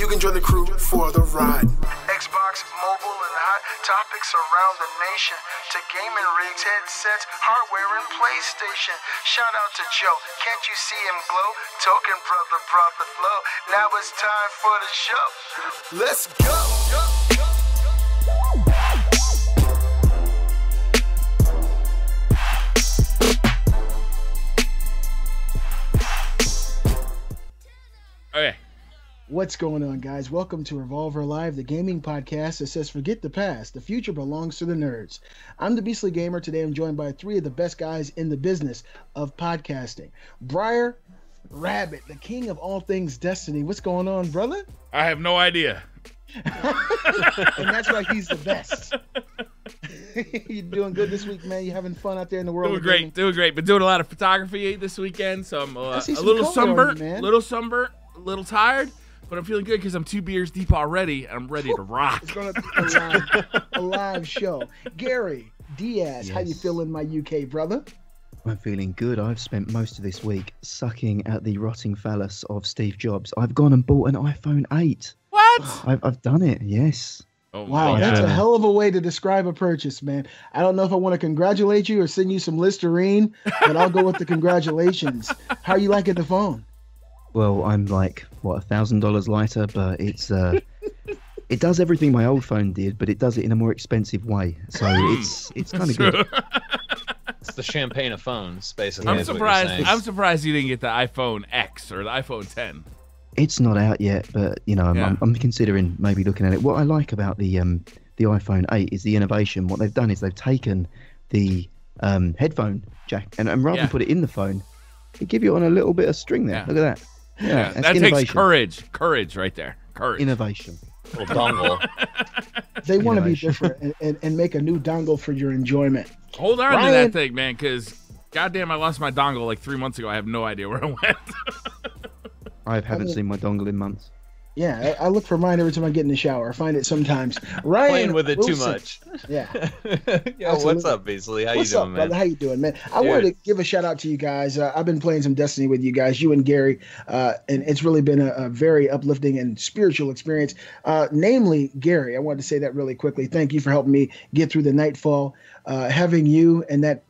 can join the crew for the ride. Xbox, mobile, and hot topics around the nation. To gaming rigs, headsets, hardware, and PlayStation. Shout out to Joe, can't you see him glow? Token brother brought the flow. Now it's time for the show. Let's go. Okay. What's going on, guys? Welcome to Revolver Live, the gaming podcast that says forget the past, the future belongs to the nerds. I'm the Beastly Gamer. Today I'm joined by three of the best guys in the business of podcasting. Briar, Rabbit, the king of all things Destiny. What's going on, brother? I have no idea. And that's why he's the best. You doing good this week, man? You having fun out there in the world? Doing great. Been doing a lot of photography this weekend, so I'm a little sunburnt, a little tired, but I'm feeling good because I'm 2 beers deep already, and I'm ready to rock. It's going to be a live show. Gary Diaz, yes. How you feeling, my UK brother? I'm feeling good. I've spent most of this week sucking at the rotting phallus of Steve Jobs. I've gone and bought an iPhone 8. What? I've done it, yes. Oh, wow, that's a hell of a way to describe a purchase, man. I don't know if I want to congratulate you or send you some Listerine, but I'll go with the congratulations. How are you liking the phone? Well, I'm like, what, $1,000 lighter, but it's it does everything my old phone did, but it does it in a more expensive way. So it's kind of good. It's the champagne of phones, basically. I'm surprised you didn't get the iPhone X or the iPhone 10. It's not out yet, but you know, I'm considering maybe looking at it. What I like about the iPhone 8 is the innovation. What they've done is they've taken the headphone jack and rather than put it in the phone, they give you on a little bit of string there. Look at that. Yeah, that takes courage right there. Courage. Innovation. Little dongle. They want to be different and make a new dongle for your enjoyment. Hold on to that thing, man, because goddamn, I lost my dongle like 3 months ago. I have no idea where it went. I haven't seen my dongle in months. Yeah, I look for mine every time I get in the shower. I find it sometimes. Ryan playing with it Wilson. too much. Yeah. Yo, what's up, Beasley? How you doing, man? Brother? How you doing, man? I wanted to give a shout out to you guys. I've been playing some Destiny with you guys, you and Gary, and it's really been a very uplifting and spiritual experience. Namely, Gary, I wanted to say that really quickly. Thank you for helping me get through the nightfall. Having you and that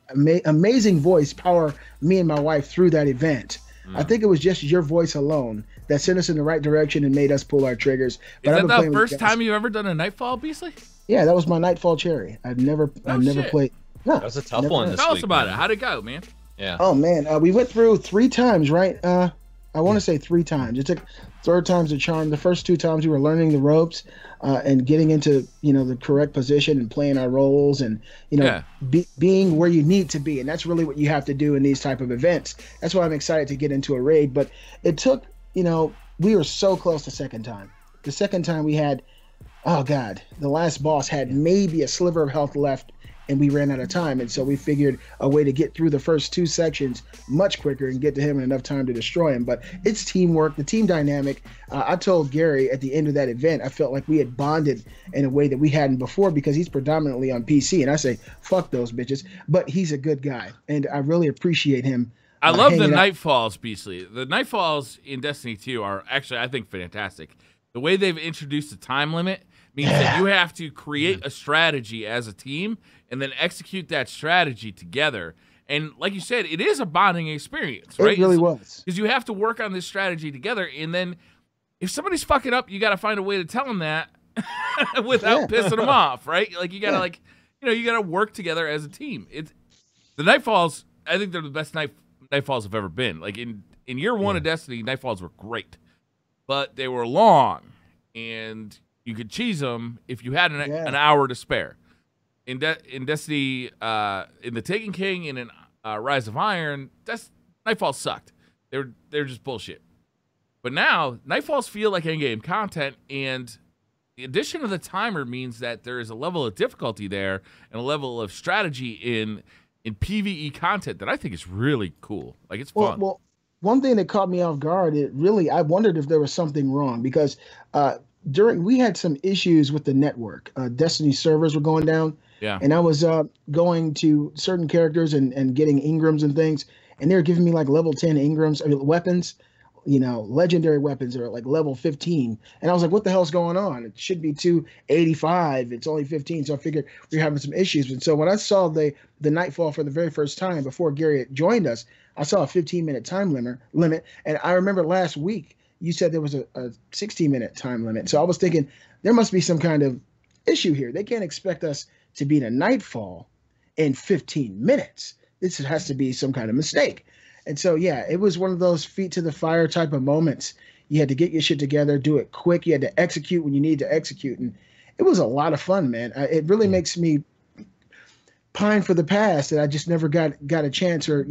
amazing voice power me and my wife through that event. I think it was just your voice alone that sent us in the right direction and made us pull our triggers. But Is that the first time you've ever done a Nightfall, Beasley? Yeah, that was my Nightfall cherry. I've never played. No, that was a tough one. Tell us about it. How'd it go, man? Yeah. Oh man, we went through 3 times, right? I want to say 3 times. It took third time's the charm. The first 2 times we were learning the ropes and getting into the correct position and playing our roles and being where you need to be. And that's really what you have to do in these type of events. That's why I'm excited to get into a raid. But it took we were so close the second time. The second time we had, oh God, the last boss had maybe a sliver of health left. And we ran out of time, and so we figured a way to get through the first 2 sections much quicker and get to him in enough time to destroy him. But it's teamwork, the team dynamic. I told Gary at the end of that event, I felt like we had bonded in a way that we hadn't before because he's predominantly on PC, and I say, fuck those bitches. But he's a good guy, and I really appreciate him. I love the Nightfalls, Beasley. The Nightfalls in Destiny 2 are actually, I think, fantastic. The way they've introduced a time limit means that you have to create a strategy as a team and then execute that strategy together. And like you said, it is a bonding experience, right? It really was. Because you have to work on this strategy together, and then if somebody's fucking up, you got to find a way to tell them that without pissing them off, right? Like you got to you got to work together as a team. The Nightfalls, I think they're the best Nightfalls have ever been. Like in year 1 of Destiny, Nightfalls were great, but they were long, and you could cheese them if you had an hour to spare. In Destiny, in the Taken King and in Rise of Iron, Nightfall sucked. They're just bullshit. But now Nightfalls feel like endgame content, and the addition of the timer means that there is a level of difficulty there and a level of strategy in PvE content that I think is really cool. Like it's fun. Well, one thing that caught me off guard, I wondered if there was something wrong because we had some issues with the network. Destiny servers were going down. Yeah. And I was going to certain characters and getting engrams and things, and they were giving me like level 10 engrams, weapons, legendary weapons are like level 15. And I was like, what the hell's going on? It should be 285. It's only 15. So I figured we were having some issues. And so when I saw the Nightfall for the very first time before Gary had joined us, I saw a 15-minute time limit. And I remember last week you said there was a 16-minute time limit. So I was thinking there must be some kind of issue here. They can't expect us to beat a Nightfall in 15 minutes. This has to be some kind of mistake. And so, yeah, it was one of those feet to the fire type of moments. You had to get your shit together, do it quick. You had to execute when you need to execute. And it was a lot of fun, man. It really makes me pine for the past that I just never got a chance, or,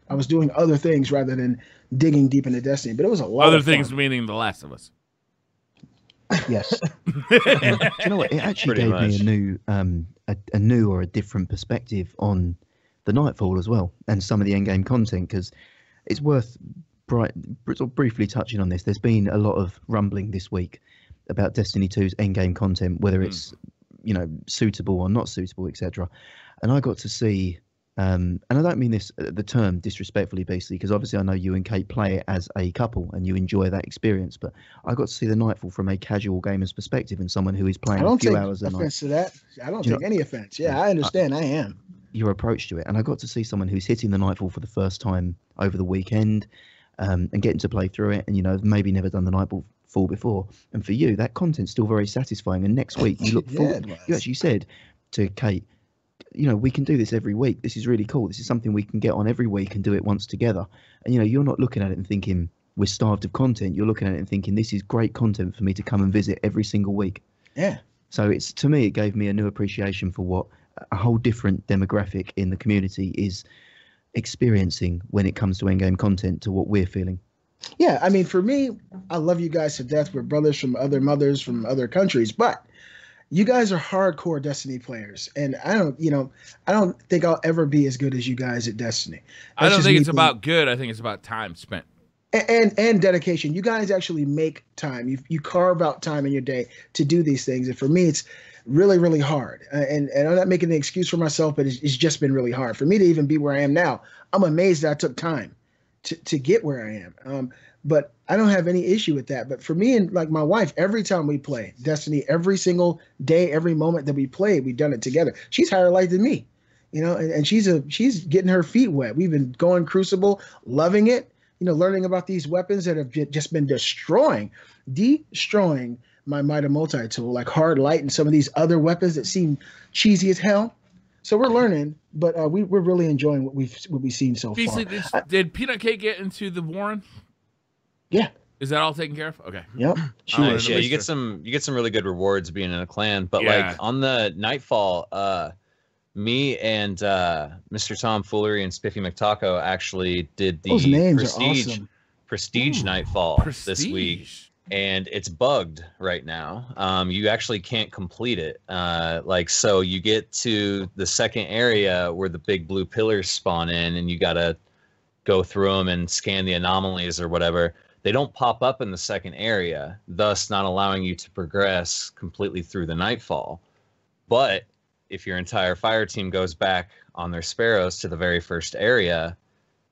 I was doing other things rather than digging deep into Destiny. But it was a lot of fun. Other things meaning The Last of Us. Yes. Do you know what? It actually gave me a new or a different perspective on the Nightfall as well, and some of the endgame content, because it's worth briefly touching on this. There's been a lot of rumbling this week about Destiny 2's endgame content, whether it's suitable or not suitable, etc. And I got to see, and I don't mean this the term disrespectfully, basically, because obviously I know you and Kate play it as a couple and you enjoy that experience, but I got to see the Nightfall from a casual gamer's perspective and someone who is playing a few hours a night. I don't take offense to that. I don't take any offense. Yeah, I understand. I am. Your approach to it, and I got to see someone who's hitting the Nightfall for the first time over the weekend, and getting to play through it, and maybe never done the Nightfall before. And for you, that content's still very satisfying. And next week you look forward. You actually said to Kate, we can do this every week. This is really cool. This is something we can get on every week and do it once together. And you're not looking at it and thinking we're starved of content. You're looking at it and thinking this is great content for me to come and visit every single week. Yeah. So to me, it gave me a new appreciation for what a whole different demographic in the community is experiencing when it comes to endgame content to what we're feeling. Yeah, I mean, for me, I love you guys to death. We're brothers from other mothers from other countries, but you guys are hardcore Destiny players, and I don't think I'll ever be as good as you guys at Destiny. I don't think it's about good. I think it's about time spent. And dedication. You guys actually make time. You carve out time in your day to do these things, and for me, it's really, really hard. And I'm not making an excuse for myself, but it's just been really hard for me to even be where I am now. I'm amazed that I took time to get where I am. But I don't have any issue with that. But for me and like my wife, every time we play Destiny, every single day, every moment that we play, we've done it together. She's higher light than me, and she's getting her feet wet. We've been going Crucible, loving it, learning about these weapons that have just been destroying my Might of multi-tool, like Hard Light and some of these other weapons that seem cheesy as hell. So we're learning, but we're really enjoying what we've seen so far. Did Peanut Cake get into the Warren? Yeah. Is that all taken care of? Okay. Yep. Yeah, you get some really good rewards being in a clan, but like on the Nightfall, me and Mr. Tom Foolery and Spiffy McTaco actually did the Those names are awesome. Prestige Nightfall this week. And it's bugged right now. You actually can't complete it. So you get to the second area where the big blue pillars spawn in, and you got to go through them and scan the anomalies or whatever. They don't pop up in the second area, thus not allowing you to progress completely through the Nightfall. But if your entire fire team goes back on their Sparrows to the very first area,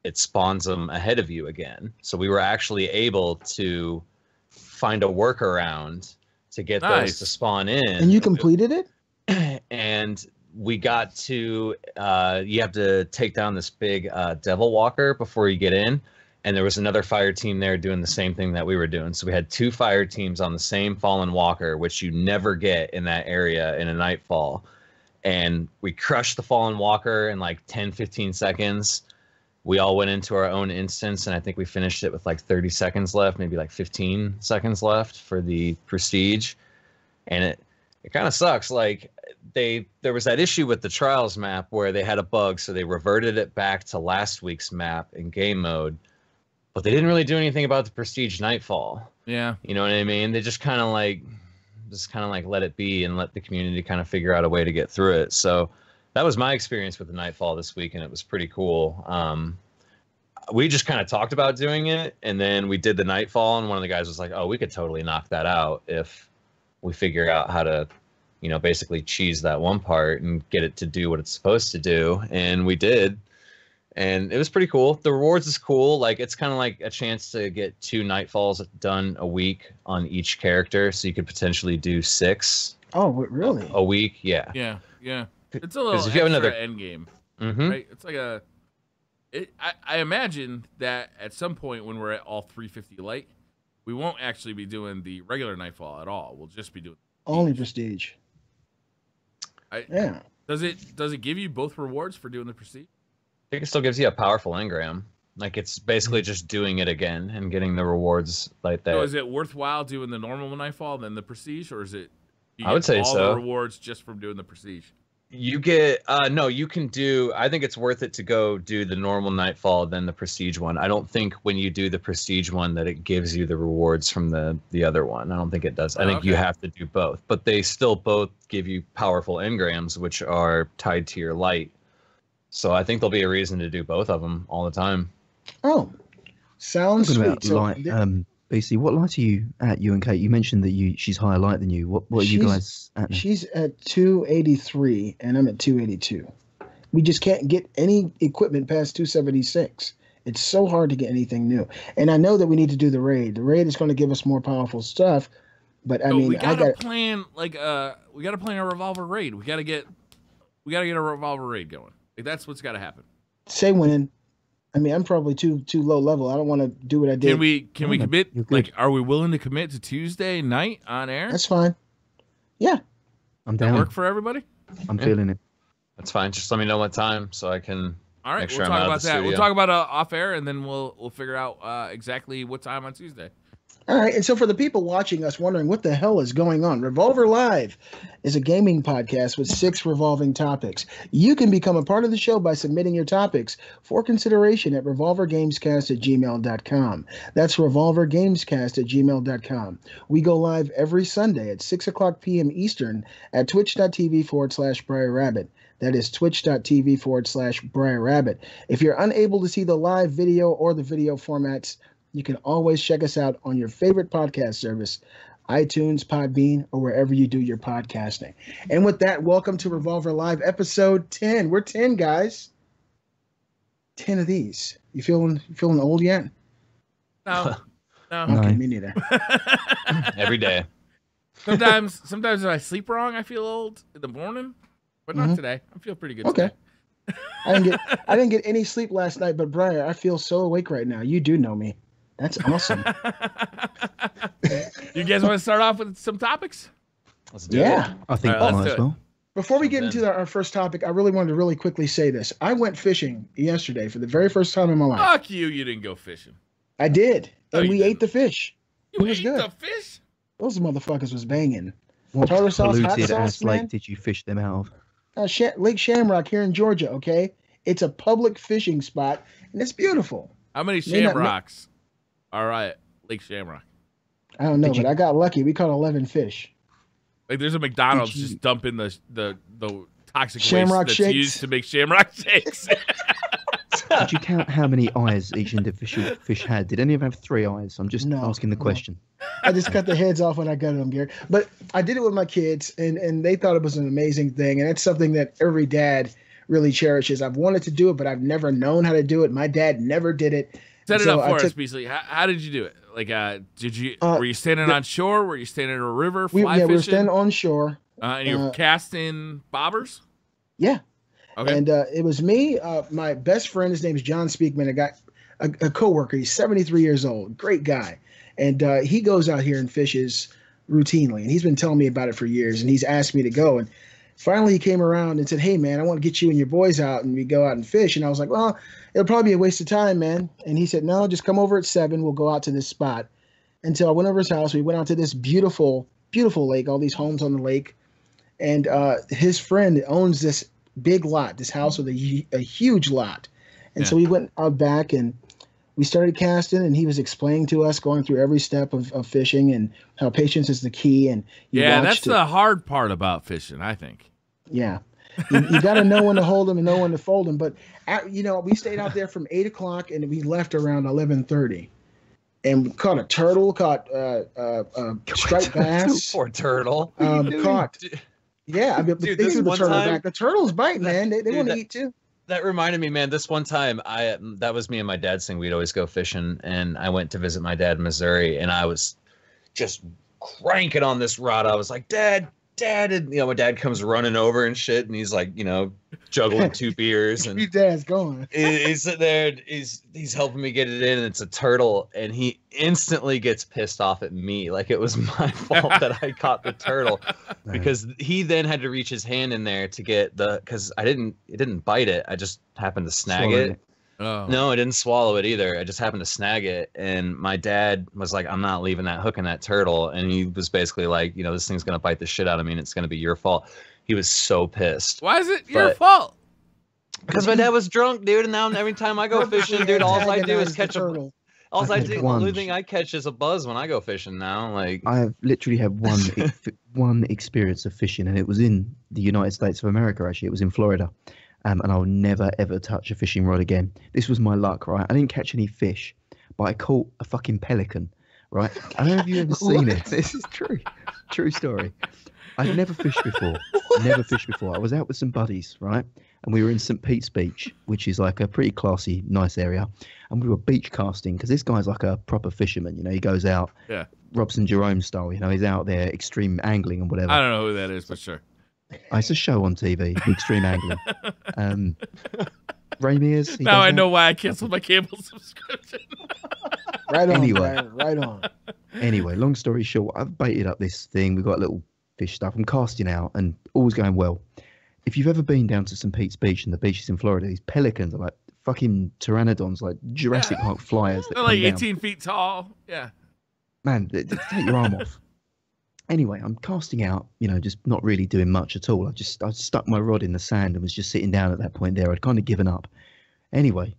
it spawns them ahead of you again. So we were actually able to find a workaround to get those to spawn in. And you completed it? And we got to, you have to take down this big Devil Walker before you get in. And there was another fire team there doing the same thing that we were doing. So we had two fire teams on the same Fallen Walker, which you never get in that area in a Nightfall. And we crushed the Fallen Walker in like 10, 15 seconds. We all went into our own instance, and I think we finished it with like 30 seconds left, maybe like 15 seconds left for the Prestige. And it kind of sucks. Like there was that issue with the Trials map where they had a bug, so they reverted it back to last week's map in game mode. But they didn't really do anything about the Prestige Nightfall. Yeah. You know what I mean? They just kind of like let it be and let the community kind of figure out a way to get through it. So that was my experience with the Nightfall this week, and it was pretty cool. We just kind of talked about doing it, and then we did the Nightfall, and one of the guys was like, oh, we could totally knock that out if we figure out how to, basically cheese that one part and get it to do what it's supposed to do. And we did. and it was pretty cool. The rewards is cool. Like it's kind of like a chance to get 2 nightfalls done a week on each character, so you could potentially do 6. Oh, really? A week, yeah. Yeah. It's a little if extra you have another end game, Mm-hmm. right? It's like I imagine that at some point when we're at all 350 light, we won't actually be doing the regular nightfall at all. We'll just be doing only prestige. Yeah. Does it give you both rewards for doing the prestige? I think it still gives you a powerful engram. Like it's basically just doing it again and getting the rewards like that. So is it worthwhile doing the normal nightfall then the prestige, or is it? I would say all so. The rewards just from doing the prestige. You get no. You can do. I think it's worth it to go do the normal nightfall then the prestige one. I don't think when you do the prestige one that it gives you the rewards from the other one. I don't think it does. I think you have to do both, but they still both give you powerful engrams, which are tied to your light. So I think there'll be a reason to do both of them all the time. Oh, sounds sweet. About light, BC, what light are you at, you and Kate? You mentioned that she's higher light than you. What are you guys at now? She's at 283, and I'm at 282. We just can't get any equipment past 276. It's so hard to get anything new. And I know that we need to do the raid. The raid is going to give us more powerful stuff, but I mean, we gotta plan we gotta plan a revolver raid. We gotta get a revolver raid going. Like that's what's got to happen. Say when. I mean, I'm probably too low level. I don't want to do what I did. Can we commit? Like, are we willing to commit to Tuesday night on air? That's fine. Yeah, I'm down. That work for everybody? I'm feeling it. That's fine. Just let me know what time so I can. All right, make sure we'll I'm talk out about of the that. studio. We'll talk about off air, and then we'll figure out exactly what time on Tuesday. All right, and so for the people watching us wondering what the hell is going on, Revolver Live is a gaming podcast with 6 revolving topics. You can become a part of the show by submitting your topics for consideration at revolvergamescast@gmail.com. That's revolvergamescast@gmail.com. We go live every Sunday at 6 o'clock p.m. Eastern at twitch.tv/Briar Rabbit. That is twitch.tv/Briar Rabbit. If you're unable to see the live video or the video formats, you can always check us out on your favorite podcast service, iTunes, Podbean, or wherever you do your podcasting. And with that, welcome to Revolver Live episode 10. We're 10, guys. 10 of these. You feeling old yet? No. Okay, me neither. Every day. Sometimes if I sleep wrong, I feel old in the morning, but not today. I feel pretty good today. I didn't get any sleep last night, but Briar, I feel so awake right now. You do know me. That's awesome. You guys want to start off with some topics? Let's do it. I think All right, I might as well. Before we get into our first topic, I really wanted to really quickly say this. I went fishing yesterday for the very first time in my life. Fuck you! You didn't go fishing. I did, No, and you we didn't. ate the fish. You It was ate good. the fish? Those motherfuckers was banging. What Tartar sauce, hot polluted sauce, ass lake man? did you fish them out of? Lake Shamrock here in Georgia, okay? It's a public fishing spot, and it's beautiful. How many May not- shamrocks are at Lake Shamrock? I don't know, Did but you- I got lucky. We caught 11 fish. Like there's a McDonald's Did you- just dumping the toxic Shamrock waste that's shakes? used to make shamrock shakes. Did you count how many eyes each individual fish had? Did any of them have 3 eyes? I'm just No, asking the no. question. I just cut the heads off when I gutted them, Gary. But I did it with my kids, and they thought it was an amazing thing. And it's something that every dad really cherishes. I've wanted to do it, but I've never known how to do it. My dad never did it. Set it So up for I us, took- Beasley. How did you do it? Like, were you standing on shore? Were you standing in a river, We fly were fishing? standing on shore. And you were casting bobbers? Yeah. Okay. And it was me, my best friend. His name is John Speakman. A coworker. He's 73 years old. Great guy. And he goes out here and fishes routinely. And he's been telling me about it for years. And he's asked me to go. And finally he came around and said, "Hey, man, I want to get you and your boys out and we go out and fish." And I was like, "Well, it'll probably be a waste of time, man." And he said, "No, just come over at 7. We'll go out to this spot." Until I went over his house. We went out to this beautiful, beautiful lake, all these homes on the lake. And his friend owns this big lot, this house with a huge lot. And so we went out back and we started casting, and he was explaining to us, going through every step of fishing and how patience is the key. And That's the hard part about fishing, I think. Yeah. You got to know when to hold them and know when to fold them. But, we stayed out there from 8 o'clock and we left around 11:30. And we caught a turtle, caught striped bass. Poor turtle. Caught. Yeah, I mean, Dude, they this do the one turtle time- back. The turtles bite, man. They want to eat too. That reminded me, man, this one time that was me and my dad's thing. We'd always go fishing, and I went to visit my dad in Missouri, and I was just cranking on this rod. I was like, Dad, and my dad comes running over and shit, and he's like, juggling 2 beers, and Your dad's going. he's sitting there, and he's helping me get it in, and it's a turtle, and he instantly gets pissed off at me, like it was my fault that I caught the turtle, because he then had to reach his hand in there to get because it didn't bite it, I just happened to snag it. Oh. No, I didn't swallow it either. I just happened to snag it, and my dad was like, "I'm not leaving that hook in that turtle," and he was basically like, "This thing's gonna bite the shit out of me, and it's gonna be your fault." He was so pissed. Why is it your fault? Because my dad was drunk, dude, and now every time I go fishing, dude, all I do is catch a turtle. The only thing I catch is a buzz when I go fishing now. Like, I have literally had one experience of fishing, and it was in the United States of America. Actually, it was in Florida. And I'll never, ever touch a fishing rod again. This was my luck, right? I didn't catch any fish, but I caught a fucking pelican, right? I don't know if you've ever seen it. This is true. True story. I'd never fished before. Never fished before. I was out with some buddies, right? And we were in St. Pete's Beach, which is like a pretty classy, nice area. And we were beach casting, because this guy's like a proper fisherman. He goes out, Robson Jerome style. He's out there extreme angling and whatever. I don't know who that is, but sure. It's a show on TV, Extreme Angling. Ray Mears. Now I know why I canceled my cable subscription. Right on, Anyway. Briar, right on. Anyway, long story short, I've baited up this thing. We've got little fish stuff. I'm casting out, and all's going well. If you've ever been down to St. Pete's Beach, and the beaches in Florida, these pelicans are like fucking pteranodons, like Jurassic Park flyers. They're like 18 feet tall. Yeah. Man, take your arm off. Anyway, I'm casting out, just not really doing much at all. I stuck my rod in the sand and was just sitting down at that point there. I'd kind of given up. Anyway,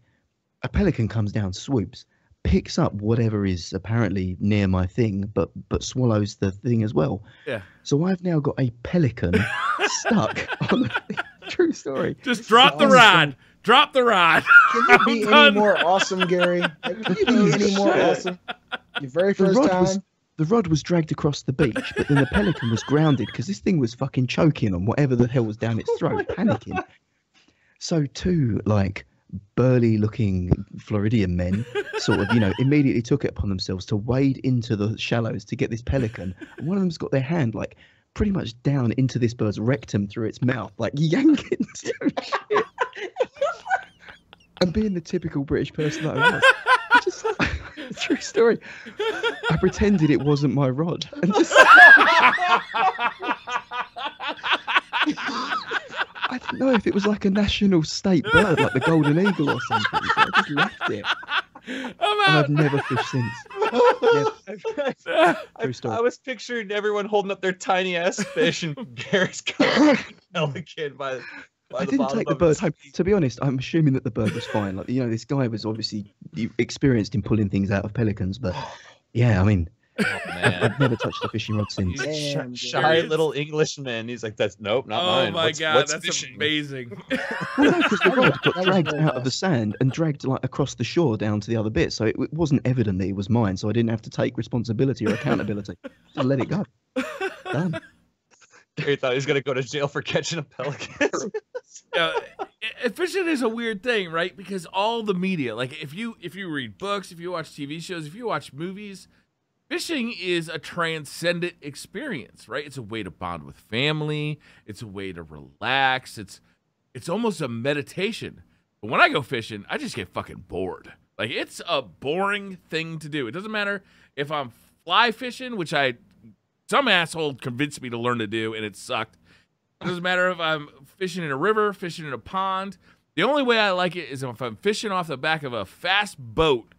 a pelican comes down, swoops, picks up whatever is apparently near my thing, but swallows the thing as well. Yeah. So I've now got a pelican stuck on the thing. True story. Just drop the rod. Drop the rod. Can you be any more awesome, Gary? Can you be any more awesome? Your very first time? The rod was dragged across the beach, but then the pelican was grounded because this thing was fucking choking on whatever the hell was down its throat, panicking. So 2, burly-looking Floridian men sort of, immediately took it upon themselves to wade into the shallows to get this pelican. And one of them's got their hand, pretty much down into this bird's rectum through its mouth, yanking some shit. And being the typical British person that I was, true story. I pretended it wasn't my rod, and just I didn't know if it was like a national state bird, like the golden eagle or something. So I just left it. And I've never fished since. I was picturing everyone holding up their tiny ass fish, and Gary's got a pelican by. I didn't take the bird home. To be honest, I'm assuming that the bird was fine. This guy was obviously experienced in pulling things out of pelicans, but yeah, I've never touched a fishing rod since. Damn, shy little Englishman. He's like, "That's nope, not mine." Oh my god, that's fishing? Amazing. Well, no, because the rod got dragged out of the sand and dragged across the shore down to the other bit, so it wasn't evident that it was mine. So I didn't have to take responsibility or accountability. Just let it go. Done. He thought he was gonna go to jail for catching a pelican. Fishing is a weird thing, right? Because all the media, if you read books, if you watch TV shows, if you watch movies, fishing is a transcendent experience, right? It's a way to bond with family. It's a way to relax. It's almost a meditation. But when I go fishing, I just get fucking bored. It's a boring thing to do. It doesn't matter if I'm fly fishing, which some asshole convinced me to learn to do, and it sucked. It doesn't matter if I'm fishing in a river, fishing in a pond. The only way I like it is if I'm fishing off the back of a fast boat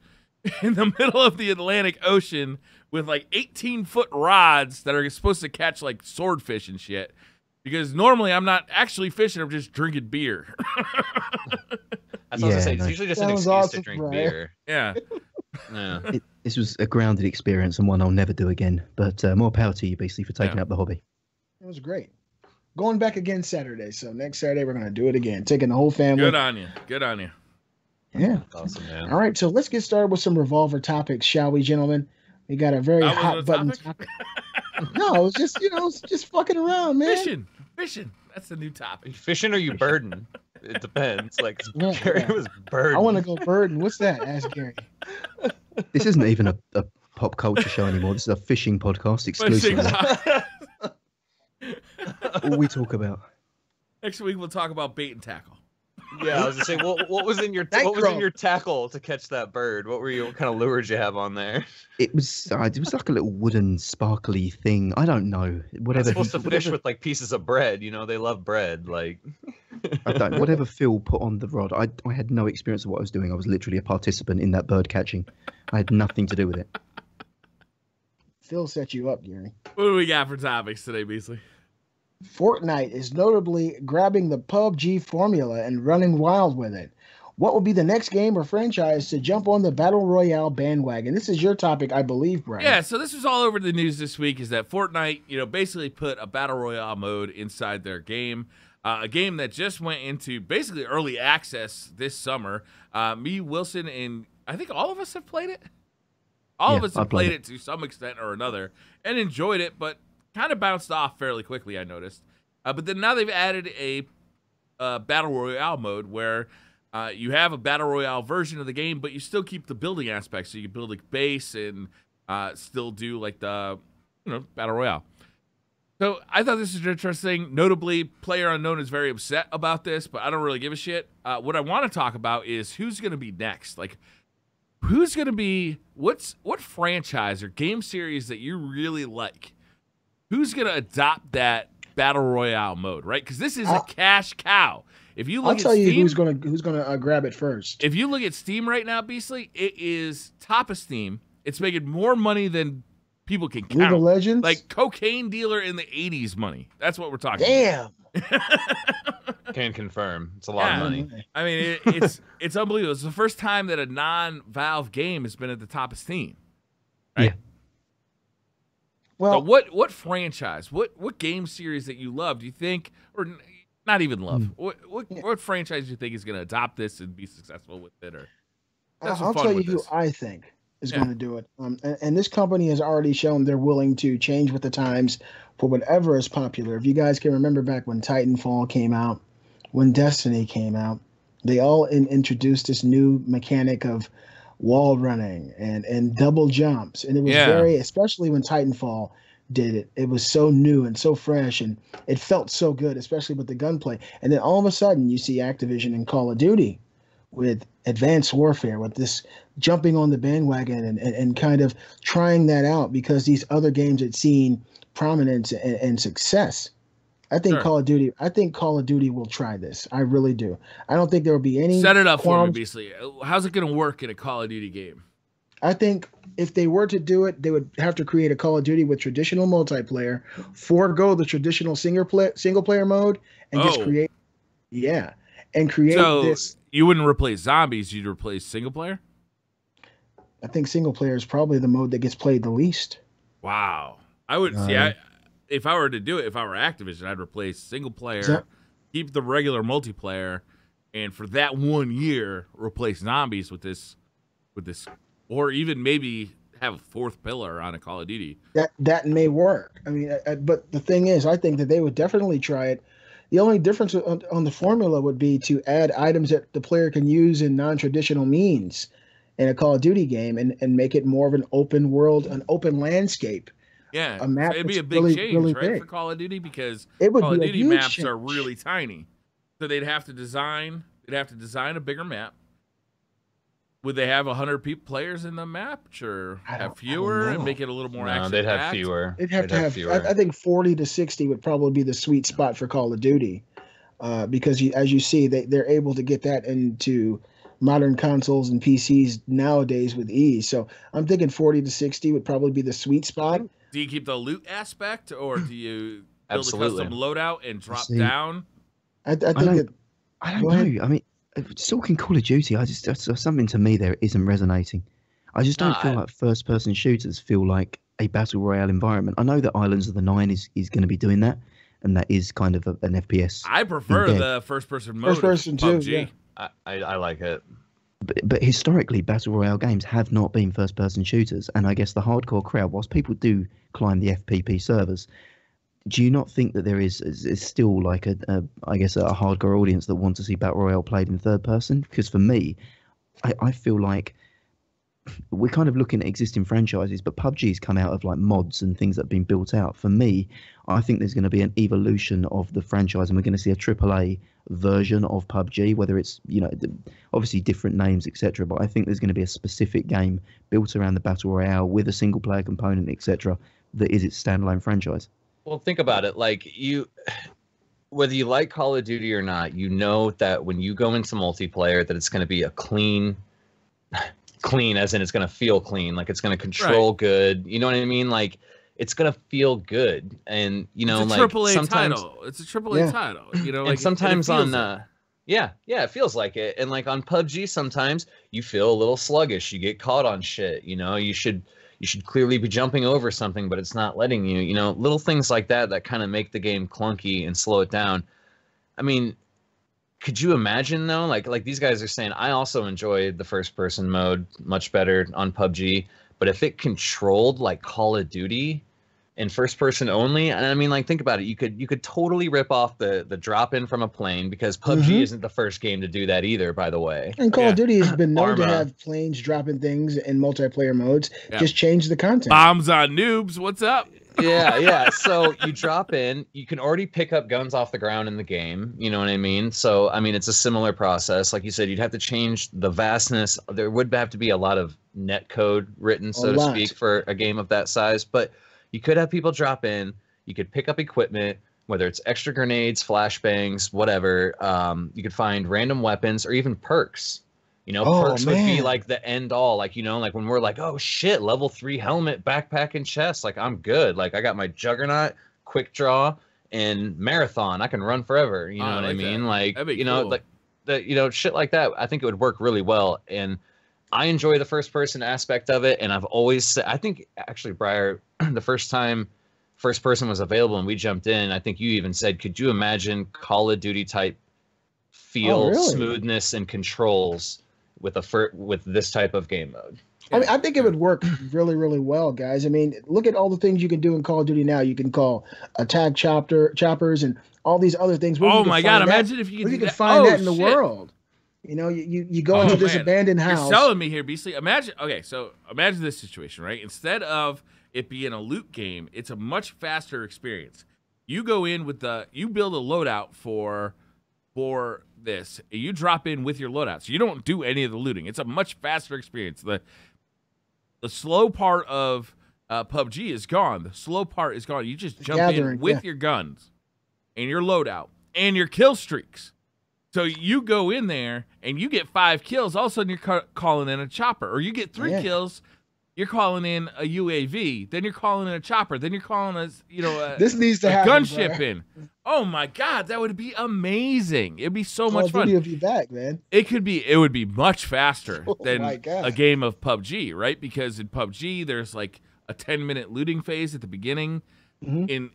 in the middle of the Atlantic Ocean with 18-foot rods that are supposed to catch swordfish and shit. Because normally I'm not actually fishing, I'm just drinking beer. That's what I was gonna say. It's usually just an excuse to drink beer. Yeah. Yeah. This was a grounded experience and one I'll never do again. But more power to you, BC, for taking up the hobby. It was great. Going back again Saturday. So next Saturday we're gonna do it again. Taking the whole family. Good on you. Good on you. Yeah. Awesome, man. All right, so let's get started with some Revolver topics, shall we, gentlemen? We got a very hot button topic. No, it was just, just fucking around, man. Fishing. That's the new topic. Fishing or you birding? It depends. Like Yeah, Gary yeah. was birding. I want to go birding. What's that? Ask Gary. This isn't even a pop culture show anymore. This is a fishing podcast exclusively. All we talk about. Next week we'll talk about bait and tackle. Yeah, I was gonna say, what was in your tackle to catch that bird? What kind of lures you have on there? It was like a little wooden sparkly thing. I don't know. Whatever. Supposed to fish with like pieces of bread. You know, they love bread. Like, whatever Phil put on the rod. I had no experience of what I was doing. I was literally a participant in that bird catching. I had nothing to do with it. Phil set you up, Gary. What do we got for topics today, Beasley? Fortnite is notably grabbing the PUBG formula and running wild with it. What will be the next game or franchise to jump on the Battle Royale bandwagon? This is your topic, I believe, Brian. Yeah, so this was all over the news this week, is that Fortnite, basically put a Battle Royale mode inside their game. A game that just went into basically early access this summer. Me, Wilson, and I think all of us have played it. All of us have played it to some extent or another and enjoyed it, but kind of bounced off fairly quickly, I noticed. But then now they've added a Battle Royale mode where you have a Battle Royale version of the game, but you still keep the building aspects. So you can build a base and still do like the Battle Royale. So I thought this was interesting. Notably, PlayerUnknown is very upset about this, but I don't really give a shit. What I want to talk about is who's going to be next. Like, who's going to be what franchise or game series that you really like? Who's going to adopt that Battle Royale mode, right? Because this is a cash cow. If you look I'll tell Steam, you who's gonna grab it first. If you look at Steam right now, Beasley, it is top of Steam. It's making more money than people can count. League of Legends? Like cocaine dealer in the 80s money. That's what we're talking about. Can confirm. It's a lot of money. I mean, it's unbelievable. It's the first time that a non-Valve game has been at the top of Steam. Right? Yeah. Well, so what franchise, what game series that you love do you think, or not even love, what franchise do you think is going to adopt this and be successful with it? Or I'll tell you who I think is going to do it. And this company has already shown they're willing to change with the times for whatever is popular. If you guys can remember back when Titanfall came out, when Destiny came out, they all introduced this new mechanic of wall running and double jumps. And it was very, especially when Titanfall did it, it was so new and so fresh and it felt so good, especially with the gunplay. And then all of a sudden you see Activision and Call of Duty with Advanced Warfare, with this jumping on the bandwagon and kind of trying that out because these other games had seen prominence and success. I think Call of Duty will try this. I really do. I don't think there will be any set it up for me, Beasley. How's it going to work in a Call of Duty game? I think if they were to do it, they would have to create a Call of Duty with traditional multiplayer, forego the traditional single player mode, and just create this. You wouldn't replace zombies; you'd replace single player. I think single player is probably the mode that gets played the least. Wow, I would see. If I were to do it, if I were Activision, I'd replace single player, keep the regular multiplayer, and for that 1 year, replace zombies with this, or even maybe have a fourth pillar on a Call of Duty. That may work. I mean, but the thing is, I think that they would definitely try it. The only difference on the formula would be to add items that the player can use in non-traditional means in a Call of Duty game and make it more of an open world, an open landscape. Yeah, a map. So it'd be a big change, right, for Call of Duty because Call of Duty maps are really tiny. So they'd have to design a bigger map. Would they have 100 players in the map, or have fewer and make it a little more action? No, they'd have fewer. They'd have to have fewer. I think 40 to 60 would probably be the sweet spot for Call of Duty, because as you see, they're able to get that into modern consoles and PCs nowadays with ease. So I'm thinking 40 to 60 would probably be the sweet spot. Do you keep the loot aspect, or do you build a custom loadout and drop down? I don't know. I mean, talking Call of Duty, there's something to me there isn't resonating. I just don't feel like first-person shooters feel like a battle royale environment. I know that Islands of the Nine is going to be doing that, and that is kind of an FPS. I prefer the first-person mode. First-person too. Yeah. I like it. But historically, battle royale games have not been first-person shooters, and I guess the hardcore crowd, whilst people do climb the FPP servers, do you not think that there is still like I guess a hardcore audience that want to see battle royale played in third person? Because for me, I feel like we're kind of looking at existing franchises, but PUBG's come out of like mods and things that have been built out. For me, I think there's going to be an evolution of the franchise, and we're going to see a AAA version of PUBG, whether it's, you know, obviously different names, etc. But I think there's going to be a specific game built around the battle royale with a single player component, etc. that is its standalone franchise. Well, think about it. Like, whether you like Call of Duty or not, you know that when you go into multiplayer, that it's going to be a clean as in it's going to feel clean, like it's going to control good. You know what I mean? Like, it's going to feel good. And, you know, it's a like AAA sometimes title. It's a AAA title. You know, like, and sometimes on it. it feels like it. And like on PUBG, sometimes you feel a little sluggish. You get caught on shit. You know, you should clearly be jumping over something, but it's not letting you. You know, little things like that kind of make the game clunky and slow it down. I mean, could you imagine though? Like these guys are saying, I also enjoy the first person mode much better on PUBG, but if it controlled like Call of Duty in first person only, and I mean, like, think about it, you could totally rip off the drop in from a plane, because PUBG isn't the first game to do that either, by the way. And Call of Duty has been known to have planes dropping things in multiplayer modes. Just change the content. Bombs on noobs. What's up? Yeah. So you drop in, you can already pick up guns off the ground in the game. You know what I mean? So, I mean, it's a similar process. Like you said, you'd have to change the vastness. There would have to be a lot of net code written, so to speak, for a game of that size. But you could have people drop in. You could pick up equipment, whether it's extra grenades, flashbangs, whatever. You could find random weapons or even perks. You know, perks would be like the end all. Like, you know, like when we're like, oh shit, level 3 helmet, backpack, and chest. Like, I'm good. Like, I got my juggernaut, quick draw, and marathon. I can run forever. You know what I mean? Like, you know, like you know, shit like that. I think it would work really well. And I enjoy the first person aspect of it. And I've always said, I think actually, Briar, the first time first person was available and we jumped in, I think you even said, could you imagine Call of Duty type feel, smoothness, and controls with this type of game mode? I mean, I think it would work really, really well, guys. I mean, look at all the things you can do in Call of Duty now. You can call attack choppers and all these other things. Oh my God! Imagine if you could find that in the world. You know, you go into this abandoned house. You're selling me here, Beastly. Imagine this situation, right? Instead of it being a loot game, it's a much faster experience. You go in with you build a loadout for this. You drop in with your loadout, so you don't do any of the looting. It's a much faster experience. The slow part of PUBG is gone. The slow part is gone. You just jump in with your guns and your loadout and your kill streaks. So you go in there and you get 5 kills. All of a sudden you're calling in a chopper, or you get 3 kills. You're calling in a UAV. Then you're calling in a chopper. Then you're calling this needs to happen, gunship in. Oh my God, that would be amazing. It'd be so much fun. Call of Duty will be back, man. It would be much faster than a game of PUBG, right? Because in PUBG there's like a 10-minute looting phase at the beginning. In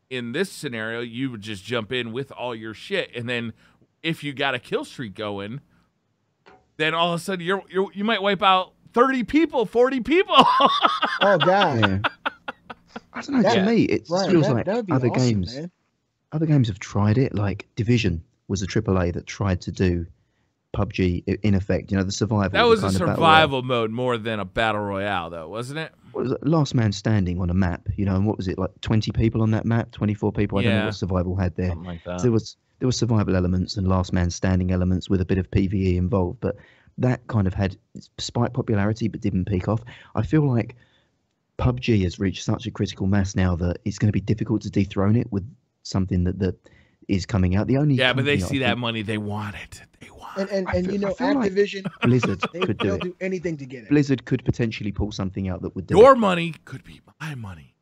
this scenario, you would just jump in with all your shit, and then if you got a kill streak going, then all of a sudden you might wipe out 30 people, 40 people. Oh God! Yeah. I don't know. To me, it feels like other games. Man. Other games have tried it. Like Division was a AAA that tried to do PUBG in effect. You know, the survival. That was a survival mode more than a battle royale, though, wasn't it? What was it? Last man standing on a map. You know, and what was it, like 20 people on that map, 24 people? I don't know what survival had there. Something like that. So there was survival elements and last man standing elements with a bit of PvE involved, but that kind of had spiked popularity but didn't peak off. I feel like PUBG has reached such a critical mass now that it's going to be difficult to dethrone it with something that is coming out. But they see that money, they want it. And you know, Activision, like Blizzard they'll do anything to get it. Blizzard could potentially pull something out that would do your money could be my money.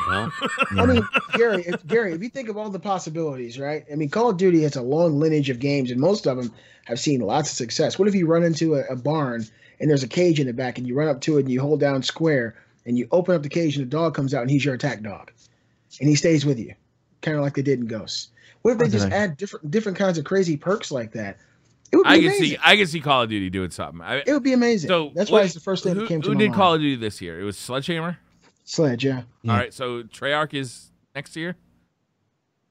Well, I mean, Gary, if you think of all the possibilities, right? I mean, Call of Duty has a long lineage of games, and most of them have seen lots of success. What if you run into a barn and there's a cage in the back, and you run up to it and you hold down square and you open up the cage and the dog comes out and he's your attack dog, and he stays with you, kind of like they did in Ghosts. What if they just add different kinds of crazy perks like that? It would be amazing. I can see Call of Duty doing something. It would be amazing. So that's why it's the first thing that came to my mind. Who did Call of Duty this year? It was Sledgehammer? Sledge, yeah. All right, so Treyarch is next year?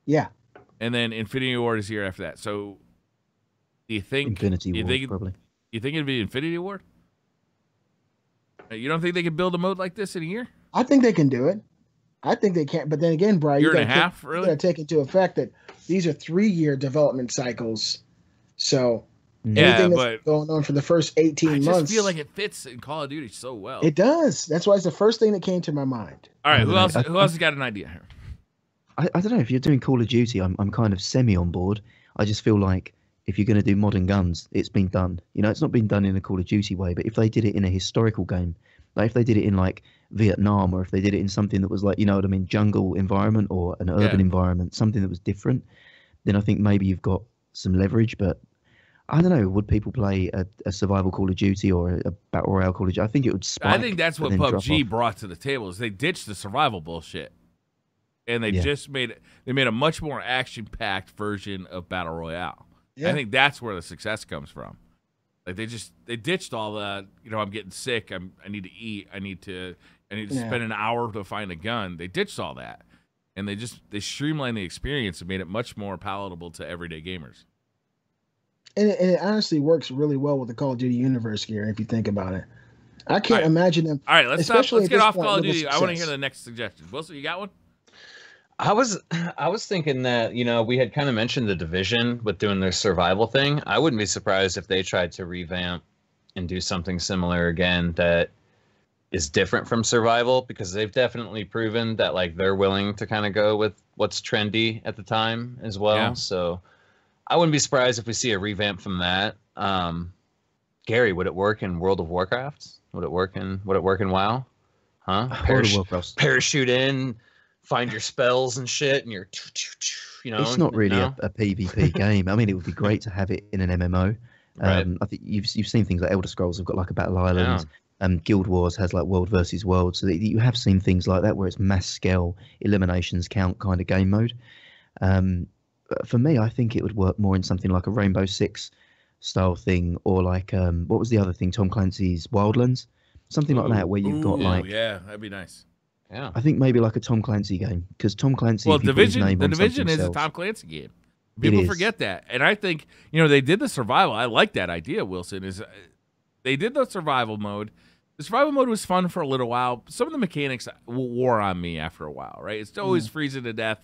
Yeah. And then Infinity Ward is here after that. So, do you think Infinity Ward, probably. You think it'd be Infinity Ward? You don't think they could build a mode like this in a year? I think they can do it. I think they can. But then again, Brian, year and a half, really? You got to take into effect that these are 3-year development cycles. So anything that's going on for the first 18 months. I just feel like it fits in Call of Duty so well. It does. That's why it's the first thing that came to my mind. All right, who else has got an idea here? I don't know. If you're doing Call of Duty, I'm kind of semi on board. I just feel like if you're going to do modern guns, it's been done. You know, it's not been done in a Call of Duty way, but if they did it in a historical game, like if they did it in like Vietnam, or if they did it in something that was like, you know what I mean, jungle environment or an urban environment, something that was different, then I think maybe you've got some leverage. But I don't know, would people play a survival Call of Duty or a battle royale Call of Duty? I think it would spike. I think that's what PUBG brought to the table, is they ditched the survival bullshit. And they just made a much more action-packed version of battle royale. Yeah. I think that's where the success comes from. Like they ditched all the, you know, I'm getting sick, I need to eat, I need to spend an hour to find a gun. They ditched all that. And they streamlined the experience and made it much more palatable to everyday gamers. And it honestly works really well with the Call of Duty universe here, if you think about it. I can't imagine them. All right, let's get off Call of Duty. I want to hear the next suggestion. Wilson, you got one? I was thinking that, you know, we had kind of mentioned the Division with doing their survival thing. I wouldn't be surprised if they tried to revamp and do something similar again that is different from survival, because they've definitely proven that, like, they're willing to kind of go with what's trendy at the time as well. Yeah. So I wouldn't be surprised if we see a revamp from that. Gary, would it work in World of Warcraft? Would it work in WoW? Huh? Parachute in, find your spells and shit, and you're, you know. It's not really a PvP game. I mean, it would be great to have it in an MMO. Right. I think you've seen things like Elder Scrolls have got like a Battle Island. Guild Wars has like World versus World. So that you have seen things like that where it's mass scale eliminations count kind of game mode. For me, I think it would work more in something like a Rainbow Six style thing, or like what was the other thing? Tom Clancy's Wildlands, something like that, where you've got like that'd be nice. Yeah, I think maybe like a Tom Clancy game, because Tom Clancy. Well, the Division is a Tom Clancy game. People forget that, and I think, you know, they did the survival. I like that idea. Wilson, is they did the survival mode. The survival mode was fun for a little while. Some of the mechanics wore on me after a while. Right, it's always freezing to death.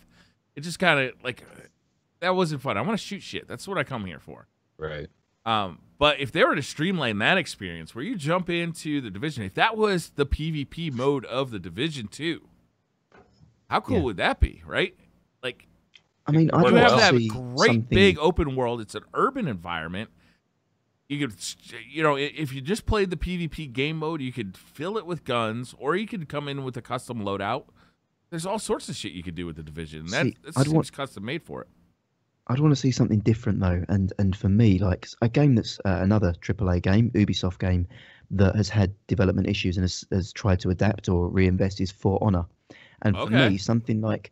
It just kind of like, that wasn't fun. I want to shoot shit. That's what I come here for. Right. But if they were to streamline that experience where you jump into the Division, if that was the PvP mode of the Division 2, how cool would that be, right? Like, I mean, you have that great big open world. It's an urban environment. You could, you know, if you just played the PvP game mode, you could fill it with guns, or you could come in with a custom loadout. There's all sorts of shit you could do with the Division. That seems custom made for it. I'd want to see something different though, and for me, like a game that's another AAA game, Ubisoft game, that has had development issues and has tried to adapt or reinvest is For Honor. And for me, something like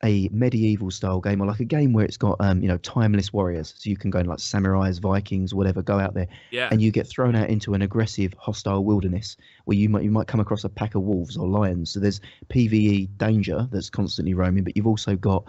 a medieval style game, or like a game where it's got you know, timeless warriors, so you can go in like samurais, Vikings, whatever, go out there, and you get thrown out into an aggressive, hostile wilderness where you might come across a pack of wolves or lions. So there's PvE danger that's constantly roaming, but you've also got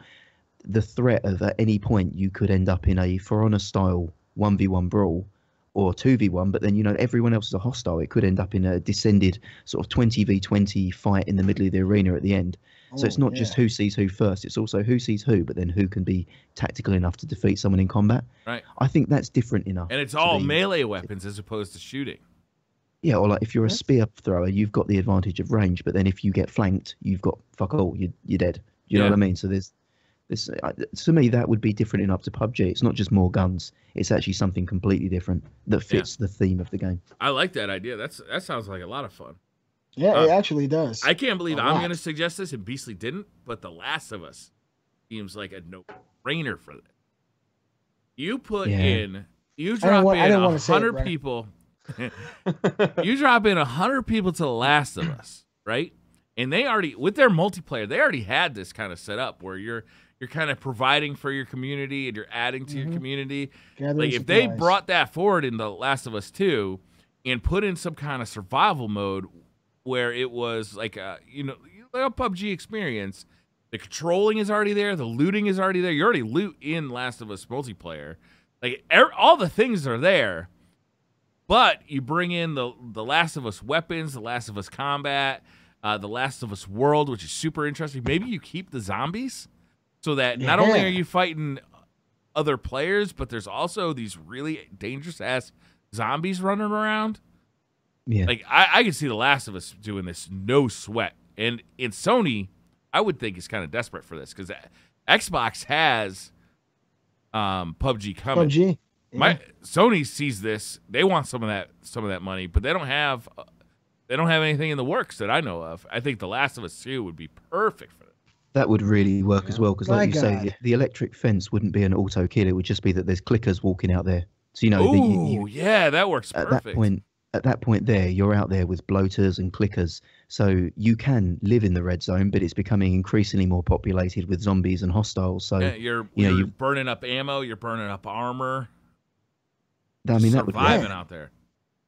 the threat of at any point you could end up in a For Honor style 1v1 brawl or 2v1, but then, you know, everyone else is a hostile. It could end up in a descended sort of 20v20 fight in the middle of the arena at the end. So it's not just who sees who first, it's also who sees who, but then who can be tactical enough to defeat someone in combat. Right. I think that's different enough. And it's all melee weapons as opposed to shooting. Yeah, or like if you're a spear thrower, you've got the advantage of range, but then if you get flanked, you've got fuck all, you're dead. You know what I mean? So there's this, to me, that would be different enough to PUBG. It's not just more guns. It's actually something completely different that fits the theme of the game. I like that idea. That sounds like a lot of fun. Yeah, it actually does. I can't believe I'm going to suggest this and Beastly didn't, but The Last of Us seems like a no-brainer for this. You put in, you drop in 100 people. You drop in 100 people to The Last of Us, right? And they already, with their multiplayer, they already had this kind of set up where you're kind of providing for your community and you're adding to your community. Like if they brought that forward in The Last of Us 2 and put in some kind of survival mode where it was like a, you know, like a PUBG experience, The controlling is already there. The looting is already there. You already loot in Last of Us multiplayer. Like all the things are there, but you bring in the Last of Us weapons, the Last of Us combat, the Last of Us world, which is super interesting. Maybe you keep the zombies so that not only are you fighting other players, but there's also these really dangerous ass zombies running around. Yeah, like I can see the Last of Us doing this no sweat, and in Sony, I would think is kind of desperate for this because Xbox has PUBG coming. PUBG. Yeah. Sony sees this; they want some of that money, but they don't have anything in the works that I know of. I think The Last of Us 2 would be perfect for them. That would really work as well, because like you God. say, the electric fence wouldn't be an auto kill. It would just be that there's clickers walking out there. So yeah, that works perfect. At that point there, you're out there with bloaters and clickers, so you can live in the red zone, but it's becoming increasingly more populated with zombies and hostiles. So yeah, you're burning up ammo, you're burning up armor. I mean, that surviving out there.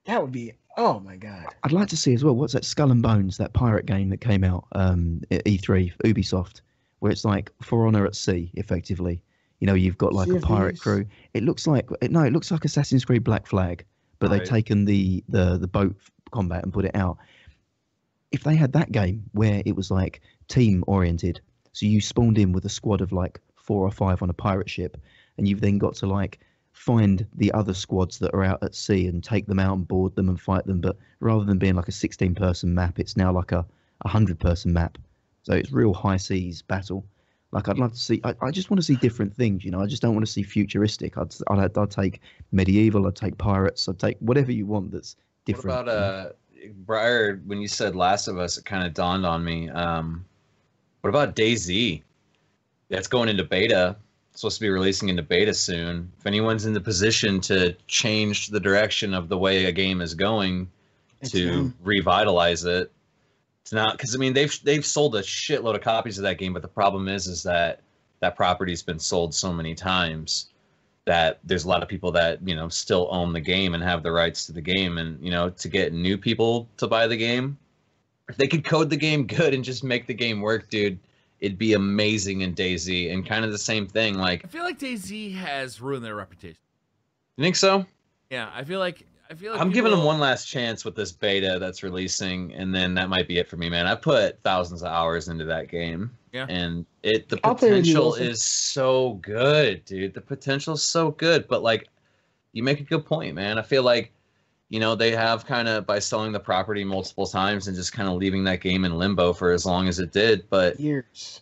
That would be. Oh my God. I'd like to see as well. What's that Skull and Bones, that pirate game that came out at E3, Ubisoft, where it's like For Honor at Sea, effectively. You've got like a pirate crew. It looks like Assassin's Creed Black Flag. But they've taken the boat combat and put it out. If they had that game where it was like team oriented, so you spawned in with a squad of like 4 or 5 on a pirate ship, and you've then got to like find the other squads that are out at sea and take them out and board them and fight them. But rather than being like a 16-person map, it's now like a 100-person map. So it's real high seas battle. Like I'd love to see. I just want to see different things. I just don't want to see futuristic. I'd take medieval. I'd take pirates. I'd take whatever you want that's different. What about Briar? When you said Last of Us, it kind of dawned on me. What about DayZ? That's going into beta. It's supposed to be releasing into beta soon. If anyone's in the position to change the direction of the way a game is going, to revitalize it. It's not, because I mean they've sold a shitload of copies of that game, but the problem is that that property's been sold so many times that there's a lot of people that still own the game and have the rights to the game, and to get new people to buy the game, if they could code the game good and just make the game work, dude, it'd be amazing in DayZ. And kind of the same thing. Like, I feel like DayZ has ruined their reputation. You think so? Yeah, I feel like I'm giving them one last chance with this beta that's releasing, and then that might be it for me, man. I put thousands of hours into that game. Yeah. And the potential is so good, dude. The potential is so good. But like, you make a good point, man. I feel like, they have kind of, by selling the property multiple times and just kind of leaving that game in limbo for as long as it did. But years.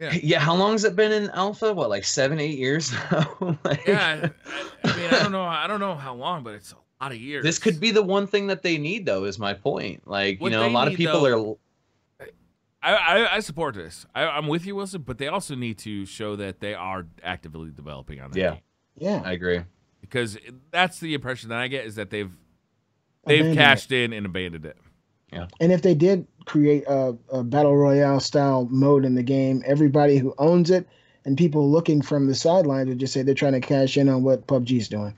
Yeah, how long has it been in alpha? What, like 7-8 years now? Yeah, I mean, I don't know how long, but it's a lot of years. This could be the one thing that they need, though, is my point. Like, a lot of people are. I support this. I'm with you, Wilson, but they also need to show that they are actively developing on that game. Yeah, I agree. Because that's the impression that I get, is that they've cashed in and abandoned it. Yeah. And if they did create a battle royale style mode in the game, everybody who owns it and people looking from the sidelines would just say they're trying to cash in on what PUBG's doing.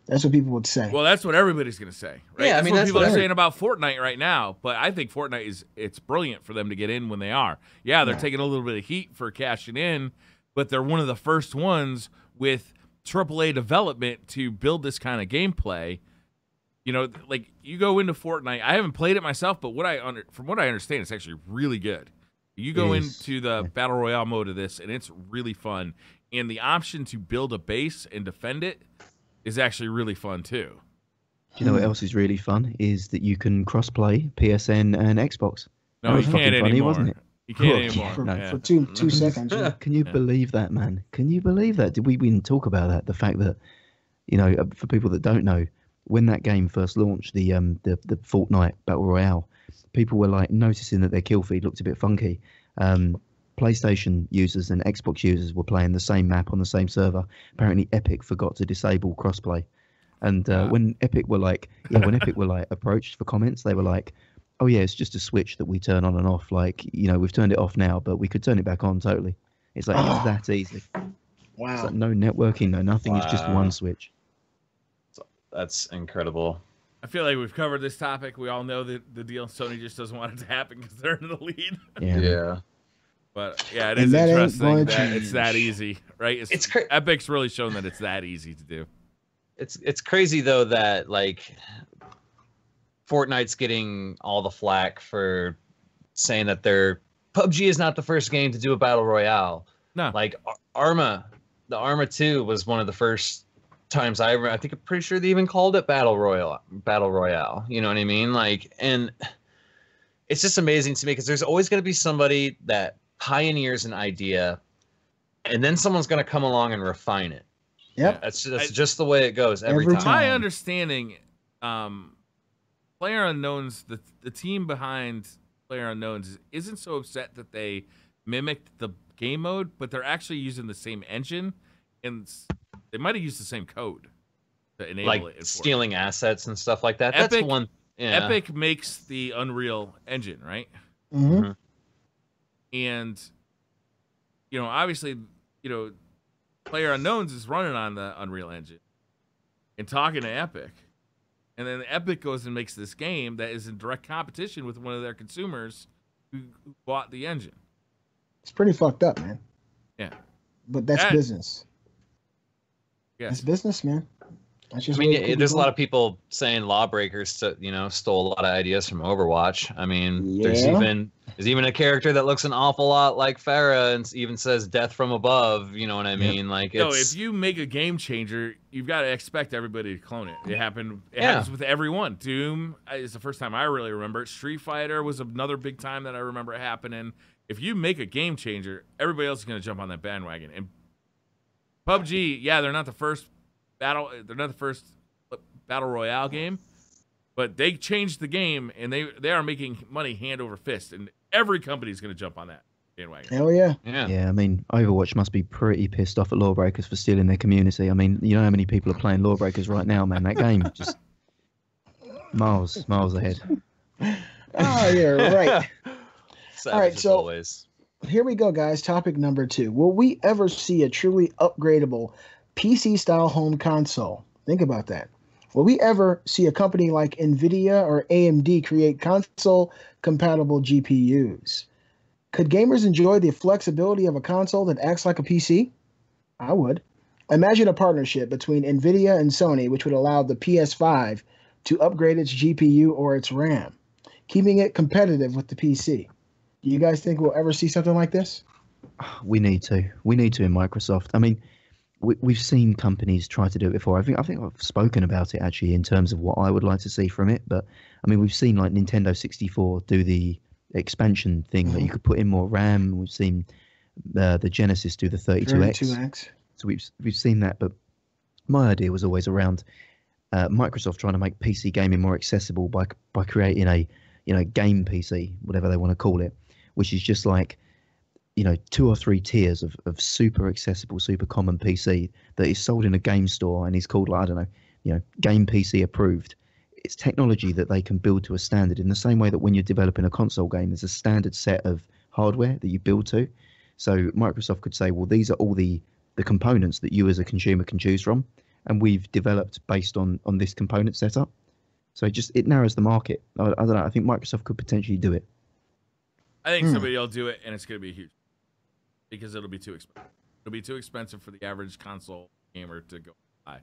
That's what people would say. Well, that's what everybody's going to say, right? Yeah, that's what people are saying about Fortnite right now. But I think Fortnite it's brilliant for them to get in when they are. Yeah, they're taking a little bit of heat for cashing in, but they're one of the first ones with AAA development to build this kind of gameplay. Like, you go into Fortnite. I haven't played it myself, but from what I understand, it's actually really good. You go into the battle royale mode of this, and it's really fun. And the option to build a base and defend it is actually really fun too. Do you know what else is really fun? Is that you can cross-play PSN and Xbox. No, you can't anymore. Wasn't it? You can't anymore. For 2 seconds. Yeah. Can you believe that, man? Can you believe that? Did we even talk about that? The fact that, for people that don't know, when that game first launched, the Fortnite Battle Royale, people were like noticing that their kill feed looked a bit funky. PlayStation users and Xbox users were playing the same map on the same server. Apparently, Epic forgot to disable crossplay, and when Epic were approached for comments, they were like, "Oh yeah, it's just a switch that we turn on and off. Like, we've turned it off now, but we could turn it back on totally." It's like it's that easy. Wow. It's like no networking, no nothing. It's just one switch. That's incredible. I feel like we've covered this topic. We all know that the deal. Sony just doesn't want it to happen because they're in the lead. Yeah. But yeah, it And is that ain't interesting gonna that it's change. that easy, right? Epic's really shown that it's that easy to do. It's crazy though that like Fortnite's getting all the flack for saying that PUBG is not the first game to do a battle royale. No, Like the Arma 2 was one of the first times I think I'm pretty sure they even called it battle royale. You know what I mean? Like, and it's just amazing to me because there's always going to be somebody that pioneers an idea, and then someone's going to come along and refine it. Yep. That's just the way it goes every time. My understanding, PlayerUnknown's the team behind PlayerUnknown's isn't so upset that they mimicked the game mode, but they're actually using the same engine, and they might have used the same code to enable like it. Stealing assets and stuff like that. Epic, That's one. Yeah. Epic makes the Unreal Engine, right? Mm-hmm. And obviously, PlayerUnknown's is running on the Unreal Engine and talking to Epic. And then Epic goes and makes this game that is in direct competition with one of their consumers who bought the engine. It's pretty fucked up, man. Yeah. But that's business. Yeah. It's business, man. That's just there's a lot of people saying Lawbreakers stole a lot of ideas from Overwatch. I mean, there's even a character that looks an awful lot like Farah and even says "death from above." You know what I mean? Like, if you make a game changer, you've got to expect everybody to clone it. It happens with everyone. Doom is the first time I really remember it. Street Fighter was another big time that I remember it happening. If you make a game changer, everybody else is going to jump on that bandwagon. And PUBG, they're not the first battle royale game, but they changed the game, and they are making money hand over fist, and every company is going to jump on that bandwagon. Hell yeah. Yeah, I mean, Overwatch must be pretty pissed off at Lawbreakers for stealing their community. I mean, you know how many people are playing Lawbreakers right now, man? That game just miles ahead. Oh, you're right. All right, so always. Here we go, guys. Topic number 2. Will we ever see a truly upgradable PC-style home console? Think about that. Will we ever see a company like NVIDIA or AMD create console-compatible GPUs? Could gamers enjoy the flexibility of a console that acts like a PC? I would. Imagine a partnership between NVIDIA and Sony, which would allow the PS5 to upgrade its GPU or its RAM, keeping it competitive with the PC. Do you guys think we'll ever see something like this? We need to in Microsoft. I mean, we've seen companies try to do it before. I think I've spoken about it actually in terms of what I would like to see from it. But I mean, we've seen like Nintendo 64 do the expansion thing that you could put in more RAM. We've seen the Genesis do the 32X. So we've seen that. But my idea was always around Microsoft trying to make PC gaming more accessible by creating a game PC, whatever they want to call it, which is just like 2 or 3 tiers of super accessible, super common PC that is sold in a game store and is called, like, I don't know, game PC approved. It's technology that they can build to a standard in the same way that when you're developing a console game, there's a standard set of hardware that you build to. So Microsoft could say, well, these are all the components that you as a consumer can choose from, and we've developed based on this component setup. So it narrows the market. I don't know. I think Microsoft could potentially do it. I think somebody will do it, and it's going to be huge because it'll be too expensive. It'll be too expensive for the average console gamer to go buy.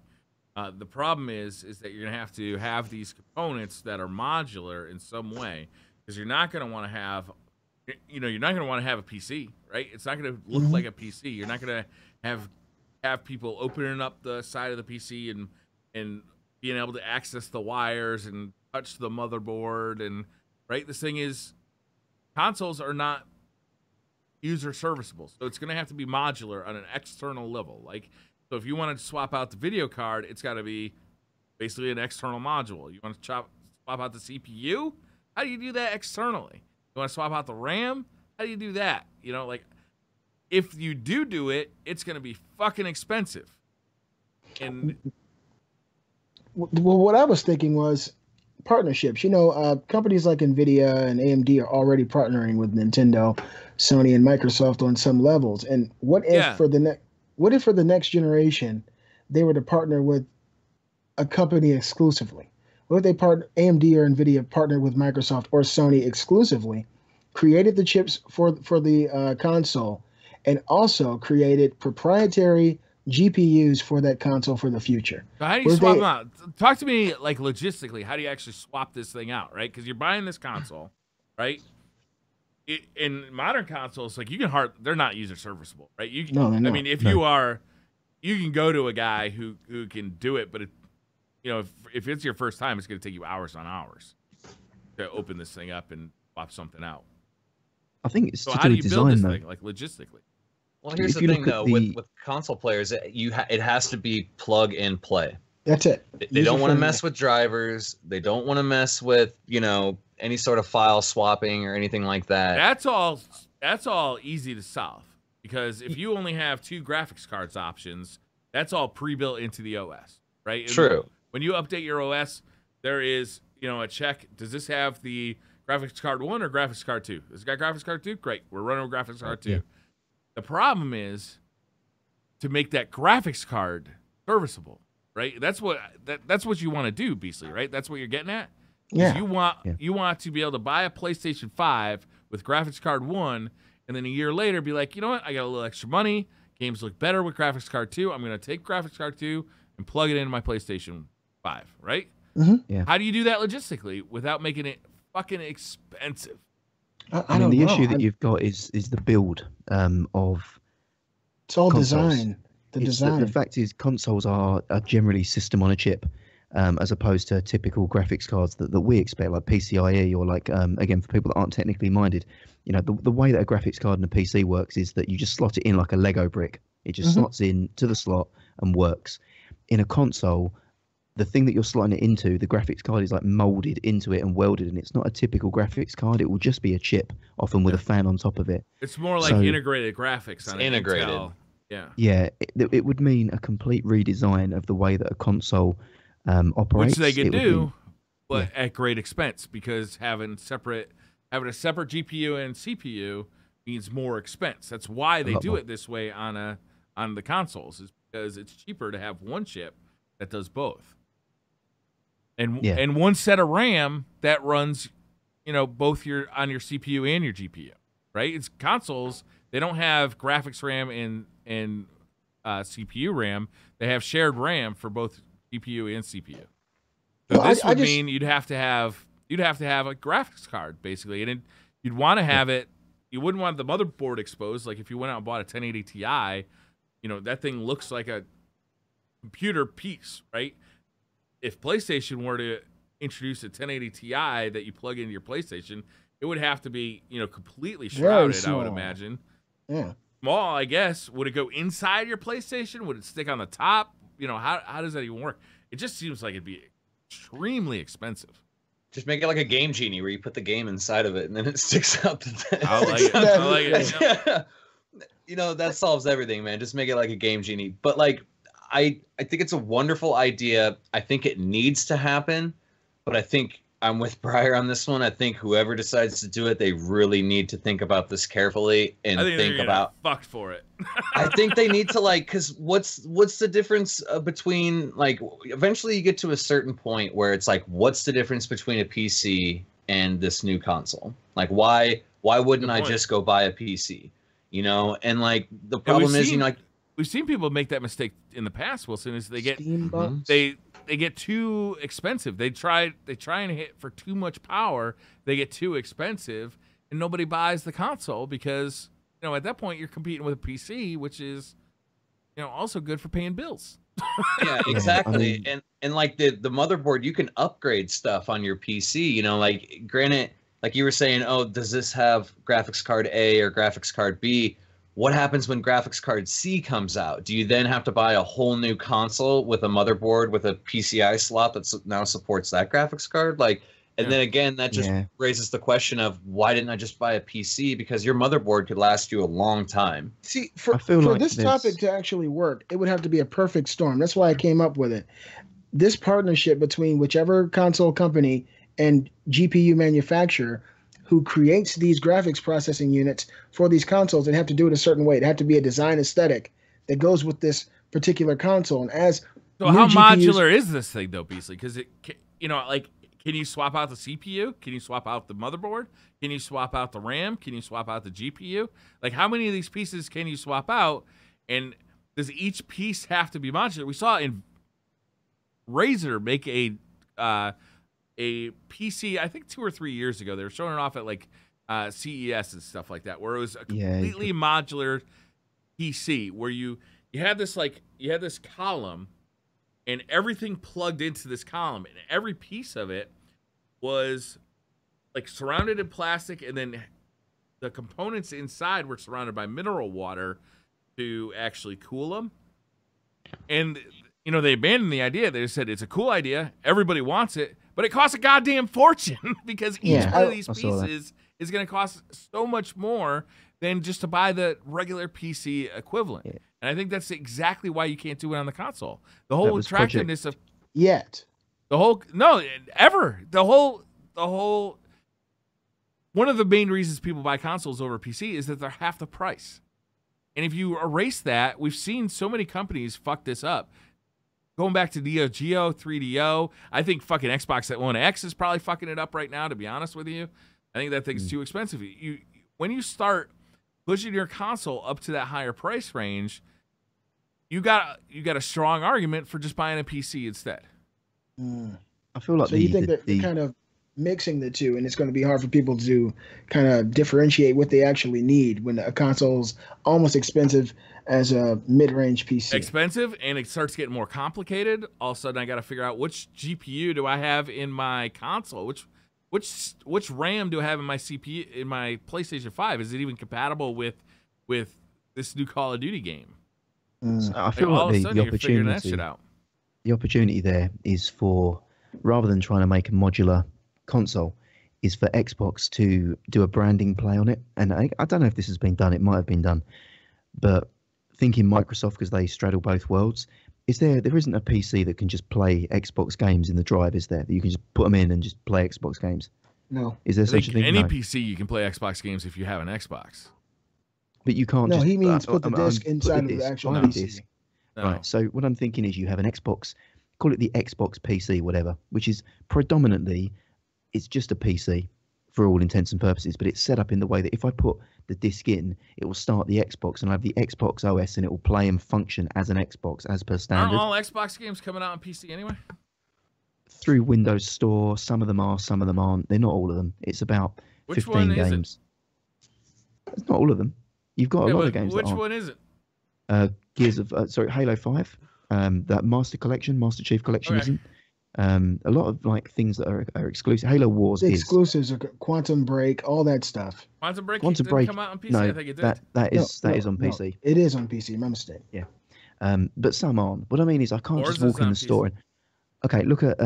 The problem is that you're going to have these components that are modular in some way, because you're not going to want to have, you're not going to want to have a PC, right? It's not going to look like a PC. You're not going to have people opening up the side of the PC and being able to access the wires and touch the motherboard, and right. This thing is, consoles are not user serviceable, so it's going to have to be modular on an external level. Like, so if you wanted to swap out the video card, it's got to be basically an external module. You want to swap out the CPU? How do you do that externally? You want to swap out the RAM? How do you do that? Like, if you do it, it's going to be fucking expensive. And well, what I was thinking was partnerships. Companies like NVIDIA and AMD are already partnering with Nintendo, Sony, and Microsoft on some levels. And what if for the next generation they were to partner with a company exclusively? What if AMD or NVIDIA partner with Microsoft or Sony exclusively, created the chips for the console, and also created proprietary GPUs for that console for the future. So how do you swap them out? Talk to me like logistically. How do you actually swap this thing out, right? Because you're buying this console, right? In modern consoles, like they're not user serviceable, right? No, they're not. I mean, if you are, you can go to a guy who can do it, but if it's your first time, it's going to take you hours on hours to open this thing up and swap something out. I think it's so. To How do you design, build this though. thing, like logistically? Well, here's the thing, though. With console players, it has to be plug and play. That's it. They don't want to mess with drivers. They don't want to mess with any sort of file swapping or anything like that. That's all easy to solve, because if you only have 2 graphics cards options, that's all pre-built into the OS, right? And True. When you update your OS, there is a check. Does this have the graphics card 1 or graphics card 2? Does it got graphics card 2? Great, we're running with graphics card 2. The problem is to make that graphics card serviceable, right? That's what you want to do, Beasley, right? That's what you're getting at. Yeah. You want to be able to buy a PlayStation 5 with graphics card 1, and then a year later be like, you know what? I got a little extra money. Games look better with graphics card 2. I'm going to take graphics card 2 and plug it into my PlayStation 5, right? Mm-hmm. Yeah. How do you do that logistically without making it fucking expensive? I mean, the issue that you've got is the build of. It's all consoles. design. Design. The fact is, consoles are generally system on a chip, as opposed to typical graphics cards that we expect, like PCIe, or like again, for people that aren't technically minded, the way that a graphics card and a PC works is that you just slot it in like a Lego brick. It just slots in to the slot and works. In a console, the thing that you're slotting it into, the graphics card is like molded into it and welded, and it's not a typical graphics card. It will just be a chip, often with a fan on top of it. It's more like integrated graphics on integrated. Intel. Yeah. Yeah, it would mean a complete redesign of the way that a console operates. Which they could do, but at great expense, because having a separate GPU and CPU means more expense. That's why they do it this way on the consoles, is because it's cheaper to have one chip that does both. And one set of RAM that runs, both on your CPU and your GPU, right? It's consoles. They don't have graphics RAM and CPU RAM. They have shared RAM for both GPU and CPU. So this would mean you'd have to have a graphics card basically, and you'd want to have it. You wouldn't want the motherboard exposed. Like if you went out and bought a 1080 Ti, that thing looks like a computer piece, right? If PlayStation were to introduce a 1080 Ti that you plug into your PlayStation, it would have to be, completely shrouded, I would imagine. Yeah. Small, I guess. Would it go inside your PlayStation? Would it stick on the top? How does that even work? It just seems like it'd be extremely expensive. Just make it like a Game Genie where you put the game inside of it and then it sticks out. I like it. I like it. Yeah. That solves everything, man. Just make it like a Game Genie. But I think it's a wonderful idea. I think it needs to happen, but I think I'm with Briar on this one. I think whoever decides to do it, they really need to think about this carefully and think about fucked for it. I think they need to because what's the difference between eventually you get to a certain point where it's what's the difference between a PC and this new console? Why wouldn't I just go buy a PC? And the problem is we've seen people make that mistake in the past, Wilson, is they get they get too expensive. They try and hit for too much power. They get too expensive, and nobody buys the console because at that point you're competing with a PC, which is also good for paying bills. Yeah, exactly. And the motherboard, you can upgrade stuff on your PC. Granted, like you were saying, does this have graphics card A or graphics card B? What happens when graphics card C comes out? Do you then have to buy a whole new console with a motherboard with a PCI slot that now supports that graphics card? And then again, that just raises the question of why didn't I just buy a PC? Because your motherboard could last you a long time. See, for this topic to actually work, it would have to be a perfect storm. That's why I came up with it. This partnership between whichever console company and GPU manufacturer who creates these graphics processing units for these consoles, and have to do it a certain way. It had to be a design aesthetic that goes with this particular console. And how modular is this thing though, Beasley? Because can you swap out the CPU? Can you swap out the motherboard? Can you swap out the RAM? Can you swap out the GPU? Like, how many of these pieces can you swap out? And does each piece have to be modular? We saw in Razer make a PC, I think 2 or 3 years ago. They were showing it off at like CES and stuff like that, where it was a completely modular PC, where you had this column, and everything plugged into this column, and every piece of it was like surrounded in plastic, and then the components inside were surrounded by mineral water to actually cool them. And you know, they abandoned the idea. They just said it's a cool idea, everybody wants it, but it costs a goddamn fortune because each one of these pieces is going to cost so much more than just to buy the regular PC equivalent. Yeah. And I think that's exactly why you can't do it on the console. The whole attractiveness of the whole one of the main reasons people buy consoles over PC is that they're half the price. And if you erase that, we've seen so many companies fuck this up. Going back to Neo Geo, 3DO, I think fucking Xbox One X is probably fucking it up right now, to be honest with you. I think that thing's too expensive. When you start pushing your console up to that higher price range, you got a strong argument for just buying a PC instead. I feel like you think that they're kind of mixing the two, and it's going to be hard for people to kind of differentiate what they actually need when a console's almost expensive as a mid-range PC. Expensive, and it starts getting more complicated. All of a sudden, I got to figure out which GPU do I have in my console, which RAM do I have in my CPU in my PlayStation 5? Is it even compatible with this new Call of Duty game? So I feel like the opportunity there is for, rather than trying to make a modular console, is for Xbox to do a branding play on it. And I don't know if this has been done. It might have been done, but thinking Microsoft, because they straddle both worlds, there isn't a PC that can just play Xbox games in the drive, is there? That you can just put them in and just play Xbox games? No. Is there such a thing? Any PC you can play Xbox games if you have an Xbox. But you can't. No, he means put the disc inside of the actual PC. No. Right. So what I'm thinking is you have an Xbox, call it the Xbox PC, whatever, which is predominantly, it's just a PC for all intents and purposes, but it's set up in the way that if I put the disc in, it will start the Xbox, and I have the Xbox OS, and it will play and function as an Xbox as per standard. Aren't all Xbox games coming out on PC anyway? Through Windows Store, some of them are, some of them aren't. They're not all of them. It's about 15 games. It's not all of them. You've got a lot of games. Which one is it? Halo 5. That Master Chief Collection isn't. A lot of like things that are exclusive. Halo Wars is exclusives. Quantum Break, all that stuff. Quantum Break didn't come out on PC. No, I think it did. That is on PC. No, it is on PC. My mistake. Yeah, but some aren't. What I mean is, I can't just walk in the store and. Okay, look at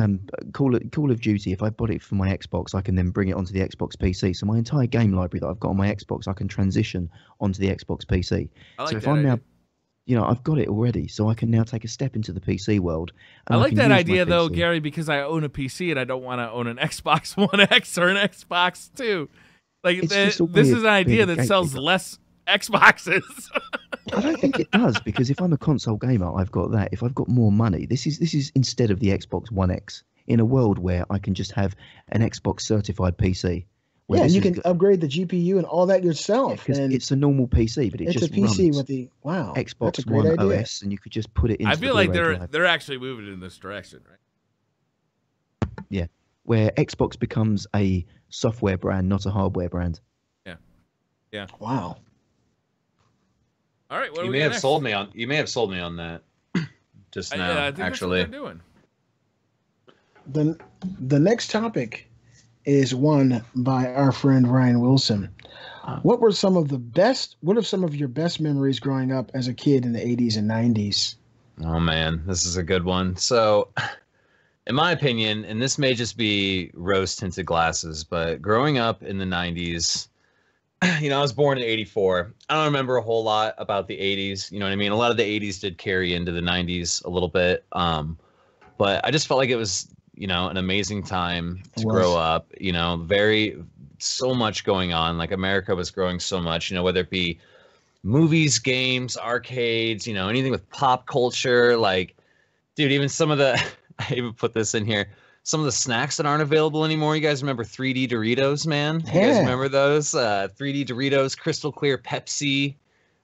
Call of Duty. If I bought it for my Xbox, I can then bring it onto the Xbox PC. So my entire game library that I've got on my Xbox, I can transition onto the Xbox PC. So if I'm now, I've got it already, so I can now take a step into the PC world. I like that idea though, Gary, because I own a PC and I don't want to own an Xbox One X or an Xbox 2. Like this is an idea that sells less Xboxes. I don't think it does, because if I'm a console gamer, I've got that. If I've got more money, this is instead of the Xbox One X, in a world where I can just have an Xbox certified PC. Yeah, and you can upgrade the GPU and all that yourself. Because it's a normal PC, but it's just a PC runs with the Xbox One idea. OS, and you could just put it in. I feel like they're actually moving in this direction, right? Yeah, where Xbox becomes a software brand, not a hardware brand. Yeah. Wow. All right, you may have sold me on that just now. Yeah, I think actually, that's what they're doing. The next topic is one by our friend Ryan Wilson. What are some of your best memories growing up as a kid in the 80s and 90s? Oh man, this is a good one. So, in my opinion, and this may just be rose-tinted glasses, but growing up in the 90s. I was born in '84. I don't remember a whole lot about the '80s. You know what I mean? A lot of the '80s did carry into the '90s a little bit. But I just felt like it was, an amazing time to grow up. So much going on. Like America was growing so much. Whether it be movies, games, arcades. Anything with pop culture. Like, dude, even some of the I even put this in here. some of the snacks that aren't available anymore. You guys remember 3D Doritos, man? You guys remember those? 3D Doritos, Crystal Clear Pepsi,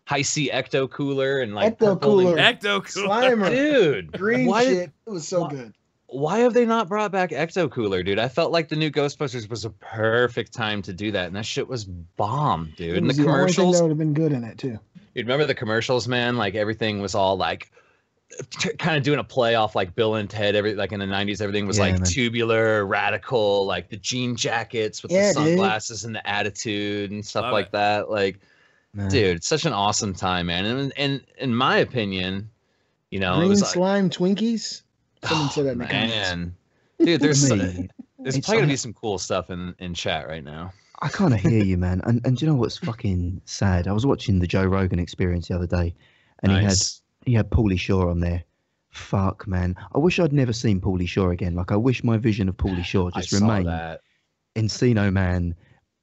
High C Ecto Cooler, and like Ecto Cooler, Slimer, dude, green shit. It was so good. Why have they not brought back Ecto Cooler, dude? I felt like the new Ghostbusters was a perfect time to do that, and that shit was bomb, dude. And the commercials, that would have been good in it too. You remember the commercials, man? Like everything was all like kind of doing a play off like Bill and Ted. Like in the 90s, everything was like tubular, radical, like the jean jackets with the sunglasses and the attitude and stuff like that. Like, dude, it's such an awesome time, man. And in my opinion, you know, green it was like, slime Twinkies. Someone said that in the comments. Dude, there's probably gonna be some cool stuff in chat right now. I kind of hear you, man. And do you know what's fucking sad? I was watching the Joe Rogan Experience the other day, and he had Pauly Shore on there. Fuck, man. I wish I'd never seen Pauly Shore again. Like, I wish my vision of Pauly Shore just remained Encino Man,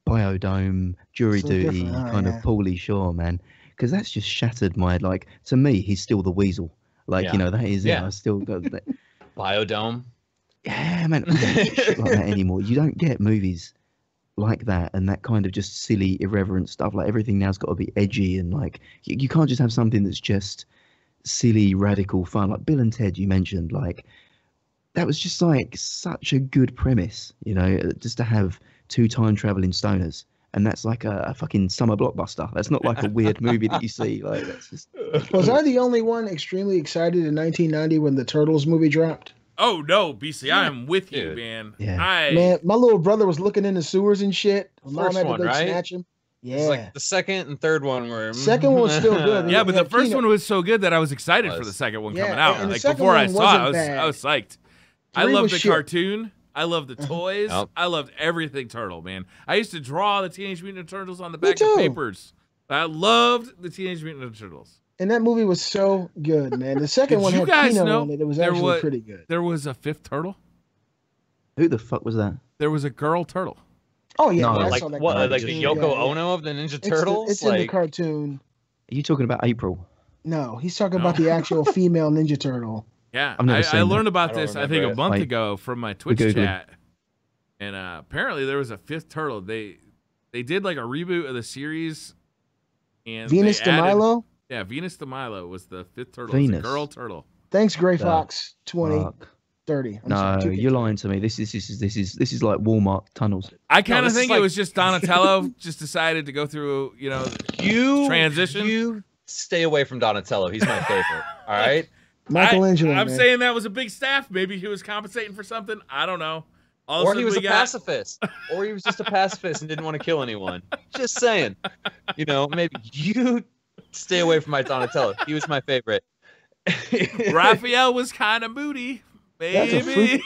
Biodome, Jury Duty, kind of Pauly Shore, man. Because that's just shattered my, like, to me, he's still the Weasel. Like, you know, that is it. I still got that. Biodome? Yeah, man. We don't get shit like that anymore. You don't get movies like that and that kind of just silly, irreverent stuff. Like, everything now's got to be edgy and, like, you can't just have something that's just silly, radical fun. Like Bill and Ted, you mentioned, like, that was just, like, such a good premise, you know, just to have two time-traveling stoners. And that's like a fucking summer blockbuster. That's not like a weird movie that you see. Like, that's just... Was I the only one extremely excited in 1990 when the Turtles movie dropped? Oh no, BC, I am with you, man. Yeah. Man, my little brother was looking in the sewers and shit. Mom had to go snatch him. Yeah. It's like the second and third one were. Second one was still good. Yeah, but the first one was so good that I was excited for the second one coming out. Like before I saw it, I was psyched. I loved the cartoon. I loved the toys. I loved everything Turtle, man. I used to draw the Teenage Mutant Ninja Turtles on the back of papers. I loved the Teenage Mutant Ninja Turtles. And that movie was so good, man. The second one had Pino in it. It was actually pretty good. There was a fifth turtle. Who the fuck was that? There was a girl turtle. Oh yeah, no, like what? Like the Yoko Ono of the Ninja Turtles? It's in the cartoon. Are you talking about April? No, he's talking about the actual female Ninja Turtle. Yeah, I learned about this I think a month ago from my Twitch chat, and apparently there was a fifth turtle. They did like a reboot of the series, and Venus de Milo. Yeah, Venus de Milo was the fifth turtle. Venus. It's a girl turtle. Thanks, Gray Fox 2030. No, you're lying to me. This is like Walmart tunnels. I kind of think it was just Donatello just decided to go through, you know, transition. You stay away from Donatello. He's my favorite. All right. Michelangelo. I'm saying that was a big staff. Maybe he was compensating for something. I don't know. Or he was a pacifist. Or he was just a pacifist and didn't want to kill anyone. Just saying. You know, maybe you stay away from my Donatello. He was my favorite. Raphael was kind of moody. Maybe.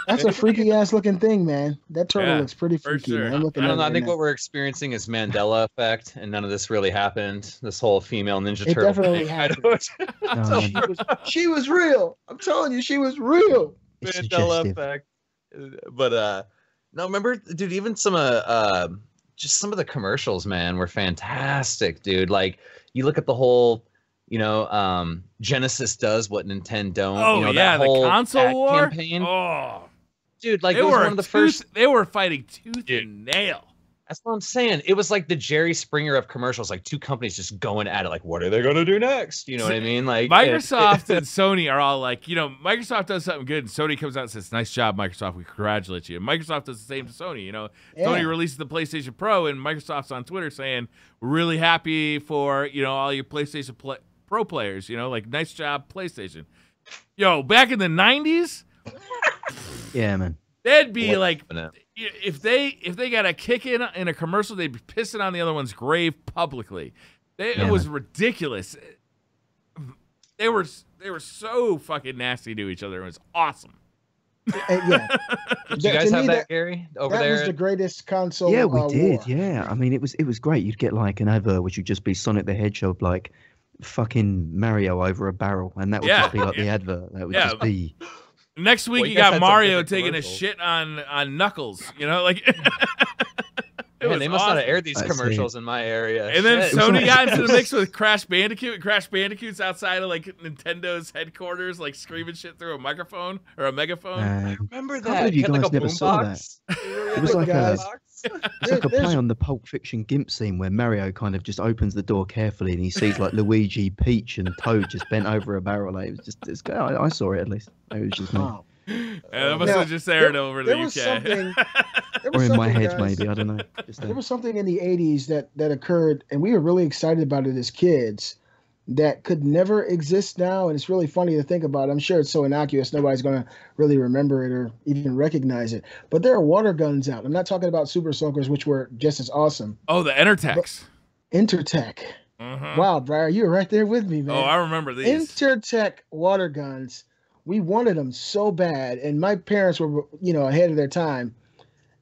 That's a freaky ass looking thing, man. That turtle looks pretty freaky. Sure. Man. I don't know. I think what we're experiencing is Mandela effect, and none of this really happened. This whole female Ninja Turtle. It definitely happened. She was real. I'm telling you, she was real. Mandela effect. But no, remember, dude, even some just some of the commercials, man, were fantastic, dude. Like, you look at the whole, you know, Genesis does what Nintendo don't. Oh, you know, yeah, that whole the console war campaign. Oh, dude, like, it was one of the first. They were fighting tooth and nail. That's what I'm saying. It was like the Jerry Springer of commercials, like two companies just going at it. Like, what are they going to do next? You know what I mean? Like, Microsoft and Sony are all like, you know, Microsoft does something good, and Sony comes out and says, "Nice job, Microsoft. We congratulate you." And Microsoft does the same to Sony. You know, Sony releases the PlayStation Pro, and Microsoft's on Twitter saying, "We're really happy for, you know, all your PlayStation Pro players. You know, like, nice job, PlayStation." Yo, back in the '90s, yeah, man, they'd be like. If they got a kick in a commercial, they'd be pissing on the other one's grave publicly. It was ridiculous. They were so fucking nasty to each other. It was awesome. Yeah. Did you guys have that, Gary, over there? That was the greatest console. Yeah, we did. War. Yeah, I mean, it was great. You'd get like an advert which would just be Sonic the Hedgehog, like fucking Mario over a barrel, and that would just be like the advert. That would just be. Next week, you got Mario taking a shit on Knuckles. You know, like Man, they must awesome. not have aired these commercials in my area. And then Shit. Sony got into the mix with Crash Bandicoot. And Crash Bandicoot's outside of like Nintendo's headquarters, like screaming shit through a microphone or a megaphone. Remember I that? can't believe you He had, guys like, a never saw boombox. It was like a play on the Pulp Fiction GIMP scene where Mario kind of just opens the door carefully and he sees like Luigi, Peach, and Toad just bent over a barrel. Like, it was just, I saw it at least. It was just me. Wow. That must have just aired over the UK. Or in my head, maybe. I don't know. There was something in the 80s that occurred, and we were really excited about it as kids, that could never exist now. And it's really funny to think about. I'm sure it's so innocuous, nobody's going to really remember it or even recognize it. But there are water guns out. I'm not talking about Super Soakers, which were just as awesome. Oh, the Intertex. Intertech. Wow, Briar, you were right there with me, man. Oh, I remember these. Intertech water guns. We wanted them so bad, and my parents were, ahead of their time.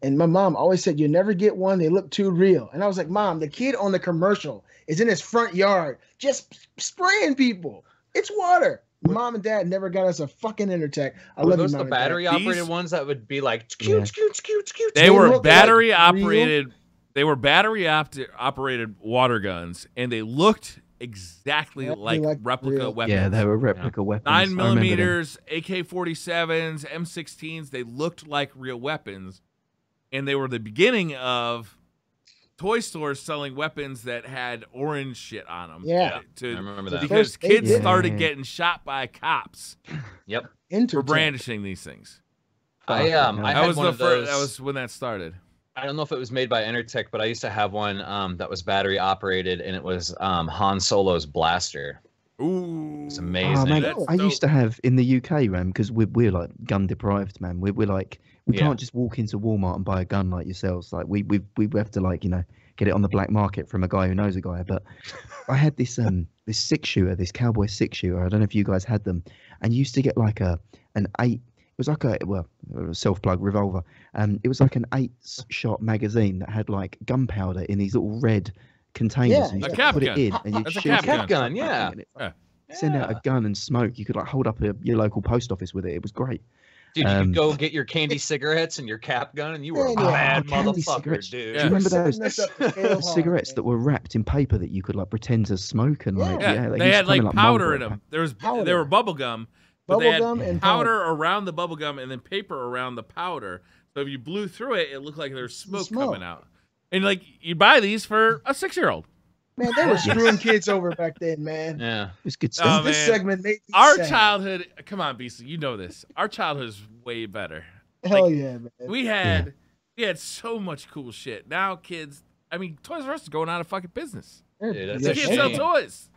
And my mom always said, "You never get one; they look too real." And I was like, "Mom, the kid on the commercial is in his front yard just spraying people. It's water." Mom and Dad never got us a fucking Intertech. I love those you, the Mom battery and Dad. operated ones that would be like cute. They were look battery like operated. They were battery operated water guns, and they looked exactly like replica real. weapons. Yeah, they were replica weapons. 9mm, AK-47s, M16s. They looked like real weapons, and they were the beginning of toy stores selling weapons that had orange shit on them. Yeah. I remember that. Because kids did. started getting shot by cops Yep. for brandishing these things. I That had was one the of first. those. That was when that started. I don't know if it was made by Intertech, but I used to have one that was battery operated, and it was Han Solo's blaster. Ooh, It's amazing. Oh, man, That's I used to dope. have in the UK, man, because we're like gun deprived, man. We're like we can't just walk into Walmart and buy a gun like yourselves. Like we have to get it on the black market from a guy who knows a guy. But I had this this 6-shooter, this cowboy 6-shooter. I don't know if you guys had them, and you used to get like an 8. It was like a self-plug revolver. It was like an 8-shot magazine that had like gunpowder in these little red containers. And you A could cap put gun. it in, and you'd That's a shoot cap it. gun. Gun, yeah. And send out a gun and smoke. You could like hold up your local post office with it. It was great. Dude, you could go get your candy cigarettes and your cap gun, and you were a bad candy motherfucker, cigarettes. dude. Do you remember those The cigarettes that were wrapped in paper that you could like pretend to smoke and like Yeah, they they used had to come like in, like, powder Marlboro in them. pack. There was Powder. they were bubble gum, but they Bubble gum had and powder around the bubble gum and then paper around the powder. So if you blew through it, it looked like there was smoke coming out. And like you buy these for a 6-year-old. Man, they were screwing kids over back then, man. Yeah. It was good Oh, stuff. This man. segment made me Our sad. childhood, come on, Beasley, you know this. Our childhood is way better. Hell like, yeah, man. We had so much cool shit. Now kids, I mean, Toys R Us is going out of fucking business. Dude, that's They a can't sell shame. toys.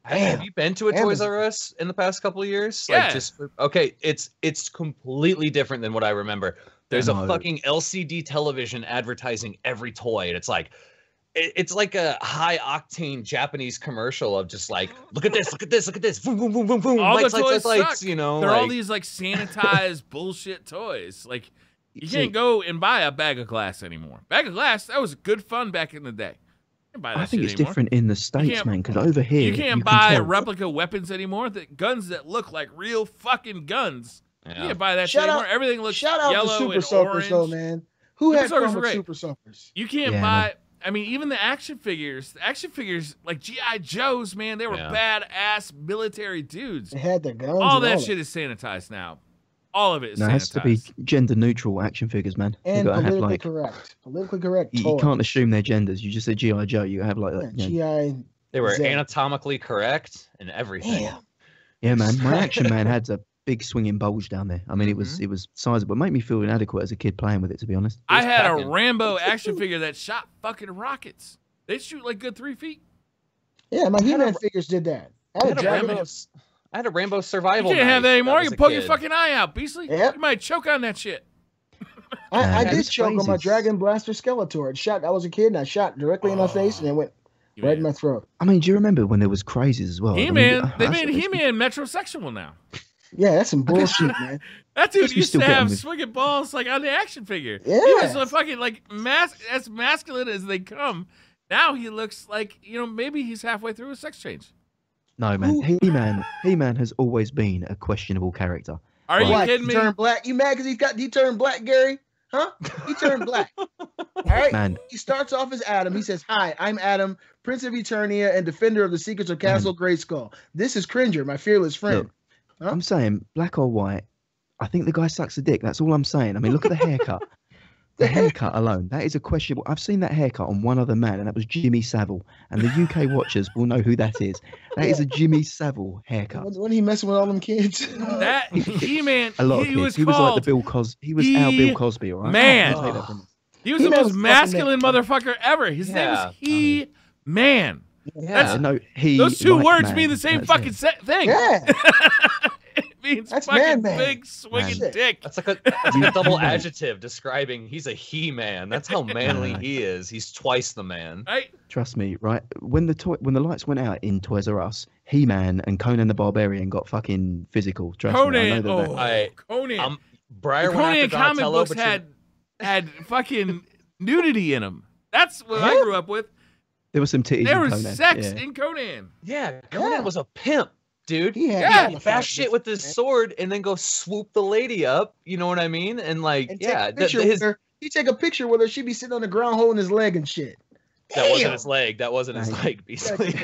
Have you been to a Toys R Us in the past couple of years? Yeah. Okay, it's completely different than what I remember. There's a No. fucking LCD television advertising every toy, and it's like a high octane Japanese commercial of just like, look at this, boom, boom, boom, boom, boom, All lights, the toys lights, suck. you know. They're all like- these like sanitized bullshit toys. Like you See- can't go and buy a bag of glass anymore. Bag of glass, that was good fun back in the day. You can't buy that I think shit it's anymore. different in the States, can't- man, because over here You can't can buy tell- replica weapons anymore. Guns that look like real fucking guns. You Yeah. can't buy that shit Shout out- anymore. Everything looks Shout out yellow to Super and Soakers, orange. though, man. Who Super had Soakers fun were with great. Super Soakers? You can't Yeah, buy. I mean, even the action figures. The action figures like GI Joes, man, they were Yeah. badass military dudes. They had the guns. All and that all shit is sanitized now. All of it is No, it sanitized. has to be gender neutral action figures, man. And You gotta have politically like correct. Politically correct. you toys. can't assume their genders. You just say GI Joe. You have like Yeah, GI. They were Zed. anatomically correct and everything. Damn. yeah, man. My Action Man had a big swinging bulge down there. I mean, it was sizable. It made me feel inadequate as a kid playing with it, to be honest. I had a packing. Rambo action figure that shot fucking rockets. They shoot like good 3 feet. Yeah, my He-Man figures did that. I I had a Dragon. had a Rambo You survival. can't have that knife anymore. when I You was can a poke your kid. fucking eye out, Beasley. Yep. You might choke on that shit. I it did was choke on my crazy. Dragon Blaster Skeletor. It shot. I was a kid, and I shot directly in my face, and it went right in my throat. I mean, do you remember when there was crazes as well? He-Man, they I made mean, He-Man metrosexual now. Yeah, that's some bullshit, man. That dude guess we used still to get have him. swinging balls like on the action figure. He Yeah. was a fucking like as masculine as they come. Now he looks like, maybe he's halfway through a sex change. No, man. He-Man has always been a questionable character. Are you Why? kidding He me? turned black. You mad because he turned black, Gary? Huh? He turned black. All right. Man. He starts off as Adam. He says, "Hi, I'm Adam, Prince of Eternia and defender of the secrets of Castle Grayskull. This is Cringer, my fearless friend." Look, I'm saying, black or white, I think the guy sucks a dick. That's all I'm saying. I mean, look at the haircut. The haircut alone, that is a questionable. I've seen that haircut on one other man, and that was Jimmy Savile. And the UK watchers will know who that is. That is a Jimmy Savile haircut. Wasn't he messing with all them kids? That He-Man, A lot of kids. He was like the Bill Cosby. He was our Bill Cosby, all right? Man. He was the He-Man most was masculine fucking motherfucker ever. His name was He-Man. Yeah. No, he. Those two like words man. mean the same That's fucking it. thing. Yeah. It means That's fucking man. big swinging Man. dick. That's like a double adjective describing he's a he-man. That's how manly he is. He's twice the man. Right? Trust me, right? When the lights went out in Toys R Us, He-Man and Conan the Barbarian got fucking physical. Trust me, I know that. Conan. Briar went Conan after comic Donatello, books but had fucking nudity in them. That's what I grew up with. There was some titties. There in was Conan. sex Yeah. in Conan. yeah, Conan was a pimp, dude. He had He'd fast shit with his sword and then go swoop the lady up. You know what I mean? And like, And yeah, take a picture with her. He take a picture with her. She'd be sitting on the ground holding his leg and shit. that wasn't Damn. his leg. That wasn't his leg, Beasley.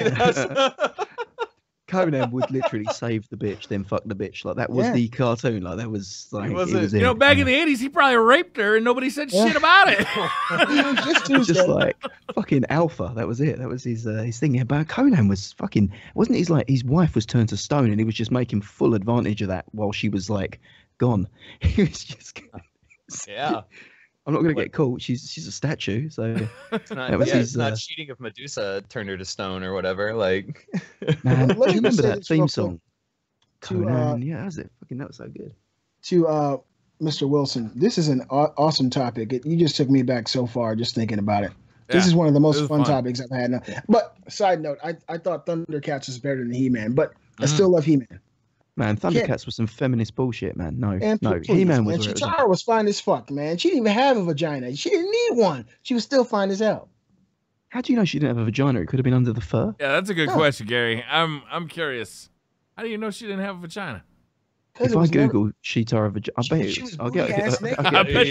Conan would literally save the bitch, then fuck the bitch. Like that was the cartoon. Like that was like it was You know, back in the 80s, he probably raped her and nobody said shit about it. just like fucking alpha. That was it. That was his thing. Yeah, but Conan was fucking. Wasn't his like his wife was turned to stone and he was just making full advantage of that while she was like gone. He was just. Yeah. I'm not gonna get caught. She's a statue, so It's not, that was his, it's not cheating if Medusa turned her to stone or whatever. Like, man, do Let you me remember say that this real theme quick. song? To, Conan, yeah, that was it. Fucking, that was so good. To Mr. Wilson, this is an awesome topic. You just took me back so far just thinking about it. This Yeah, is one of the it most was fun fun. topics I've had. Now. But side note, I thought Thundercats was better than He-Man, but I still love He-Man. Man, Thundercats was some feminist bullshit, man. No, And no, please, He-Man man, was. where it was at. Chitara was fine as fuck, man. She didn't even have a vagina. She didn't need one. She was still fine as hell. How do you know she didn't have a vagina? It could have been under the fur. Yeah, that's a good Yeah. question, Gary. I'm curious. How do you know she didn't have a vagina? Because If it I was never- Google Shitara vagina, I bet She was I'll get. booty-ass naked. I bet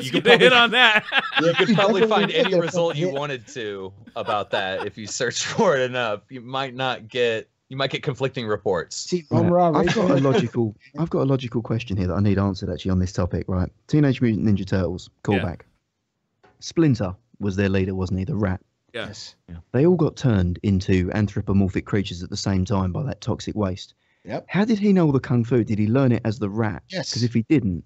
you get a hit on that. you could probably definitely find get any that result fucking you hit. wanted to about that if you search for it enough. You might get conflicting reports. See, Right, Omar, I've got a Rachel. logical question here that I need answered actually on this topic. Right, Teenage Mutant Ninja Turtles callback. Splinter was their leader, wasn't he? The rat. Yes. They all got turned into anthropomorphic creatures at the same time by that toxic waste. Yep. How did he know all the kung fu? Did he learn it as the rat? Yes. Because if he didn't,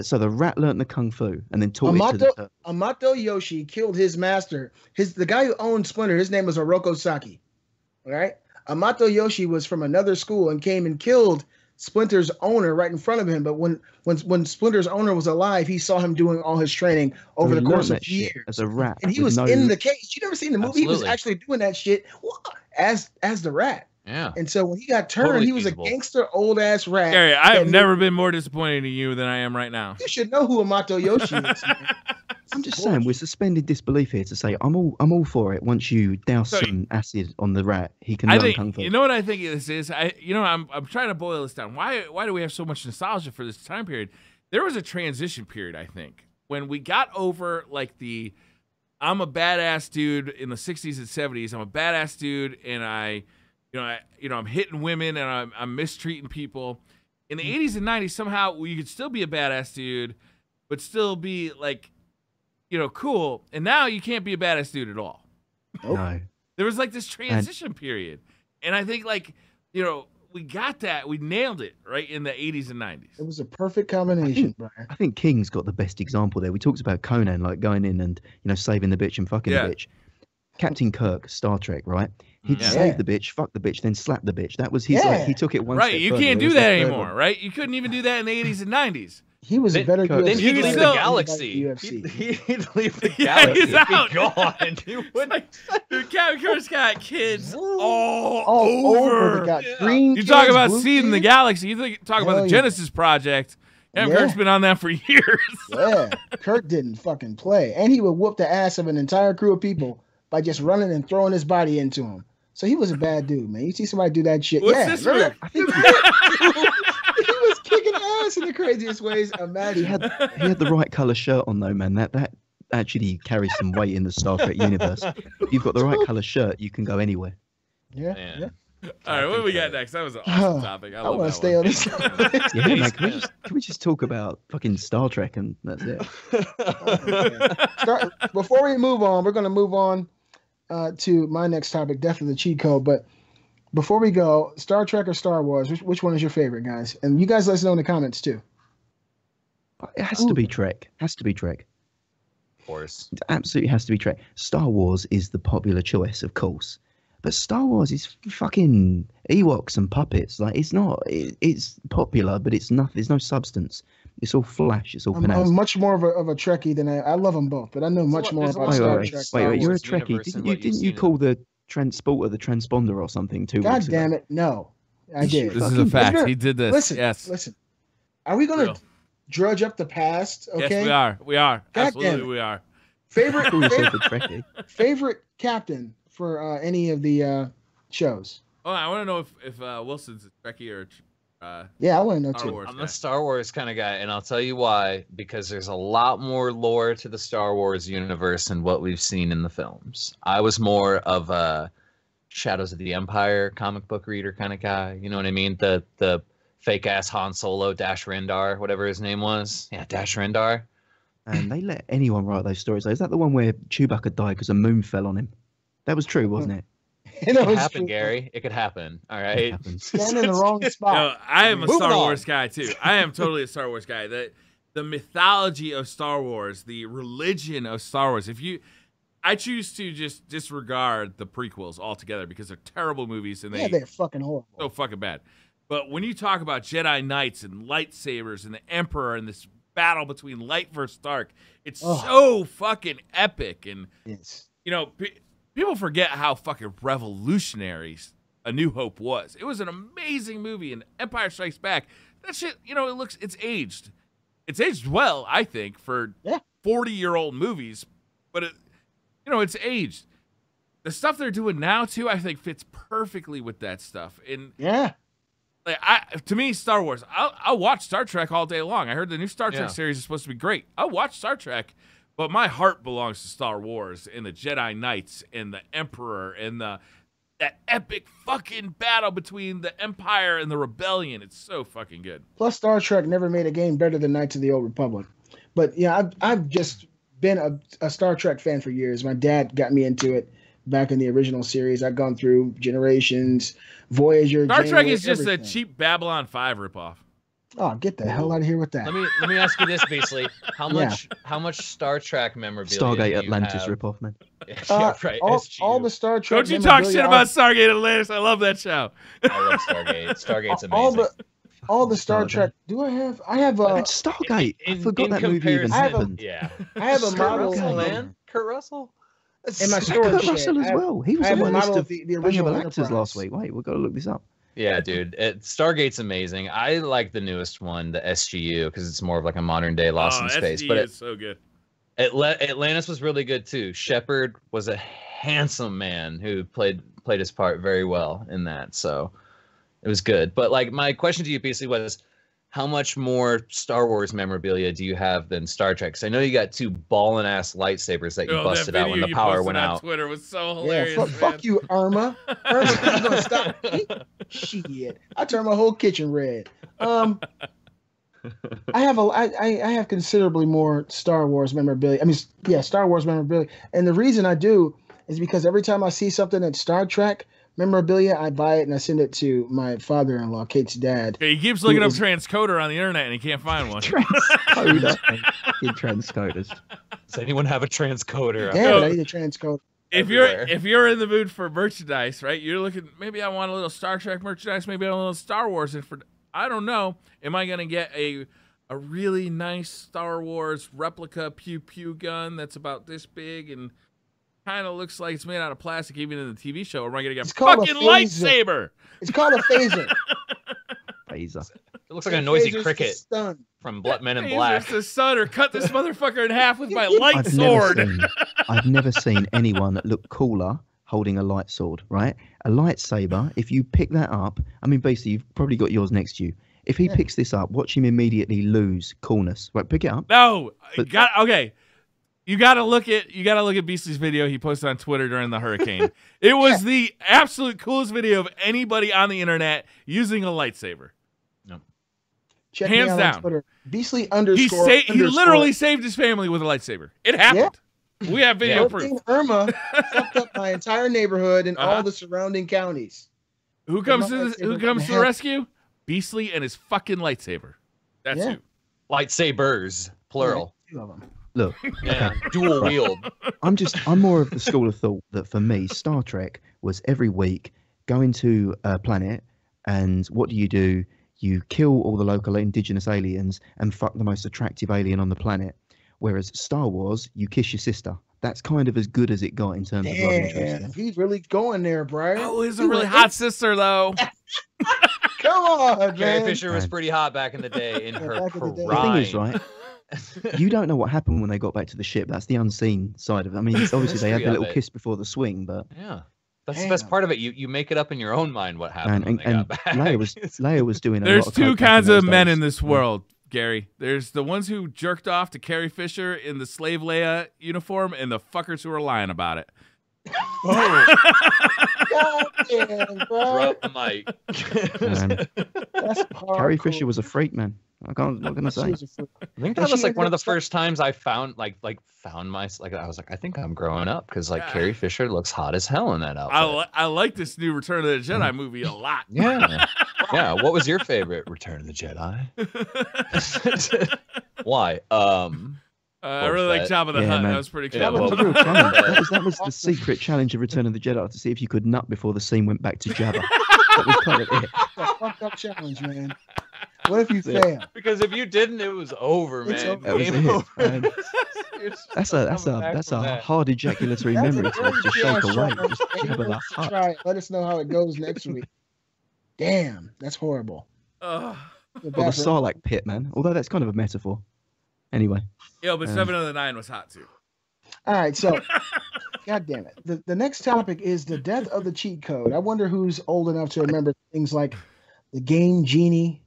so the rat learned the kung fu and then taught it to the turtle. Amato Yoshi killed his master. The guy who owned Splinter, his name was Oroko Saki. All right. Amato Yoshi was from another school and came and killed Splinter's owner right in front of him. But when Splinter's owner was alive, he saw him doing all his training over He the learned course that of shit years. as a rat. And he with was no- in the cage. You never seen the movie? He was Absolutely. actually doing that shit as the rat. Yeah. And so when he got turned, Totally he was feasible. a gangster old ass rat. Gary, I have that never been more disappointed in you than I am right now. You should know who Amato Yoshi is. Man. I'm just saying we're suspended disbelief here to say I'm all for it. Once you douse So- some acid on the rat, he can I learn think kung fu. you know what I think this is. I'm trying to boil this down. Why do we have so much nostalgia for this time period? There was a transition period, I think, when we got over like I'm a badass dude in the 60s and 70s. I'm a badass dude, and I'm hitting women and I'm mistreating people. In the 80s and 90s, somehow you could still be a badass dude, but still be like, cool. And now you can't be a badass dude at all. No. There was like this transition period. And I think we got that. We nailed it right in the 80s and 90s. It was a perfect combination, Brian. I think King's got the best example there. We talked about Conan, like going in and saving the bitch and fucking Yeah. the bitch. Captain Kirk, Star Trek, right? He'd Yeah. save the bitch, fuck the bitch, then slap the bitch. That was his. Yeah. Like, he took it one Right, step you further. can't It do was that like anymore, further. right? You couldn't even do that in the 80s and 90s. He was a better Then UFC he'd could leave still- the galaxy. UFC. He'd leave the Yeah, galaxy. he's out. Be gone. He wouldn't. Dude, Captain Kirk's got kids all All over. over. They got green. You talk kids, about blue seeing the kids. galaxy. You talk about Hell the yeah. Genesis Project. Captain Yeah. Kirk's been on that for years. Yeah, Kirk didn't fucking play, and he would whoop the ass of an entire crew of people by just running and throwing his body into him. So he was a bad dude, man. You see somebody do that shit? What's yeah, this remember for? I think that? He was kicking ass us in the craziest ways. He had the right color shirt on though, man. That actually carries some weight in the Star Trek universe. If you've got the right color shirt, you can go anywhere. Yeah. Man. Yeah. All right, what do we got next? That was an awesome topic. I love want that to stay one. on this. Yeah, man. Can we just talk about fucking Star Trek and that's it? Before we move on, we're going to move on to my next topic, Death of the Cheat Code. But before we go, Star Trek or Star Wars, which one is your favorite, guys? And you guys let us know in the comments too. It has to be Trek. Has to be Trek. Of course. It absolutely has to be Trek. Star Wars is the popular choice, of course. But Star Wars is fucking Ewoks and puppets. Like, it's not. It's popular, but it's nothing. There's no substance. It's all flash. It's all pronounced. I'm much more of a Trekkie than I love them both, but I know much more about Star Trek. Wait, you're a Trekkie. Didn't you call the transporter the transponder or something too? God damn it, no, I did. This is a fact. He did this. Listen. Are we gonna drudge up the past? Okay. Yes, we are. God Absolutely, we are. Favorite captain for any of the shows? Oh, I want to know if Wilson's a Trekkie or yeah, I want to know Star too. Wars I'm guy. a Star Wars kind of guy, and I'll tell you why. Because there's a lot more lore to the Star Wars universe than what we've seen in the films. I was more of a Shadows of the Empire comic book reader kind of guy. You know what I mean? The fake ass Han Solo, Dash Rendar, whatever his name was. Yeah, Dash Rendar. And they let anyone write those stories. Is that the one where Chewbacca died because a moon fell on him? That was true, wasn't it? It could happen, Gary. It could happen. All right. Stand in the wrong spot. No, I am a Moving Star on. Wars guy too. I am totally a Star Wars guy. The mythology of Star Wars, the religion of Star Wars. I choose to just disregard the prequels altogether because they're terrible movies and they're fucking horrible. So fucking bad. But when you talk about Jedi Knights and lightsabers and the Emperor and this battle between light versus dark, it's so fucking epic. And you know, people forget how fucking revolutionary A New Hope was. It was an amazing movie, and Empire Strikes Back. That shit, you know, it's aged. It's aged well, I think, for 40-year-old movies. But it's aged. The stuff they're doing now too, I think, fits perfectly with that stuff. And to me, Star Wars, I'll watch Star Trek all day long. I heard the new Star Trek series is supposed to be great. I'll watch Star Trek, but my heart belongs to Star Wars and the Jedi Knights and the Emperor and that epic fucking battle between the Empire and the Rebellion. It's so fucking good. Plus, Star Trek never made a game better than Knights of the Old Republic. But yeah, I've just been a Star Trek fan for years. My dad got me into it back in the original series. I've gone through Generations, Voyager. Star Trek Janeway, is just everything. a cheap Babylon 5 ripoff. Oh, get the hell out of here with that. Let me ask you this, Beasley. How much Star Trek memorabilia Stargate do you Atlantis have? ripoff, man. Yeah, right. All the Star Trek. Don't you talk shit about Stargate Atlantis. I love that show. I love Stargate. Stargate's amazing. All the Star Trek. Do I have? I have a. It's Stargate. I forgot that movie even comparison, happened. Yeah. I have a model. Kurt Russell. In my storage Kurt Russell as well. He was on my list of the original actors Enterprise last week. Wait, we've got to look this up. Yeah, dude. Stargate's amazing. I like the newest one, the SGU, because it's more of like a modern day Lost in Space. SGU But is so good. Atlantis was really good too. Shepard was a handsome man who played his part very well in that. So it was good. But like my question to you basically was, how much more Star Wars memorabilia do you have than Star Trek? Because I know you got two ballin' ass lightsabers that you busted out when the power went out. Twitter was so hilarious. Yeah, fuck you, Irma. Irma's gonna stop me. Shit, I turned my whole kitchen red. I have considerably more Star Wars memorabilia. I mean, yeah, Star Wars memorabilia, and the reason I do is because every time I see something that's Star Trek memorabilia, I buy it and I send it to my father-in-law, Kate's dad. Okay, he keeps looking up transcoder on the internet and he can't find one. Transcoders. Does anyone have a transcoder? Yeah, I need a transcoder. If you're in the mood for merchandise, right? You're looking. Maybe I want a little Star Trek merchandise. Maybe I want a little Star Wars. I don't know. Am I gonna get a really nice Star Wars replica pew pew gun that's about this big and kind of looks like it's made out of plastic, even in the TV show? Or am I gonna get a fucking lightsaber? It's called a phaser. Phaser. It looks like a noisy cricket from Men in Black. The sun, or cut this motherfucker in half with my light sword. I've never seen anyone that looked cooler holding a light sword, right? A lightsaber, if you pick that up, I mean, basically, you've probably got yours next to you. If he picks this up, watch him immediately lose coolness. Right, pick it up. No, okay. You gotta look at Beastly's video he posted on Twitter during the hurricane. It was the absolute coolest video of anybody on the internet using a lightsaber. No. Check Hands me out down. on Twitter. Beastly He underscore. literally saved his family with a lightsaber. It happened. We have video proof. Hurricane Irma fucked up my entire neighborhood and all the surrounding counties. Who comes to the rescue? Beastly and his fucking lightsaber. That's who. Lightsabers, plural. Yeah, 2 of them. Look, Yeah, dual wield. I'm more of the school of thought that for me, Star Trek was every week going to a planet, and what do? You kill all the local indigenous aliens and fuck the most attractive alien on the planet. Whereas Star Wars, you kiss your sister. That's kind of as good as it got in terms of love interest. He's really going there, Briar. Oh, he's a really hot sister, though. Come on, man. Carrie Fisher was pretty hot back in the day in her prime. The thing is, right, you don't know what happened when they got back to the ship. That's the unseen side of it. I mean, it's obviously they had the little kiss before the swing, but yeah, that's the best part of it. You make it up in your own mind what happened. And Leia was doing. There's 2 kinds of men in this world, Gary. There's the ones who jerked off to Carrie Fisher in the slave Leia uniform, and the fuckers who are lying about it. Oh. God damn, bro. Drop the mic. That's Carrie Fisher was a freak, man. What can I say? I think that was like one of the first times I found I was like, I think I'm growing up because Carrie Fisher looks hot as hell in that outfit. I like this new Return of the Jedi movie a lot. Yeah. Yeah. What was your favorite Return of the Jedi? Why? I really like Jabba the Hutt. Man. That was pretty cool. Yeah, That was a real challenge. That was the secret challenge of Return of the Jedi, to see if you could nut before the scene went back to Jabba. That was kind of it. a fucked up challenge, man. What if you fail? Because if you didn't, it was over, man. Over. That was Game it, over. man. That's a hard ejaculatory memory to just shake away. Just Jabba the Hutt. Try it. Let us know how it goes next week. Damn, that's horrible. Or the Sarlacc pit, man. Although that's kind of a metaphor. Anyway. Yeah, but 7 of the 9 was hot too. All right, so God damn it. The next topic is the death of the cheat code. I wonder who's old enough to remember things like the Game Genie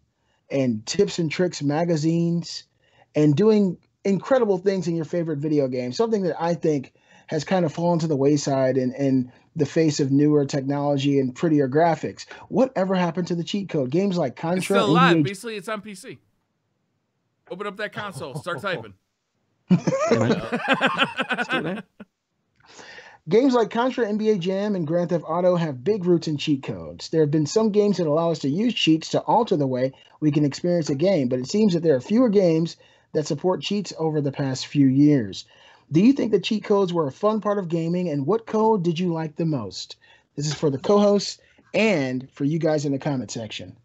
and Tips and Tricks magazines and doing incredible things in your favorite video game. Something that I think has kind of fallen to the wayside in the face of newer technology and prettier graphics. Whatever happened to the cheat code? Games like Contra. It's still alive. Basically, it's on PC. Open up that console. Start typing. Games like Contra, NBA Jam, and Grand Theft Auto have big roots in cheat codes. There have been some games that allow us to use cheats to alter the way we can experience a game, but it seems that there are fewer games that support cheats over the past few years. Do you think that cheat codes were a fun part of gaming, and what code did you like the most? This is for the co-hosts and for you guys in the comment section.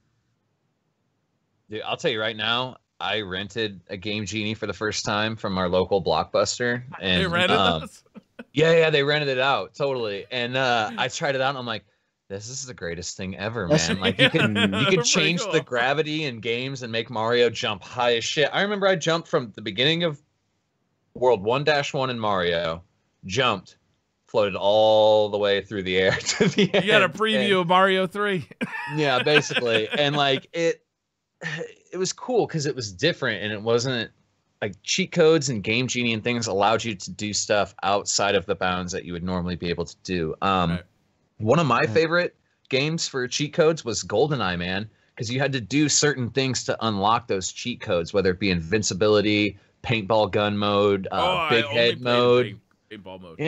Dude, I'll tell you right now, I rented a Game Genie for the first time from our local Blockbuster. And, They rented us? Yeah, they rented it out, totally. And I tried it out, and I'm like, this is the greatest thing ever, man. Like, you can change the gravity in games and make Mario jump high as shit. I remember I jumped from the beginning of World 1-1 in Mario, jumped, floated all the way through the air to the end. You got a preview of Mario 3. Yeah, basically. And, like, it was cool because it was different, and it wasn't like cheat codes and Game Genie and things allowed you to do stuff outside of the bounds that you would normally be able to do. Right. One of my favorite games for cheat codes was GoldenEye, man, because you had to do certain things to unlock those cheat codes, whether it be invincibility, paintball gun mode, big head mode. Paintball mode.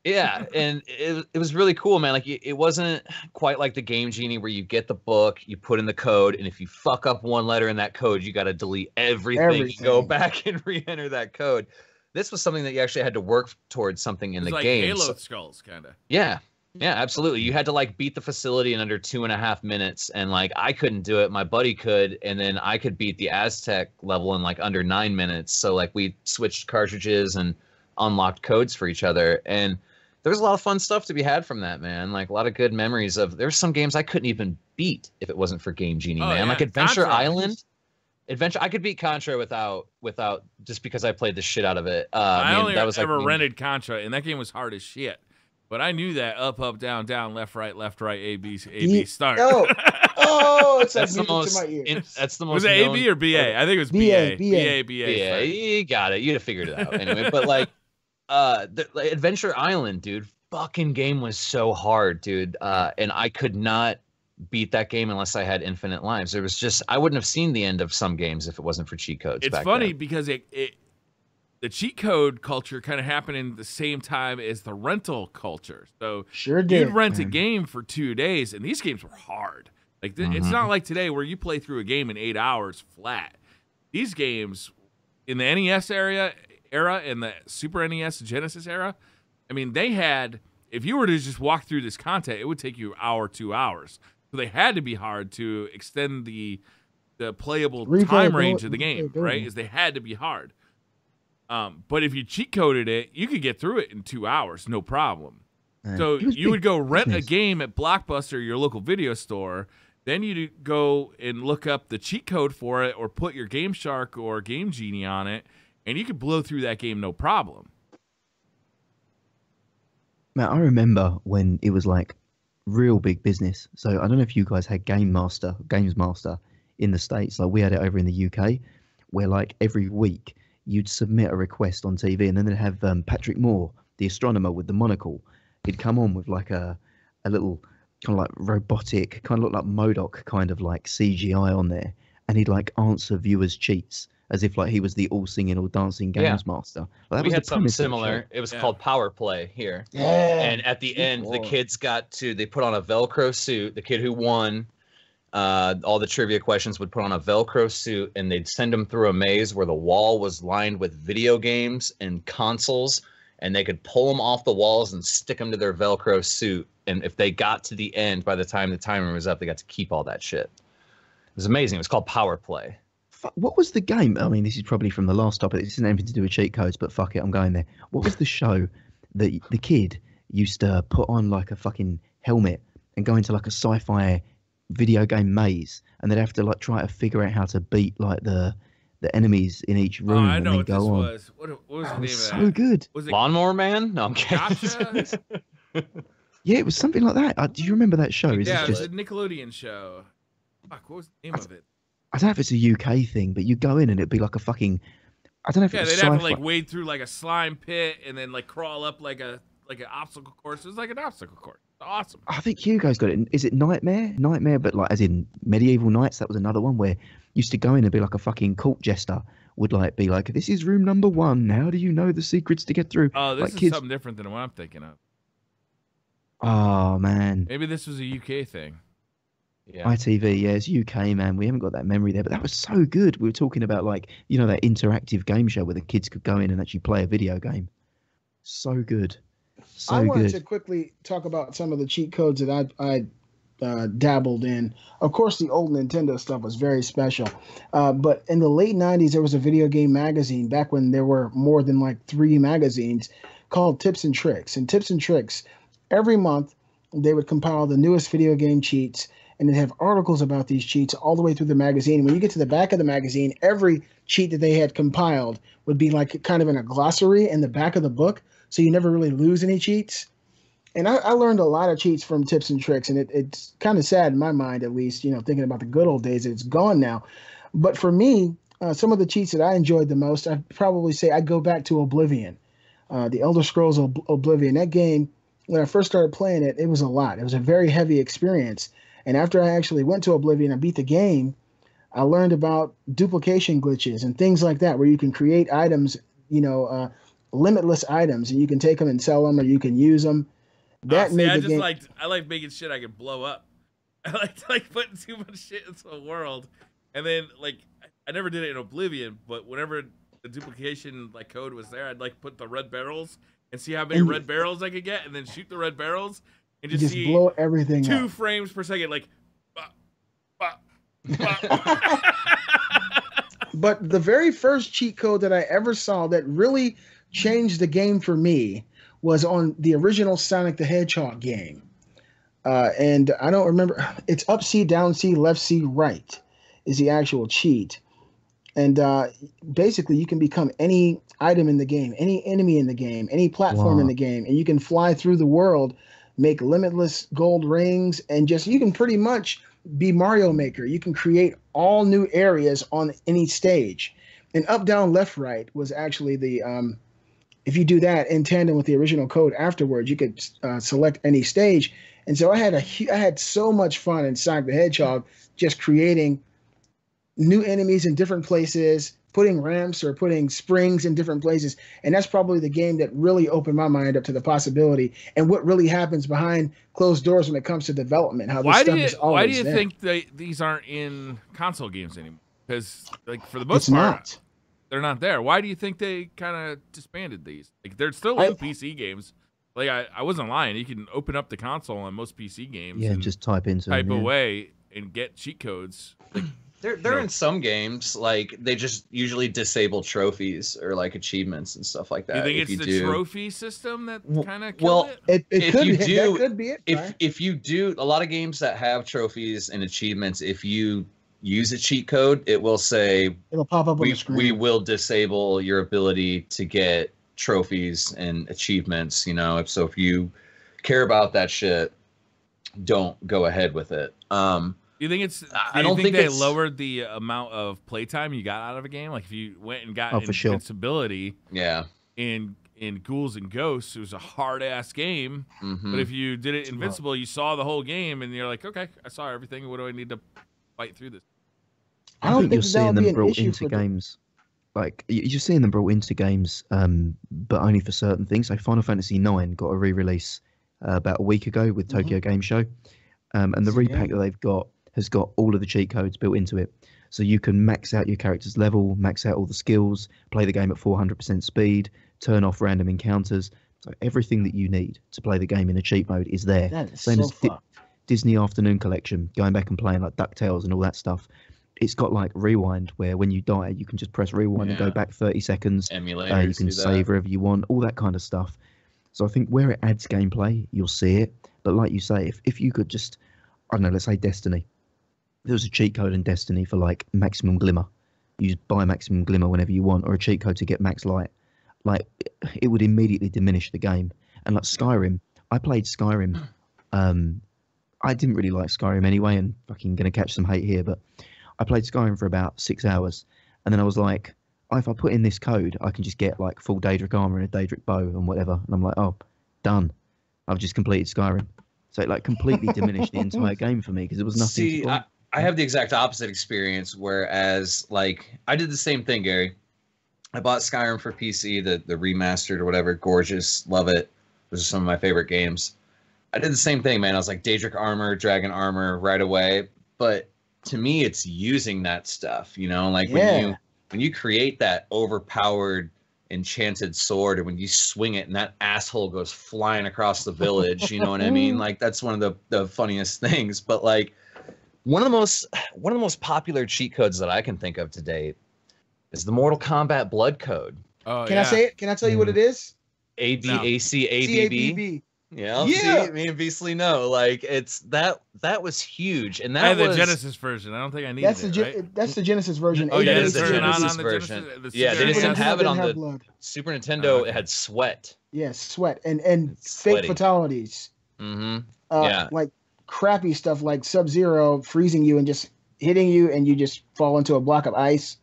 Yeah, and it was really cool, man. Like, it wasn't quite like the Game Genie where you get the book, you put in the code, and if you fuck up one letter in that code, you got to delete everything and go back and re-enter that code. This was something that you actually had to work towards something in the like game. Halo Skulls, kind of. Yeah, absolutely. You had to, like, beat the facility in under 2.5 minutes, and, like, I couldn't do it. My buddy could, and then I could beat the Aztec level in, like, under 9 minutes. So, like, we switched cartridges and unlocked codes for each other, and there was a lot of fun stuff to be had from that, man. Like, a lot of good memories of. There's some games I couldn't even beat if it wasn't for Game Genie, man. Yeah. Like Adventure Island. I could beat Contra without just because I played the shit out of it. I only ever rented Contra, and that game was hard as shit. But I knew that up, up, down, down, left, right, A, B, start. Oh, it's like That's the most. to my ears. That's the most. Was it A, B, or BA? I think it was BA. BA. Yeah, you got it. You'd have figured it out anyway. But like, like Adventure Island, dude, fucking game was so hard, dude. And I could not beat that game unless I had infinite lives. There was just I wouldn't have seen the end of some games if it wasn't for cheat codes. It's funny because the cheat code culture kind of happened in the same time as the rental culture. So sure did. You'd rent a game for 2 days, and these games were hard. Like it's not like today where you play through a game in 8 hours flat. These games in the NES era and the Super NES Genesis era, I mean, they had, if you were to just walk through this content, it would take you an hour, 2 hours. So they had to be hard to extend the playable time range of the game, right? Is they had to be hard. But if you cheat coded it, you could get through it in 2 hours, no problem. So you would go rent a game at Blockbuster, your local video store. Then you'd go and look up the cheat code for it or put your Game Shark or Game Genie on it, and you could blow through that game no problem. Man, I remember when it was like real big business. So I don't know if you guys had Games Master in the States. Like we had it over in the UK, where like every week you'd submit a request on TV, and then they'd have Patrick Moore, the astronomer with the monocle. He'd come on with like a little kind of like robotic, kind of look like MODOK kind of like CGI on there, and he'd like answer viewers' cheats as if like he was the all singing, all dancing Games Master. Like, we had something similar. It was called Power Play here. Yeah. And at the end, the kids they put on a Velcro suit. The kid who won all the trivia questions would put on a Velcro suit, and they'd send them through a maze where the wall was lined with video games and consoles, and they could pull them off the walls and stick them to their Velcro suit. And if they got to the end, by the time the timer was up, they got to keep all that shit. It was amazing. It was called Power Play. What was the game? I mean, this is probably from the last topic. This isn't anything to do with cheat codes, but fuck it, I'm going there. What was the show that the kid used to put on like a fucking helmet and go into like a sci-fi video game maze, and they'd have to like try to figure out how to beat like the enemies in each room? I know and what go this on. was. What was the name of that? So good. Was it Lawnmower Man? No, I'm kidding. Gotcha? Yeah, it was something like that. Do you remember that show? Yeah, it was just a Nickelodeon show. Fuck, what was the name of it? I don't know if it's a UK thing, but you go in and it'd be like a fucking, I don't know if Yeah, it was they'd have to sci-fi. like wade through like a slime pit and then like crawl up like an obstacle course. It was like an obstacle course. Awesome. I think Hugo's got it. Is it Nightmare? Nightmare, but like as in Medieval Nights. That was another one where you used to go in and be like a fucking court jester. Would like be like, this is room number 1. How do you know the secrets to get through? Oh, this like is kids... something different than what I'm thinking of. Oh man. Maybe this was a UK thing. Yeah. ITV, yeah, it's UK, man. We haven't got that memory there, but that was so good. We were talking about like, you know, that interactive game show where the kids could go in and actually play a video game. So good. So I wanted good. to quickly talk about some of the cheat codes that I dabbled in. Of course, the old Nintendo stuff was very special. But in the late 90s, there was a video game magazine back when there were more than like 3 magazines called Tips and Tricks. And Tips and Tricks, every month, they would compile the newest video game cheats, and they'd have articles about these cheats all the way through the magazine. When you get to the back of the magazine, every cheat that they had compiled would be like kind of in a glossary in the back of the book, so you never really lose any cheats. And I learned a lot of cheats from Tips and Tricks, and it's kind of sad in my mind, at least, you know, thinking about the good old days. It's gone now. But for me, some of the cheats that I enjoyed the most, I'd probably say I'd go back to Oblivion, the Elder Scrolls Oblivion. That game, when I first started playing it, it was a lot. It was a very heavy experience. And after I actually went to Oblivion and beat the game, I learned about duplication glitches and things like that, where you can create items, you know, limitless items, and you can take them and sell them, or you can use them. That made the game. I like making shit I could blow up. I like putting too much shit into the world, and then like I never did it in Oblivion, but whenever the duplication like code was there, I'd like put the red barrels and see how many red barrels I could get, and then shoot the red barrels and just see blow everything 2 up. frames per second, like. But the very first cheat code that I ever saw that really changed the game for me was on the original Sonic the Hedgehog game. And I don't remember. It's up C, down C, left C, right is the actual cheat. And basically, you can become any item in the game, any enemy in the game, any platform in the game, and you can fly through the world, make limitless gold rings, and you can pretty much be Mario Maker. You can create all new areas on any stage. And up, down, left, right was actually the if you do that in tandem with the original code afterwards, you could select any stage. And so I had so much fun in Sonic the Hedgehog just creating new enemies in different places, putting ramps or putting springs in different places. And that's probably the game that really opened my mind up to the possibility and what really happens behind closed doors when it comes to development. How this stuff is always why do you there. think these aren't in console games anymore? Because like for the most part, they're not there. Why do you think they kind of disbanded these? Like they're still in PC games. Like I wasn't lying. You can open up the console on most PC games. Yeah, and just type away and get cheat codes. Like, they're in some games, like they just usually disable trophies or like achievements and stuff like that. You think it's the trophy system that kind of killed it? That could be it. If you do, a lot of games that have trophies and achievements, if you use a cheat code, it will say it'll pop up on the screen. We will disable your ability to get trophies and achievements. You know, so if you care about that shit, don't go ahead with it. You think it's? I don't think they lowered the amount of playtime you got out of a game. Like if you went and got invincibility, in Ghouls and Ghosts, it was a hard ass game. But if you did it invincible, you saw the whole game, and you're like, okay, I saw everything. What do I need to fight through this? I think you're seeing them brought into games. Like you're seeing them brought into games, but only for certain things. So Final Fantasy IX got a re-release about a week ago with Tokyo Game Show, and the repack that they've got has got all of the cheat codes built into it. So you can max out your character's level, max out all the skills, play the game at 400% speed, turn off random encounters. So everything that you need to play the game in a cheat mode is there. That is Same as Disney Afternoon Collection, going back and playing like DuckTales and all that stuff. It's got like rewind where when you die, you can just press rewind and go back 30 seconds. Emulators, you can save wherever you want, all that kind of stuff. So I think where it adds gameplay, you'll see it. But like you say, if you could just, I don't know, let's say Destiny. There was a cheat code in Destiny for like maximum glimmer. You just buy maximum glimmer whenever you want, or a cheat code to get max light. Like it would immediately diminish the game. And like Skyrim, I played Skyrim. I didn't really like Skyrim anyway, and fucking gonna catch some hate here, but I played Skyrim for about 6 hours, and then I was like, oh, if I put in this code, I can just get like full Daedric armor and a Daedric bow and whatever. And I'm like, oh, done. I've just completed Skyrim. So it like completely diminished the entire game for me because there was nothing to play. I have the exact opposite experience, whereas like I did the same thing, Gary. I bought Skyrim for PC, the remastered or whatever, gorgeous, love it. Those are some of my favorite games. I did the same thing, man. I was like Daedric armor, dragon armor right away. But to me, it's using that stuff, you know, like when you create that overpowered enchanted sword, and when you swing it and that asshole goes flying across the village, you know what I mean? Like that's one of the funniest things. But like one of the most popular cheat codes that I can think of to date is the Mortal Kombat blood code. Oh, can I say it? Can I tell you what it is? ABACABB. Yeah. See, me and Beasley know. Like it's that was huge, and that was the Genesis version. I don't think I need it. That's the Genesis version. Oh yeah, it's the Genesis version. Yeah, they didn't have it on the blood. Super Nintendo. It had sweat. Yeah, sweat and fake fatalities. Like crappy stuff like Sub-Zero freezing you and just hitting you, and you just fall into a block of ice.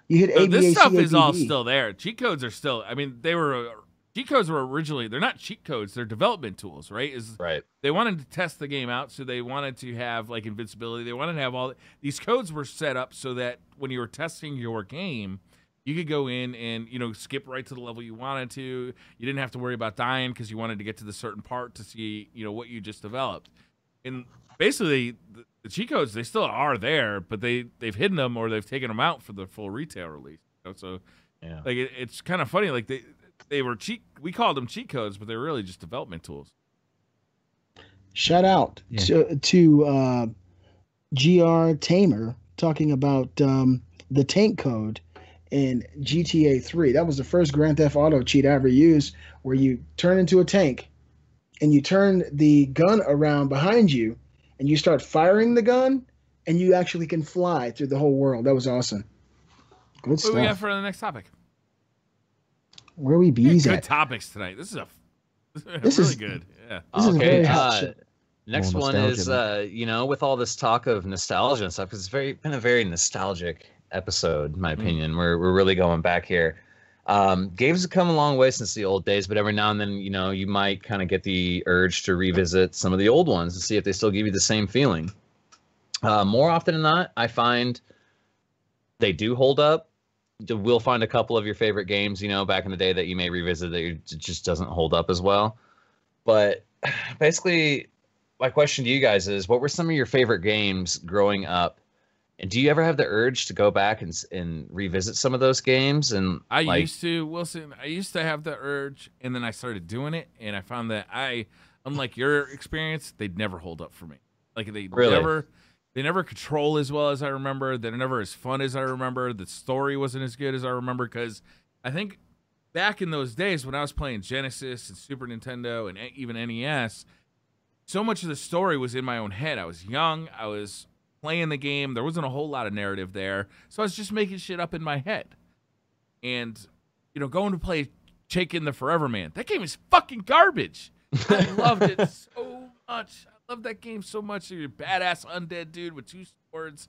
You hit ABACABB. This stuff is all still there. Cheat codes are still. I mean, cheat codes were originally, they're not cheat codes, they're development tools, right? Right. They wanted to test the game out, so they wanted to have like invincibility. They wanted to have these codes were set up so that when you were testing your game, you could go in and, you know, skip right to the level you wanted to. You didn't have to worry about dying because you wanted to get to the certain part to see, you know, what you just developed. And basically, the cheat codes, they still are there, but they've hidden them or they've taken them out for the full retail release. You know? So, like, it's kind of funny. Like, they were we called them cheat codes, but they're really just development tools. Shout out to GR Tamer talking about the tank code in GTA 3. That was the first Grand Theft Auto cheat I ever used, where you turn into a tank and you turn the gun around behind you and you start firing the gun and you actually can fly through the whole world. That was awesome. Good stuff. What do we got for the next topic? Where we bees Good at? topics tonight. This This really is good. Yeah. This is a very hot show. Next More one is, nostalgia, you know, with all this talk of nostalgia and stuff, because it's been a very nostalgic episode, in my opinion. We're really going back here. Games have come a long way since the old days, but every now and then, you know, you might kind of get the urge to revisit some of the old ones and see if they still give you the same feeling. More often than not, I find they do hold up. We'll find a couple of your favorite games, you know, back in the day that you may revisit that it just doesn't hold up as well. But basically, my question to you guys is, what were some of your favorite games growing up? And do you ever have the urge to go back and revisit some of those games? And I used to, Wilson, I used to have the urge, and then I started doing it, and I found that unlike your experience, they'd never hold up for me. Like they never control as well as I remember. They're never as fun as I remember. The story wasn't as good as I remember, because I think back in those days when I was playing Genesis and Super Nintendo and even NES, so much of the story was in my own head. I was young. I was playing the game. There wasn't a whole lot of narrative there. So I was just making shit up in my head. And, you know, going to play Shaken the Forever Man, that game is fucking garbage. I loved it so much. I love that game so much. You're a badass undead dude with 2 swords.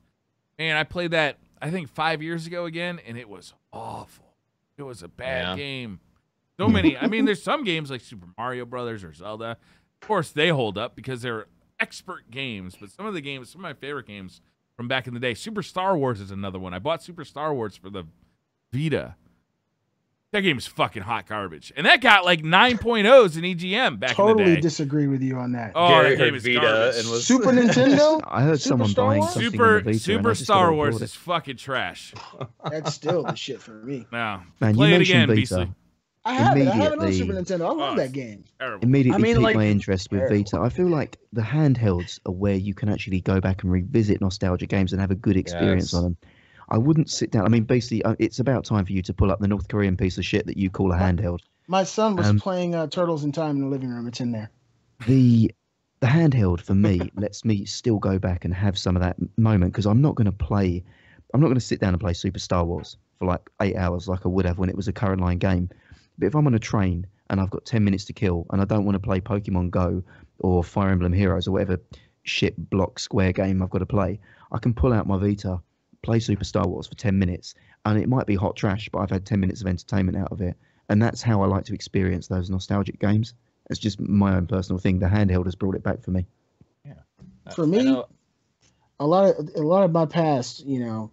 Man, I played that, I think, 5 years ago again, and it was awful. It was a bad game. So many. I mean, there's some games like Super Mario Brothers or Zelda. Of course, they hold up because they're expert games. But some of my favorite games from back in the day. Super Star Wars is another one. I bought Super Star Wars for the Vita. That game is fucking hot garbage. And that got like 9.0s in EGM back in the day. Totally disagree with you on that. Oh, Gary that game is Vita garbage. and was Super Nintendo? I heard Super someone Star buying Wars? something on the Vita, Super and I just Star gotta Wars applaud is fucking trash. That's still the shit for me. No. Man, Play you it mentioned again, Vita. Beastly. I have it on Immediately- Super Nintendo. I love that game. Terrible. Immediately I mean, piqued like- my interest with Terrible. Vita. I feel like the handhelds are where you can actually go back and revisit nostalgia games and have a good experience Yes. on them. I wouldn't sit down. I mean, basically, it's about time for you to pull up the North Korean piece of shit that you call a handheld. My son was Um, playing Turtles in Time in the living room. It's in there. The handheld for me lets me still go back and have some of that moment, because I'm not going to sit down and play Super Star Wars for like 8 hours like I would have when it was a current line game. But if I'm on a train and I've got 10 minutes to kill and I don't want to play Pokemon Go or Fire Emblem Heroes or whatever shit block square game I've got to play, I can pull out my Vita, play Super Star Wars for 10 minutes, and it might be hot trash, but I've had 10 minutes of entertainment out of it. And that's how I like to experience those nostalgic games. It's just my own personal thing. The handheld has brought it back for me. For me, a lot of my past, you know,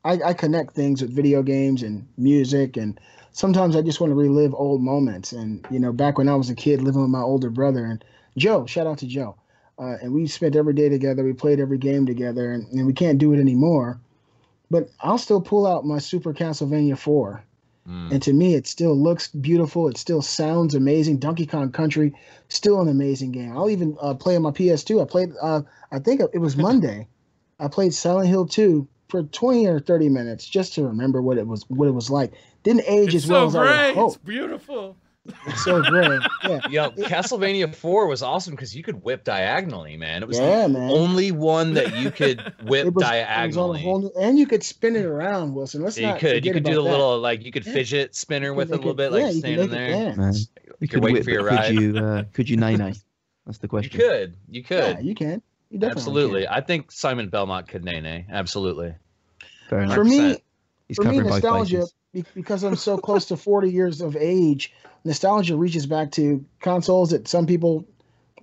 I connect things with video games and music, and sometimes I just want to relive old moments. And, you know, back when I was a kid living with my older brother, and Joe, shout out to Joe. And we spent every day together. We played every game together, and we can't do it anymore. But I'll still pull out my Super Castlevania 4. And to me, it still looks beautiful. It still sounds amazing. Donkey Kong Country, still an amazing game. I'll even play on my PS2. I played, I think it was Monday. I played Silent Hill 2 for 20 or 30 minutes just to remember what it was like. Didn't age It's as well so as I great. would hope. It's beautiful. It's so great. Yeah. Yo, Castlevania 4 was awesome because you could whip diagonally, man. It was Yeah, the man. only one that you could whip It was on a diagonally. whole new, and you could spin it around, Wilson. Let's You not could forget do about the that. little, like, you could fidget spinner with it a little bit, like you can standing make it there. dance. Man, Like you're waiting for your ride. Could you nay? That's the You question. could. Yeah, you can. You definitely Absolutely. can. I think Simon Belmont could nay. Absolutely. Fair enough. For me, 100%. He's for me, covering both nostalgia, bases. because I'm so close to 40 years of age, nostalgia reaches back to consoles that some people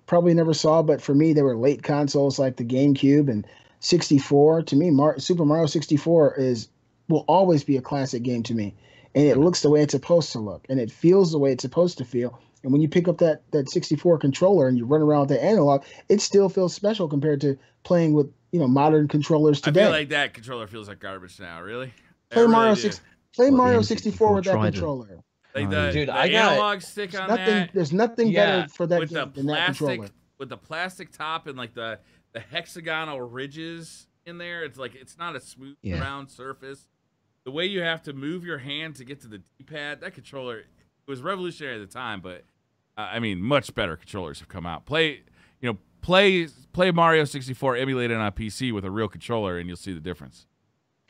probably never saw, but for me, they were late consoles like the GameCube and 64. To me, Super Mario 64 will always be a classic game to me, and it looks the way it's supposed to look, and it feels the way it's supposed to feel. And when you pick up that 64 controller and you run around with the analog, it still feels special compared to playing with modern controllers I today. feel like that controller feels like garbage now. Really? Play I Mario really do. 6. Play Well, the Mario N64 64 with that Trident. controller. Like Oh, the, yeah. Dude, the I got- analog stick on Nothing. that There's nothing Yeah, better for that with the game than that controller. plastic with the plastic top and like the hexagonal ridges in there. It's like it's not a smooth Yeah. round surface. The way you have to move your hand to get to the D-pad, that controller, it was revolutionary at the time, but I mean, much better controllers have come out. Play Mario 64 emulated on a PC with a real controller, and you'll see the difference.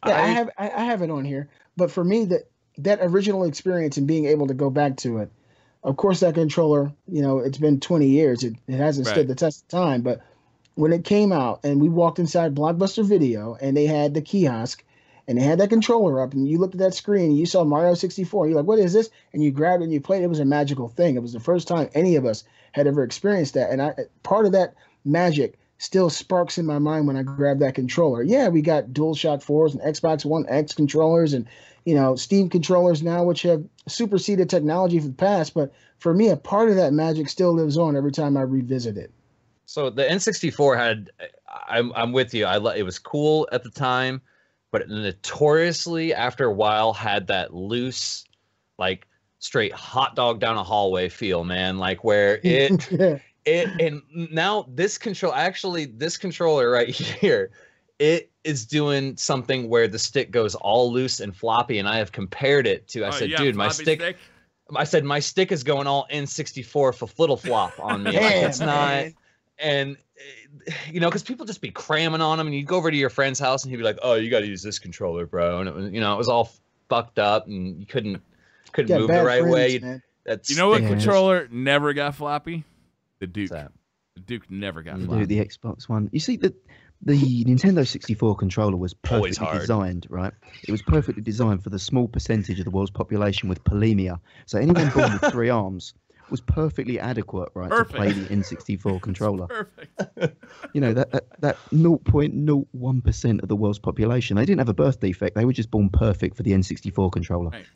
Yeah, I have it on here. But for me, that original experience and being able to go back to it, of course, that controller, it's been 20 years. It hasn't stood the test of time. But when it came out and we walked inside Blockbuster Video and they had the kiosk and they had that controller up and you looked at that screen and you saw Mario 64, you're like, what is this? And you grabbed it and you played. It was a magical thing. It was the first time any of us had ever experienced that. And part of that magic still sparks in my mind when I grab that controller. Yeah, we got DualShock 4s and Xbox One X controllers and, Steam controllers now, which have superseded technology from the past. But for me, a part of that magic still lives on every time I revisit it. So the N64 had, I'm with you. It was cool at the time, but it notoriously after a while had that loose, like straight hot dog down a hallway feel, man. Like where it, and now this controller right here, it is doing something where the stick goes all loose and floppy, and I have compared it to. I said, dude, my stick. I said my stick is going all N64 flittle flop on me. Like it's not. And because people just be cramming on them, and you'd go over to your friend's house, and he'd be like, "Oh, you got to use this controller, bro." And it was, it was all fucked up, and you couldn't move the right way. That's what controller never got floppy? The Duke. The Duke never got floppy. The Xbox One. You see the Nintendo 64 controller was perfectly designed, right? It was perfectly designed for the small percentage of the world's population with bulimia. So anyone born with 3 arms was perfectly adequate, right, to play the N64 controller. Perfect. That 0.01% of the world's population, they didn't have a birth defect. They were just born perfect for the N64 controller. Right.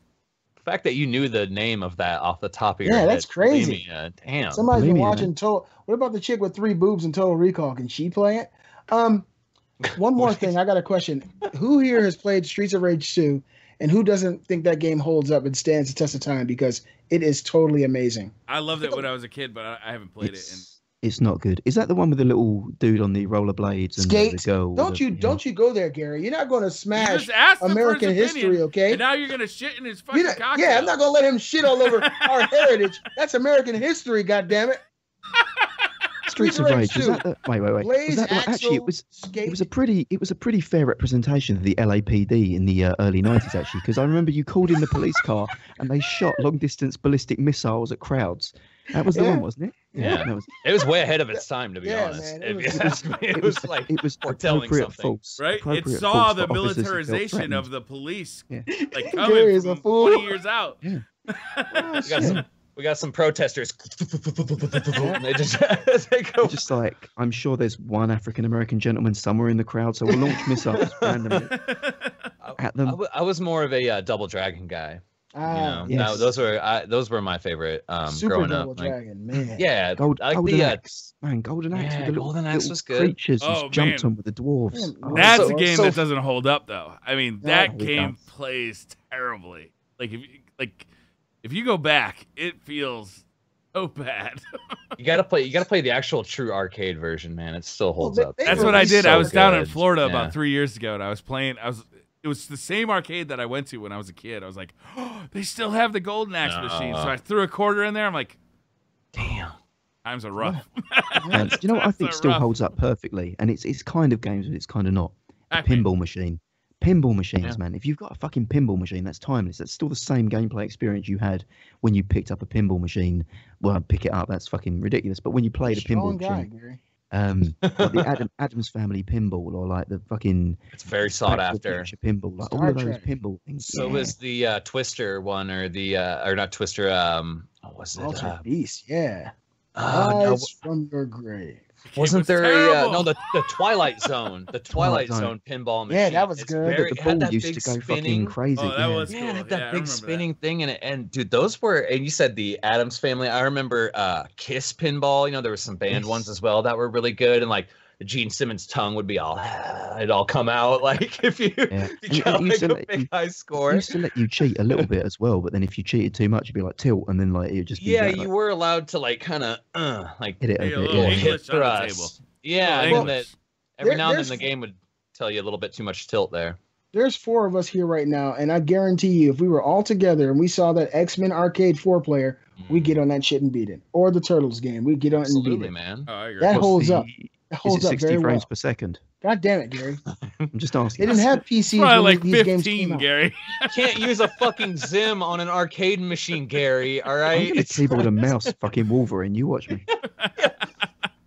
The fact that you knew the name of that off the top of your head. Yeah, that's crazy. Damn. Somebody's been watching Total. What about the chick with 3 boobs in Total Recall? Can she play it? One more thing. I got a question. Who here has played Streets of Rage 2? And who doesn't think that game holds up and stands the test of time? Because it is totally amazing. I loved it when I was a kid, but I haven't played it. It's not good. Is that the one with the little dude on the rollerblades and Skate? the girl? Don't you go there, Gary. You're not going to smash American American history, okay? And now you're going to shit in his fucking cocktail. Yeah, I'm not going to let him shit all over our heritage. That's American history, goddammit. Streets of Rage. Was that the, wait. Blaze, was that Axel, actually, it was a pretty fair representation of the LAPD in the early 90s, actually, because I remember you called in the police car and they shot long distance ballistic missiles at crowds. That was the one, wasn't it? Yeah. It was way ahead of its time, to be honest. Man, it was like foretelling something. False, right? It saw the militarization of the police like coming Gary's from a fool. 20 years out. Yeah. We got some protesters. They just like, I'm sure there's one African American gentleman somewhere in the crowd, so we'll launch missiles randomly at them. I was more of a Double Dragon guy. Yes. Those were my favorite Super growing Double up. Dragon, man. Yeah, Golden Axe. Man, Golden Axe. Yeah, with the Golden Axe was good. Creatures jumped on with the dwarves. That's a game that doesn't hold up, though. I mean, that game plays terribly. Like if you go back, it feels so bad. You gotta play the actual true arcade version, man. It still holds up. That's what I did. I was down in Florida about 3 years ago, and I was playing. It was the same arcade that I went to when I was a kid. I was like, oh, they still have the Golden Axe machine. So I threw a quarter in there. I'm like, damn, times are rough. You know what I think still holds up perfectly, and it's kind of games, but it's kind of not. Pinball machine. Pinball machines, man. If you've got a fucking pinball machine, that's timeless. That's still the same gameplay experience you had when you picked up a pinball machine. Well, pick it up, that's fucking ridiculous. But when you played a pinball machine, like the Addams Family pinball, or like the fucking, it's very sought after pinball, like all of those pinball things. So was the Twister one, or the or not Twister? What was it? Altered Beast, yeah. From your grave. Wasn't there the Twilight Zone? The Twilight Zone pinball machine. Yeah, that was good. The ball used to go fucking crazy. Oh, that was cool. Had that big spinning thing in it. And dude, those were, and you said the Addams Family. I remember Kiss pinball. There were some band ones as well that were really good. And like the Gene Simmons tongue would be it'd all come out like if you got like a big high score. It used to let you cheat a little bit as well, but then if you cheated too much, you'd be like tilt, and then like it'd just be you were allowed to like kind of like hit it a bit, hit thrust. Yeah, and that every now and then the game would tell you a little bit too much tilt there. There's 4 of us here right now, and I guarantee you, if we were all together and we saw that X-Men Arcade 4-player, we'd get on that shit and beat it. Or the Turtles game, we'd get on and beat it. Man. Oh, I agree. That holds up. It Is holds it up 60 very frames well. per second? God damn it, Gary. I'm just asking. They didn't have PCs Probably when like these games came 15, out. Gary. You can't use a fucking Zim on an arcade machine, Gary. All I'm right, gonna keyboard and mouse fucking Wolverine. You watch me.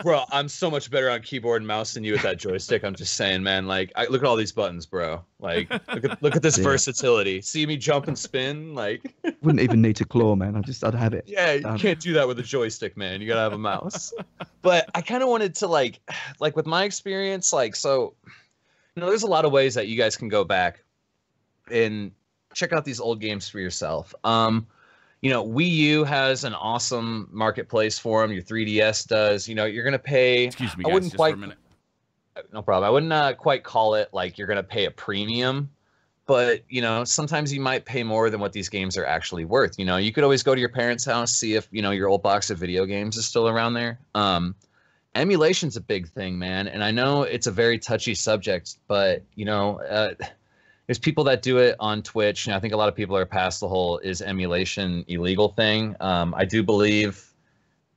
bro. I'm so much better on keyboard and mouse than you with that joystick. I'm just saying, man. Like, look at all these buttons, bro. Like, look at this Yeah. versatility. See me jump and spin, like. Wouldn't even need to claw, man. I'd have it. Yeah, you can't do that with a joystick, man. You gotta have a mouse. But I kind of wanted to like with my experience, like, so, you know, there's a lot of ways that you guys can go back and check out these old games for yourself. You know, Wii U has an awesome marketplace for them. Your 3DS does. You know, you're gonna pay. Excuse me, I guys, wouldn't just quite. for a minute. No problem. I wouldn't quite call it like you're gonna pay a premium, but you know, sometimes you might pay more than what these games are actually worth. You know, you could always go to your parents' house, see if, you know, your old box of video games is still around there. Emulation's a big thing, man, and I know it's a very touchy subject, but you know, there's people that do it on Twitch, and I think a lot of people are past the whole is emulation illegal thing. I do believe,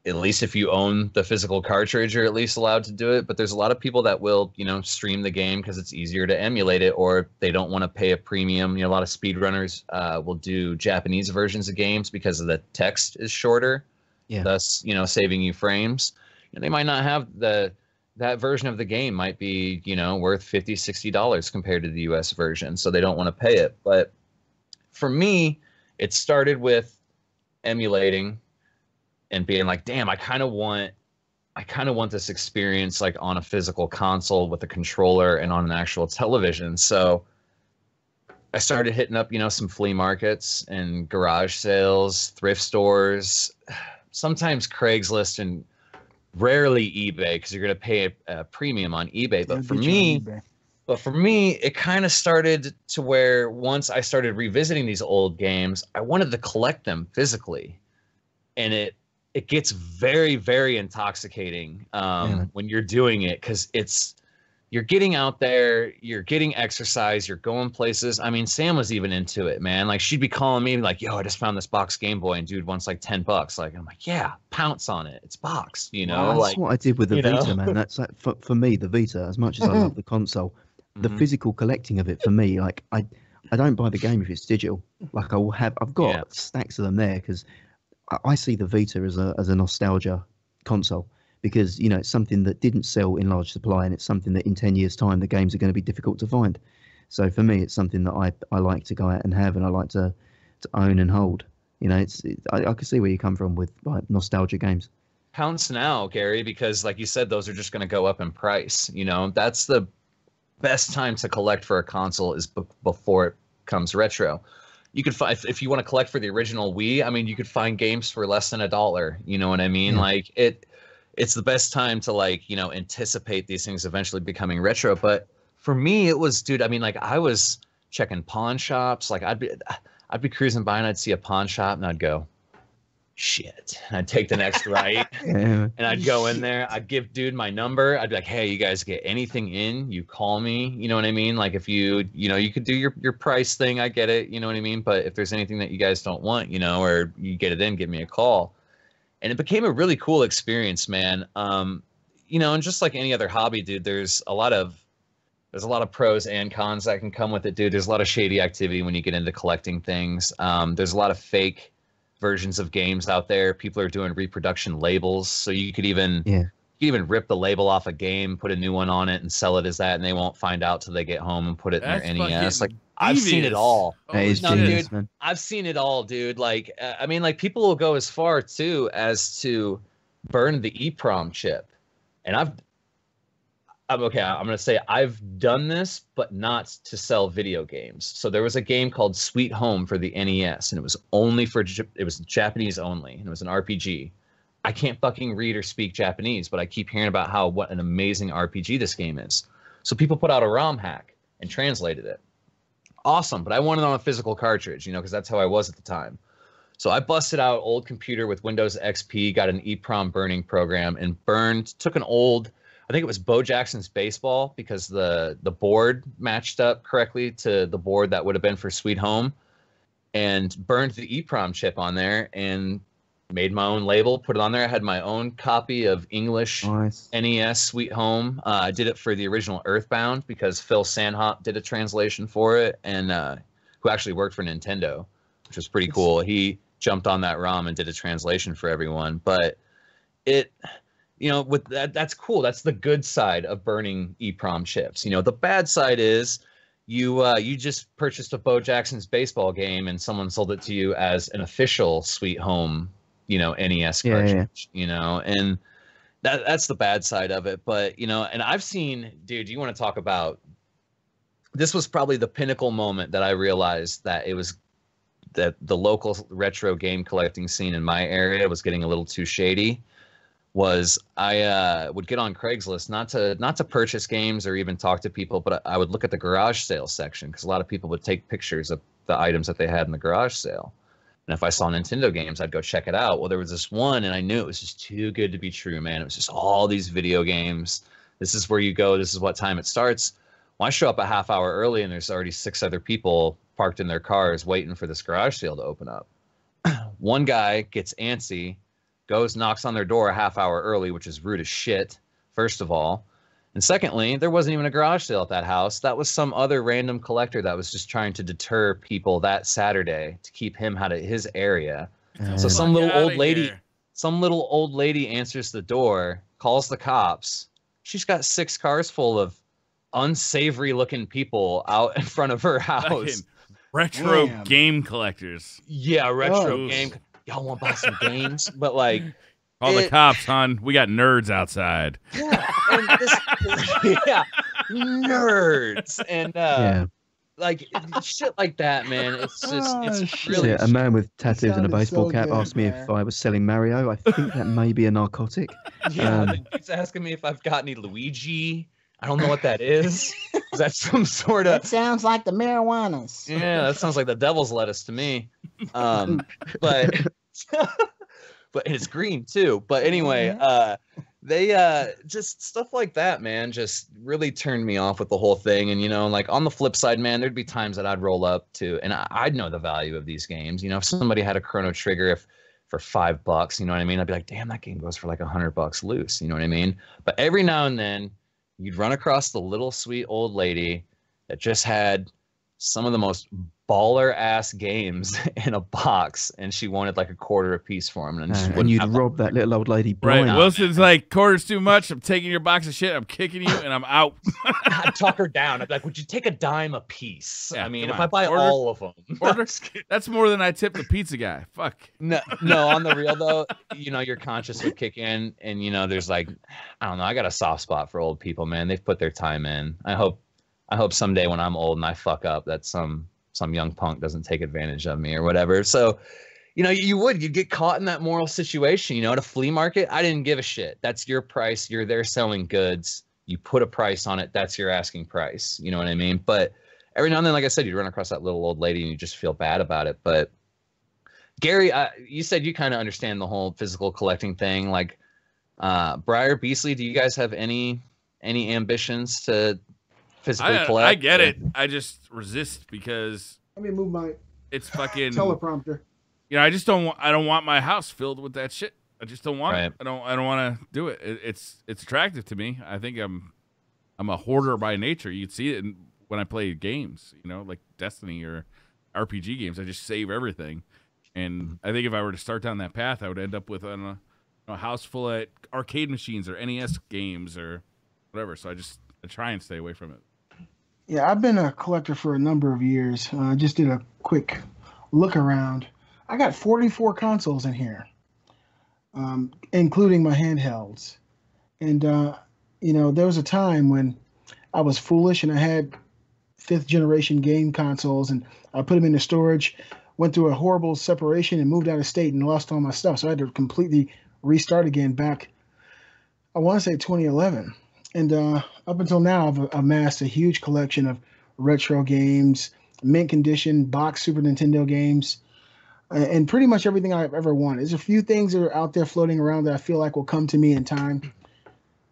at least if you own the physical cartridge, you're at least allowed to do it. But there's a lot of people that will, you know, stream the game because it's easier to emulate it, or they don't want to pay a premium. You know, a lot of speedrunners will do Japanese versions of games because of the text is shorter, thus, you know, saving you frames. And they might not have that version of the game might be, you know, worth $50, $60 compared to the US version. So they don't want to pay it. But for me, it started with emulating and being like, damn, I kind of want this experience like on a physical console with a controller and on an actual television. So I started hitting up, you know, some flea markets and garage sales, thrift stores, sometimes Craigslist, and rarely eBay, because you're going to pay a premium on eBay. But for me, it kind of started to where once I started revisiting these old games, I wanted to collect them physically. And it gets very, very intoxicating when you're doing it, because you're getting out there, you're getting exercise, you're going places. I mean, Sam was even into it, man. Like, she'd be calling me like, yo, I just found this box Game Boy, and dude wants like $10. Like, I'm like, yeah, pounce on it. It's boxed, you know? That's like what I did with the Vita, man. That's like, for me, the Vita, as much as I love the console, the physical collecting of it for me, like I don't buy the game if it's digital. Like I've got stacks of them there because I see the Vita as a nostalgia console. Because, you know, it's something that didn't sell in large supply, and it's something that in 10 years' time the games are going to be difficult to find. So for me, it's something that I like to go out and have, and I like to own and hold. You know, I can see where you come from with like nostalgia games. Pounce now, Gary, because like you said, those are just going to go up in price. You know, that's the best time to collect for a console is before it comes retro. You could find, if you want to collect for the original Wii, I mean, you could find games for less than $1. You know what I mean? Like it's the best time to, like, you know, anticipate these things eventually becoming retro. But for me, it was, dude, I mean, like, I was checking pawn shops. Like, I'd be cruising by and I'd see a pawn shop and I'd go, shit. And I'd take the next right and I'd go in there. I'd give dude my number. I'd be like, hey, you guys get anything in, you call me. You know what I mean? Like, if you know, you could do your price thing. I get it. You know what I mean? But if there's anything that you guys don't want, you know, or you get it in, give me a call. And it became a really cool experience, man. You know, and just like any other hobby, dude, there's a lot of pros and cons that can come with it, dude. There's a lot of shady activity when you get into collecting things. There's a lot of fake versions of games out there. People are doing reproduction labels, so you could even rip the label off a game, put a new one on it, and sell it as that, and they won't find out till they get home and put it in their NES. Like, I've seen it all. Genius, dude, man. I've seen it all, dude. Like, I mean, like, people will go as far too as to burn the EEPROM chip, and I'm gonna say I've done this, but not to sell video games. So there was a game called Sweet Home for the NES, and it was Japanese only, and it was an RPG. I can't fucking read or speak Japanese, but I keep hearing about what an amazing RPG this game is. So people put out a ROM hack and translated it. Awesome, but I wanted it on a physical cartridge, you know, because that's how I was at the time. So I busted out old computer with Windows XP, got an EEPROM burning program, and took an old, I think it was Bo Jackson's Baseball, because the board matched up correctly to the board that would have been for Sweet Home, and burned the EEPROM chip on there and made my own label, put it on there. I had my own copy of English NES Sweet Home. I did it for the original Earthbound because Phil Sanhop did a translation for it, and who actually worked for Nintendo, which was pretty cool. He jumped on that ROM and did a translation for everyone. But it, with that's cool. That's the good side of burning EEPROM chips. The bad side is you just purchased a Bo Jackson's baseball game and someone sold it to you as an official Sweet Home, NES cartridge, and that's the bad side of it. But, and I've seen, dude, you want to talk about, this was probably the pinnacle moment that I realized that it was that the local retro game collecting scene in my area was getting a little too shady. Was I would get on Craigslist, not to purchase games or even talk to people, but I would look at the garage sale section because a lot of people would take pictures of the items that they had in the garage sale. And if I saw Nintendo games, I'd go check it out. Well, there was this one, and I knew it was just too good to be true, man. It was just all these video games. This is where you go. This is what time it starts. Well, I show up a half hour early, and there's already 6 other people parked in their cars waiting for this garage sale to open up. One guy gets antsy, goes, knocks on their door a half hour early, which is rude as shit, first of all. And secondly, there wasn't even a garage sale at that house. That was some other random collector that was just trying to deter people that Saturday to keep him out of his area. So some little old lady answers the door, calls the cops. She's got 6 cars full of unsavory looking people out in front of her house. Retro game collectors. Yeah, retro game. Y'all want to buy some games? But like, call the cops, hon. We got nerds outside. Yeah, and nerds, and like shit like that, man. It's just it's really. A man with tattoos and a baseball cap asked me if I was selling Mario. I think that may be a narcotic. Yeah, he's asking me if I've got any Luigi. I don't know what that is. Is that some sort of? That sounds like the marijuanas. Yeah, that sounds like the devil's lettuce to me. But but it's green too. But anyway, they just stuff like that, man, just really turned me off with the whole thing. And like on the flip side, man, there'd be times that I'd roll up to, and I'd know the value of these games. If somebody had a Chrono Trigger, for $5, you know what I mean? I'd be like, damn, that game goes for like $100 loose. You know what I mean? But every now and then, you'd run across the little sweet old lady that just had some of the most baller ass games in a box, and she wanted like a quarter a piece for them. And you'd rob that little old lady blind. Right. Wilson's like, quarter's too much. I'm taking your box of shit. I'm kicking you, and I'm out. I'd talk her down. I'd be like, would you take a dime a piece? Yeah, I mean, if I buy all of them. That's more than I tip the pizza guy. Fuck. No, on the real though, your conscience would kick in, and there's like, I don't know. I got a soft spot for old people, man. They've put their time in. I hope someday when I'm old and I fuck up that some young punk doesn't take advantage of me or whatever. So, you'd get caught in that moral situation, at a flea market. I didn't give a shit. That's your price. You're there selling goods. You put a price on it. That's your asking price. You know what I mean? But every now and then, like I said, you run across that little old lady and you just feel bad about it. But Gary, you said you kind of understand the whole physical collecting thing. Like, Briar, Beasley, do you guys have any ambitions to physically collect? I get it. I just resist because let me move my fucking teleprompter. I just don't want my house filled with that shit. I just don't want it. I don't want to do it. It's attractive to me. I think I'm a hoarder by nature. You can see it when I play games, like Destiny or RPG games. I just save everything. And I think if I were to start down that path, I would end up with a house full of arcade machines or NES games or whatever. So I try and stay away from it. Yeah, I've been a collector for a number of years. I just did a quick look around. I got 44 consoles in here, including my handhelds. And, there was a time when I was foolish and I had 5th generation game consoles and I put them into storage, went through a horrible separation and moved out of state and lost all my stuff. So I had to completely restart again back, I want to say 2011. And up until now, I've amassed a huge collection of retro games, mint condition, box Super Nintendo games, and pretty much everything I've ever wanted. There's a few things that are out there floating around that I feel like will come to me in time.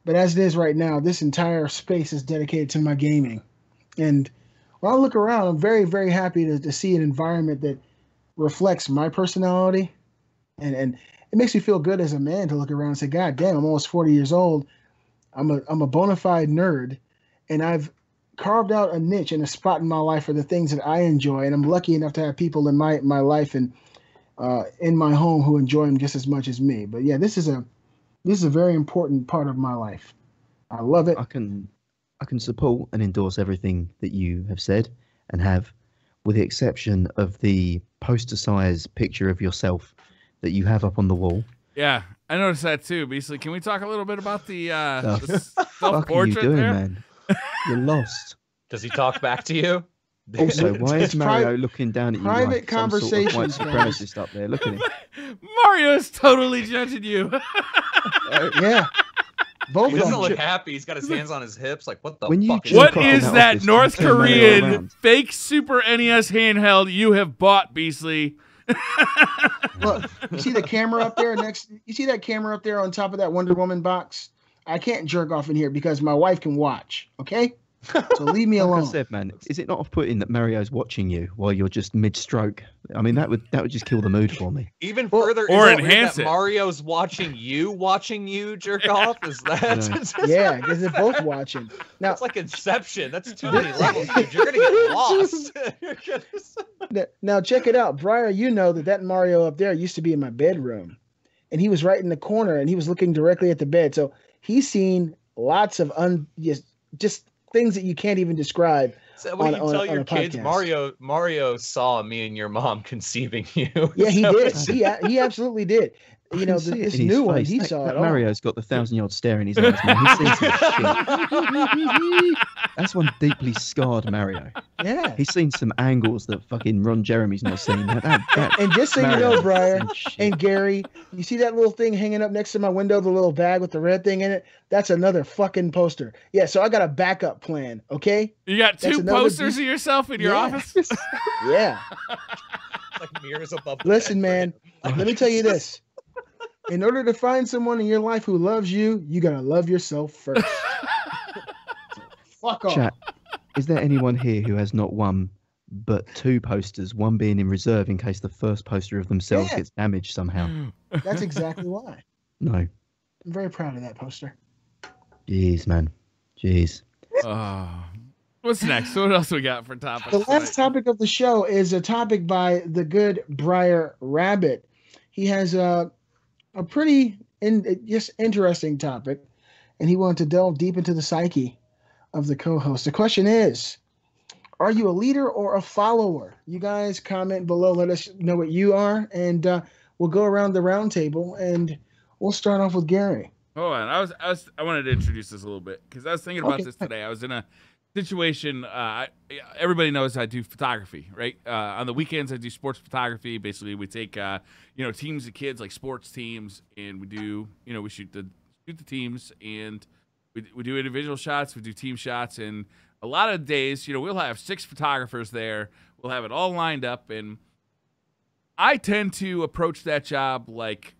But as it is right now, this entire space is dedicated to my gaming. And when I look around, I'm very, very happy to see an environment that reflects my personality and it makes me feel good as a man to look around and say, God damn, I'm almost 40 years old. I'm a bona fide nerd, and I've carved out a niche and a spot in my life for the things that I enjoy, and I'm lucky enough to have people in my life and in my home who enjoy them just as much as me. But yeah, this is a very important part of my life. I love it. I can support and endorse everything that you have said and have, with the exception of the poster-size picture of yourself that you have up on the wall. Yeah, I noticed that too. Beasley, can we talk a little bit about the What are you self-portrait doing, there? man? You're lost. Does he talk back to you? Also, why is Mario looking down at you private like some sort of white conversations, supremacist up there? Look at him. Mario's totally judging you. Yeah. Both He of doesn't them. look happy. He's got his hands on his hips. Like, what the When you fuck is jerk What off that? in is that that office, North you turn Mario Korean around. fake Super NES handheld you have bought, Beasley? Look, you see the camera up there next? You see that camera up there on top of that Wonder Woman box? I can't jerk off in here because my wife can watch. Okay, so leave me Like alone. I said, man, is it not off-putting that Mario's watching you while you're just mid-stroke? I mean, that would just kill the mood for me. Even Well, further, or is it weird enhance that it. Mario's watching you jerk off? Is that? Yeah, because they're both watching. Now, That's like Inception. That's too many levels, dude. You're gonna get lost. You're now check it out, Briar. You know that Mario up there used to be in my bedroom, and he was right in the corner, and he was looking directly at the bed. So he's seen lots of just things that you can't even describe. So when you tell on your a kids, podcast. Mario saw me and your mom conceiving you. Yeah, he So did. it's- He absolutely did. I You can know, see it this in his new one, face. he That- saw that it all. Mario's got the 1,000-yard stare in his eyes, man. He's seen some shit. That's one deeply scarred Mario. Yeah. He's seen some angles that fucking Ron Jeremy's not seen. And just so you Mario know, Briar seen shit. and Gary, you see that little thing hanging up next to my window, the little bag with the red thing in it? That's another fucking poster. Yeah, so I got a backup plan, okay? You got That's two another posters of yourself in your Yeah. office? Yeah. like mirrors above. the Listen, bed for man, him. let me tell you this. In order to find someone in your life who loves you, you got to love yourself first. So, fuck off. Chat, is there anyone here who has not one but two posters, one being in reserve in case the first poster of themselves Yeah. gets damaged somehow? That's exactly why. No. I'm very proud of that poster. Jeez, man. Jeez. What's next? What else we got for topics? The last topic of the show is a topic by the good Briar Rabbit. He has a pretty just interesting topic, and he wanted to delve deep into the psyche of the co-host. The question is, are you a leader or a follower? You guys comment below. Let us know what you are, and we'll go around the round table, and we'll start off with Gary. Hold on. I wanted to introduce this a little bit because I was thinking about Okay. this today. I was in a situation. Everybody knows I do photography, right? On the weekends, I do sports photography. Basically, we take teams of kids, like sports teams, and we do we shoot the teams, and we do individual shots, we do team shots, and a lot of days, we'll have 6 photographers there. We'll have it all lined up, and I tend to approach that job like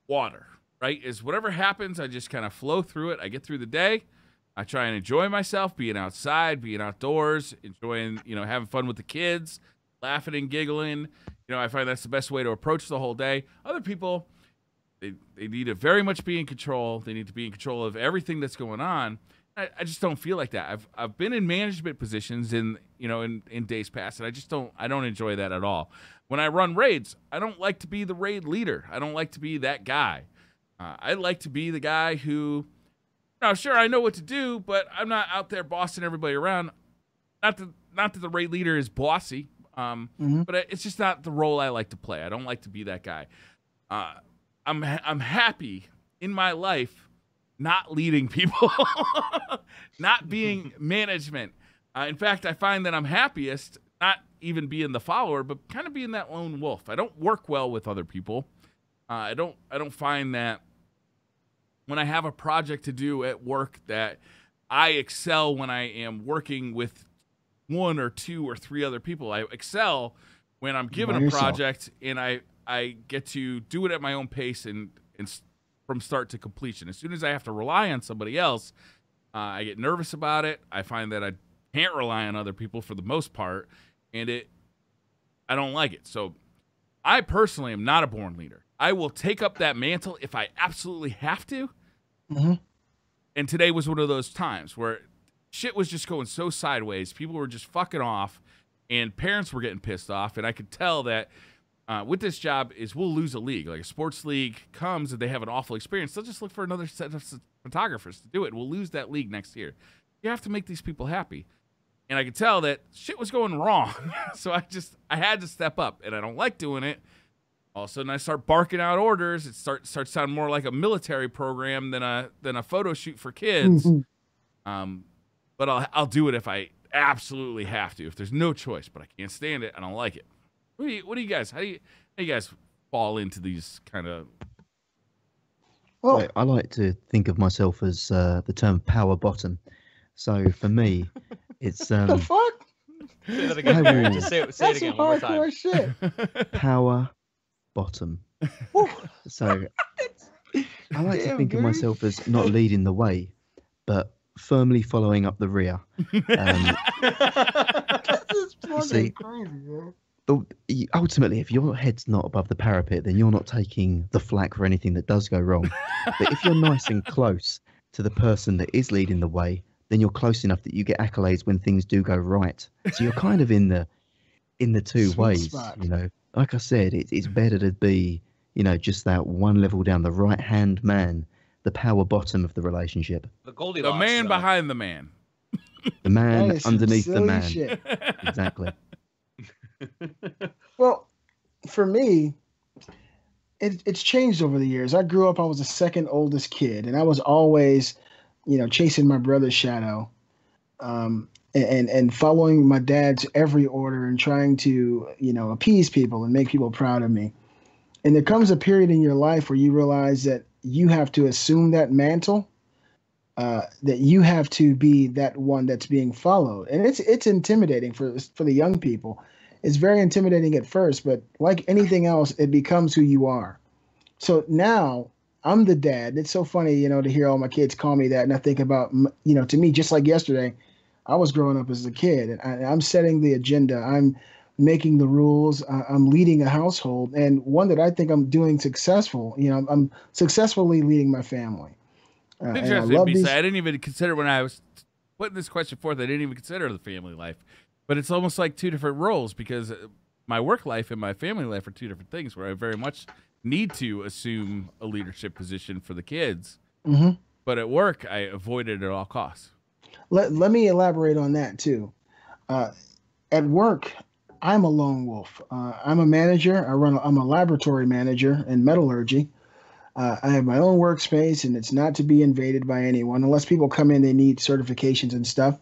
water. Right? Is whatever happens, I just kind of flow through it. I get through the day. I try and enjoy myself, being outside, being outdoors, enjoying, having fun with the kids, laughing and giggling. I find that's the best way to approach the whole day. Other people, they need to very much be in control. They need to be in control of everything that's going on. I just don't feel like that. I've been in management positions in days past, and I don't enjoy that at all. When I run raids, I don't like to be the raid leader. I don't like to be that guy. I like to be the guy who, sure, I know what to do, but I'm not out there bossing everybody around. Not that the raid leader is bossy, but it's just not the role I like to play. I don't like to be that guy. I'm happy in my life not leading people, not being management. In fact, I find that I'm happiest not even being the follower, but kind of being that lone wolf. I don't work well with other people. I don't find that when I have a project to do at work that I excel when I am working with 1 or 2 or 3 other people. I excel when I'm given a project and I get to do it at my own pace and from start to completion. As soon as I have to rely on somebody else, I get nervous about it. I find that I can't rely on other people for the most part, and I don't like it. So I personally am not a born leader. I will take up that mantle if I absolutely have to. Mm-hmm. And today was one of those times where shit was just going so sideways. People were just fucking off, and parents were getting pissed off. And I could tell that with this job is we'll lose a league. Like a sports league comes and they have an awful experience, they'll just look for another set of photographers to do it. We'll lose that league next year. You have to make these people happy. And I could tell that shit was going wrong. So I had to step up, and I don't like doing it. All of a sudden, I start barking out orders. It starts sounding more like a military program than a photo shoot for kids. But I'll do it if I absolutely have to. If there's no choice, but I can't stand it. I don't like it. What do you guys? How do you guys fall into these kind of? Well, I like to think of myself as the term power bottom. So for me, it's the fuck. Say that again. Just say it again one more time. Shit. Power bottom. So I like to think of myself as not leading the way, but firmly following up the rear. See, crazy, man. Ultimately, if your head's not above the parapet, then you're not taking the flak for anything that does go wrong. But if you're nice and close to the person that is leading the way, then you're close enough that you get accolades when things do go right. So you're kind of in the two Sweet ways, spot. you know. Like I said, it's better to be, you know, just that one level down, the right-hand man, the power bottom of the relationship. The Goldilocks. The man behind the man. The man That is some underneath the silly man. shit. Exactly. Well, for me, it's changed over the years. I grew up, I was the second oldest kid, and I was always, you know, chasing my brother's shadow, and following my dad's every order and trying to, you know, appease people and make people proud of me. And there comes a period in your life where you realize that you have to assume that mantle, that you have to be that one that's being followed. And it's intimidating for the young people. It's very intimidating at first, but like anything else, it becomes who you are. So now I'm the dad. It's so funny, you know, to hear all my kids call me that. And I think about, you know, to me, just like yesterday, I was growing up as a kid, and I'm setting the agenda. I'm making the rules. I'm leading a household, and one that I think I'm doing successful. You know, I'm successfully leading my family. Interesting. I didn't even consider when I was putting this question forth. I didn't even consider the family life, but it's almost like two different roles, because my work life and my family life are two different things. Where I very much need to assume a leadership position for the kids, but at work I avoid it at all costs. Let me elaborate on that too. At work, I'm a lone wolf. I'm a manager. I'm a laboratory manager in metallurgy. I have my own workspace, and it's not to be invaded by anyone unless people come in. They need certifications and stuff.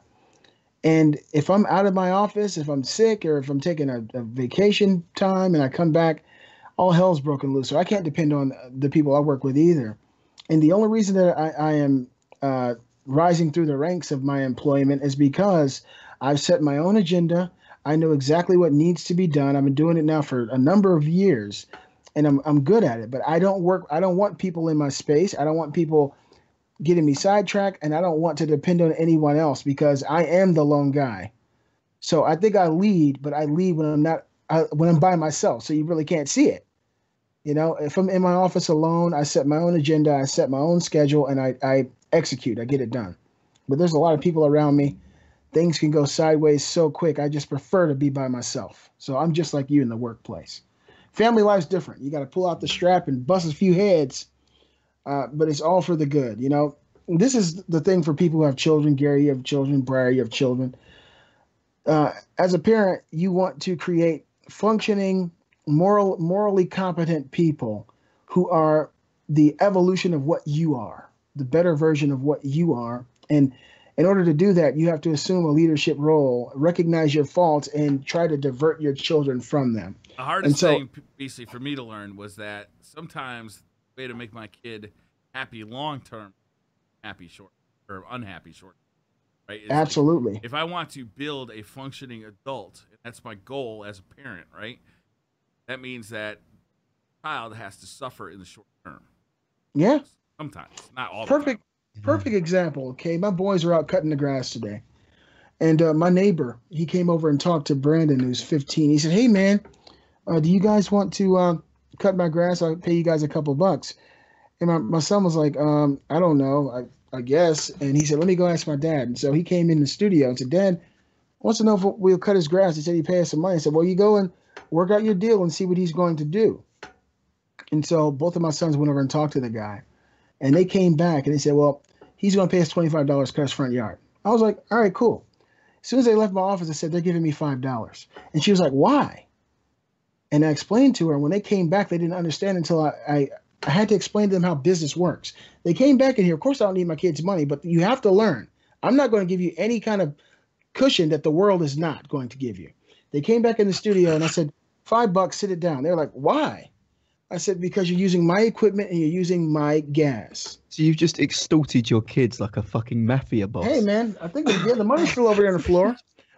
And if I'm out of my office, if I'm sick, or if I'm taking a vacation time and I come back, all hell's broken loose. So I can't depend on the people I work with either. And the only reason that I am rising through the ranks of my employment is because I've set my own agenda. I know exactly what needs to be done. I've been doing it now for a number of years, and I'm good at it. But I don't want people in my space. I don't want people getting me sidetracked, and I don't want to depend on anyone else, because I am the lone guy. So I think I lead, but I lead when when I'm by myself. So you really can't see it. You know, if I'm in my office alone, I set my own agenda, I set my own schedule, and I execute. I get it done. But there's a lot of people around me. Things can go sideways so quick. I just prefer to be by myself. So I'm just like you in the workplace. Family life's different. You got to pull out the strap and bust a few heads, but it's all for the good. You know, this is the thing for people who have children. Gary, you have children. Briar, you have children. As a parent, you want to create functioning, morally competent people who are the evolution of what you are, the better version of what you are. And in order to do that, you have to assume a leadership role, recognize your faults, and try to divert your children from them. The hardest thing, BC, for me to learn was that sometimes the way to make my kid happy long-term, happy short, or unhappy short, right? It's absolutely. Like, if I want to build a functioning adult, and that's my goal as a parent, right? That means that the child has to suffer in the short term. Yeah. Sometimes, not all Perfect. the time. Perfect example. Okay, my boys are out cutting the grass today, and my neighbor, he came over and talked to Brandon, who's 15. He said, "Hey, man, do you guys want to cut my grass. I'll pay you guys a couple bucks. And my son was like, I don't know, I guess. And he said, let me go ask my dad. And so he came in the studio and said, Dad wants to know if we'll cut his grass. He said he'd pay us some money. I said, well, you go and work out your deal and see what he's going to do. And so both of my sons went over and talked to the guy. And they came back and they said, well, he's going to pay us $25 to cut his front yard. I was like, all right, cool. As soon as they left my office, I said, they're giving me $5. And she was like, why? And I explained to her. When they came back, they didn't understand until I had to explain to them how business works. They came back in here. Of course, I don't need my kids' money, but you have to learn. I'm not going to give you any kind of cushion that the world is not going to give you. They came back in the studio and I said, $5, sit it down. They're like, why? I said, because you're using my equipment and you're using my gas. So you've just extorted your kids like a fucking mafia boss. Hey, man, I think the money's still over there on the floor.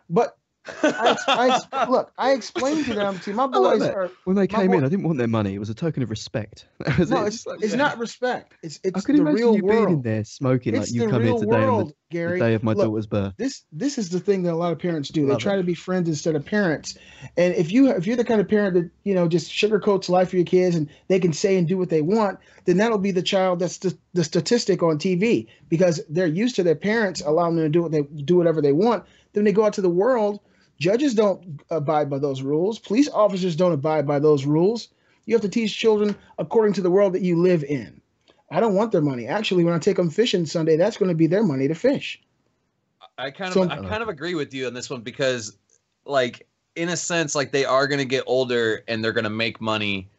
But I explained to them, my boys are... When they came in, I didn't want their money. It was a token of respect. It's not respect. It's I could the imagine real you world. being in there smoking It's like you the come here real today world, on the Gary. day of my Look, daughter's birth. This is the thing that a lot of parents do. Love They try it. to be friends instead of parents. And if you're the kind of parent that just sugarcoats life for your kids and they can say and do what they want, then that'll be the child that's the statistic on TV, because they're used to their parents allowing them to do whatever they want. Then they go out to the world. Judges don't abide by those rules. Police officers don't abide by those rules. You have to teach children according to the world that you live in. I don't want their money. Actually, when I take them fishing Sunday, that's going to be their money to fish. I kind of agree with you on this one, because, like, in a sense, like, they are going to get older and they're going to make money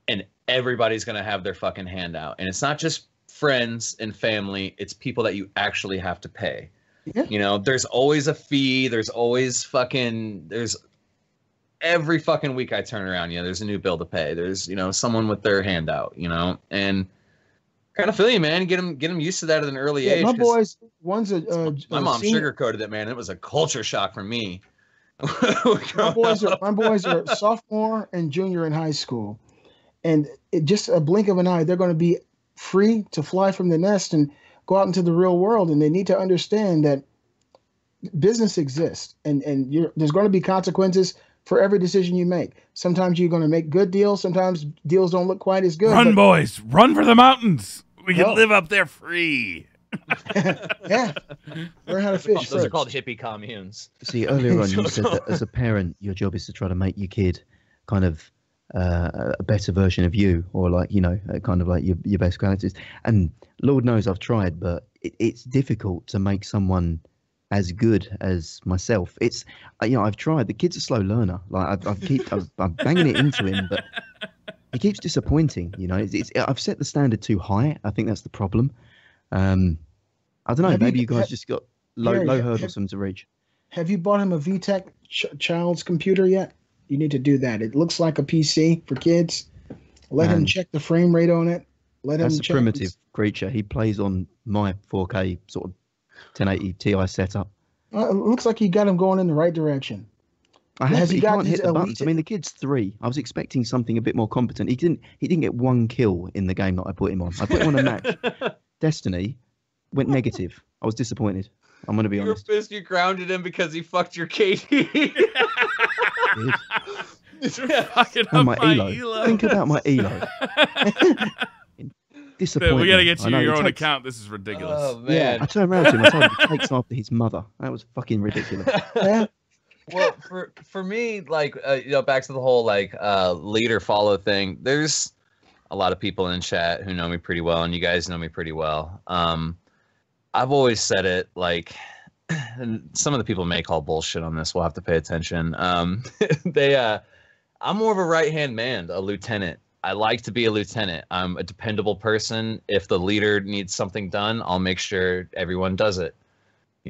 and everybody's going to have their fucking hand out. And it's not just friends and family. It's people that you actually have to pay. Yeah. There's always a fee. There's every fucking week I turn around, there's a new bill to pay. There's, someone with their hand out, and kind of feel you, man. Get them used to that at an early age. My boys, one's my mom senior. sugarcoated it, man. It was a culture shock for me. My boys are sophomore and junior in high school, and just a blink of an eye, they're going to be free to fly from the nest and go out into the real world. And they need to understand that business exists, and there's going to be consequences for every decision you make. Sometimes you're going to make good deals. Sometimes deals don't look quite as good. Run, boys. Run for the mountains. We can live up there free. Yeah. Learn how to fish. Those are called hippie communes. See, earlier on you said that as a parent, your job is to try to make your kid kind of a better version of you, or like, kind of like your best qualities. And Lord knows I've tried, but it's difficult to make someone as good as myself. It's, I've tried. The kid's a slow learner. Like I'm banging it into him, but he keeps disappointing. I've set the standard too high. I think that's the problem. I don't know. Maybe you guys just got low hurdles for him to reach. Have you bought him a VTech child's computer yet? You need to do that. It looks like a PC for kids. Let him check the frame rate on it. That's a primitive creature. He plays on my 4K sort of 1080 Ti setup. It looks like you got him going in the right direction. He can't hit the buttons. I mean, the kid's 3. I was expecting something a bit more competent. He didn't get 1 kill in the game that I put him on. I put him on a match. Destiny went negative. I was disappointed. I'm going to be honest. You were pissed you grounded him because he fucked your KD. My elo. Think about my elo. Disappointing. We got to get you your own account. This is ridiculous. Oh, man. Yeah, I turned around to him. I told him he takes after his mother. That was fucking ridiculous. Well, for me, like, back to the whole, like, lead or follow thing, there's a lot of people in chat who know me pretty well, and you guys know me pretty well. I've always said it, like, and some of the people may call bullshit on this. We'll have to pay attention. I'm more of a right-hand man, a lieutenant. I like to be a lieutenant. I'm a dependable person. If the leader needs something done, I'll make sure everyone does it.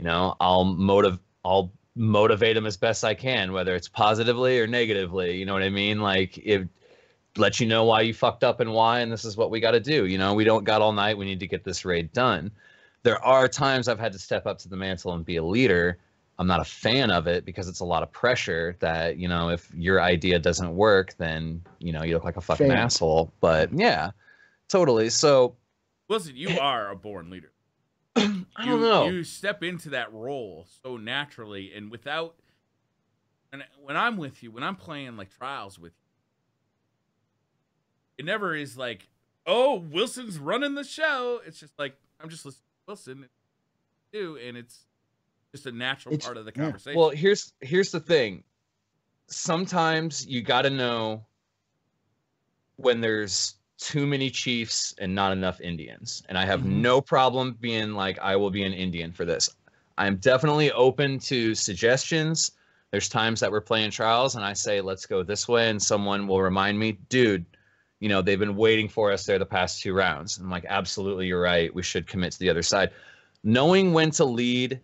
I'll motivate them as best I can, whether it's positively or negatively. You know what I mean? Like, let you know why you fucked up and why, and this is what we got to do. We don't got all night. We need to get this raid done. There are times I've had to step up to the mantle and be a leader. I'm not a fan of it because it's a lot of pressure that, if your idea doesn't work, then, you look like a fucking asshole. But yeah, totally. So listen, you are a born leader. I don't know. You step into that role so naturally and without, and when I'm with you, when I'm playing like trials with it never is like, oh, Wilson's running the show. It's just like, I'm just listening to Wilson too, and it's just a natural part of the conversation. Well, here's the thing. Sometimes you got to know when there's too many chiefs and not enough Indians. And I have no problem being like, I will be an Indian for this. I'm definitely open to suggestions. There's times that we're playing trials and I say, let's go this way. And someone will remind me, dude, you know, they've been waiting for us there the past 2 rounds. I'm like, absolutely, you're right. We should commit to the other side. Knowing when to lead,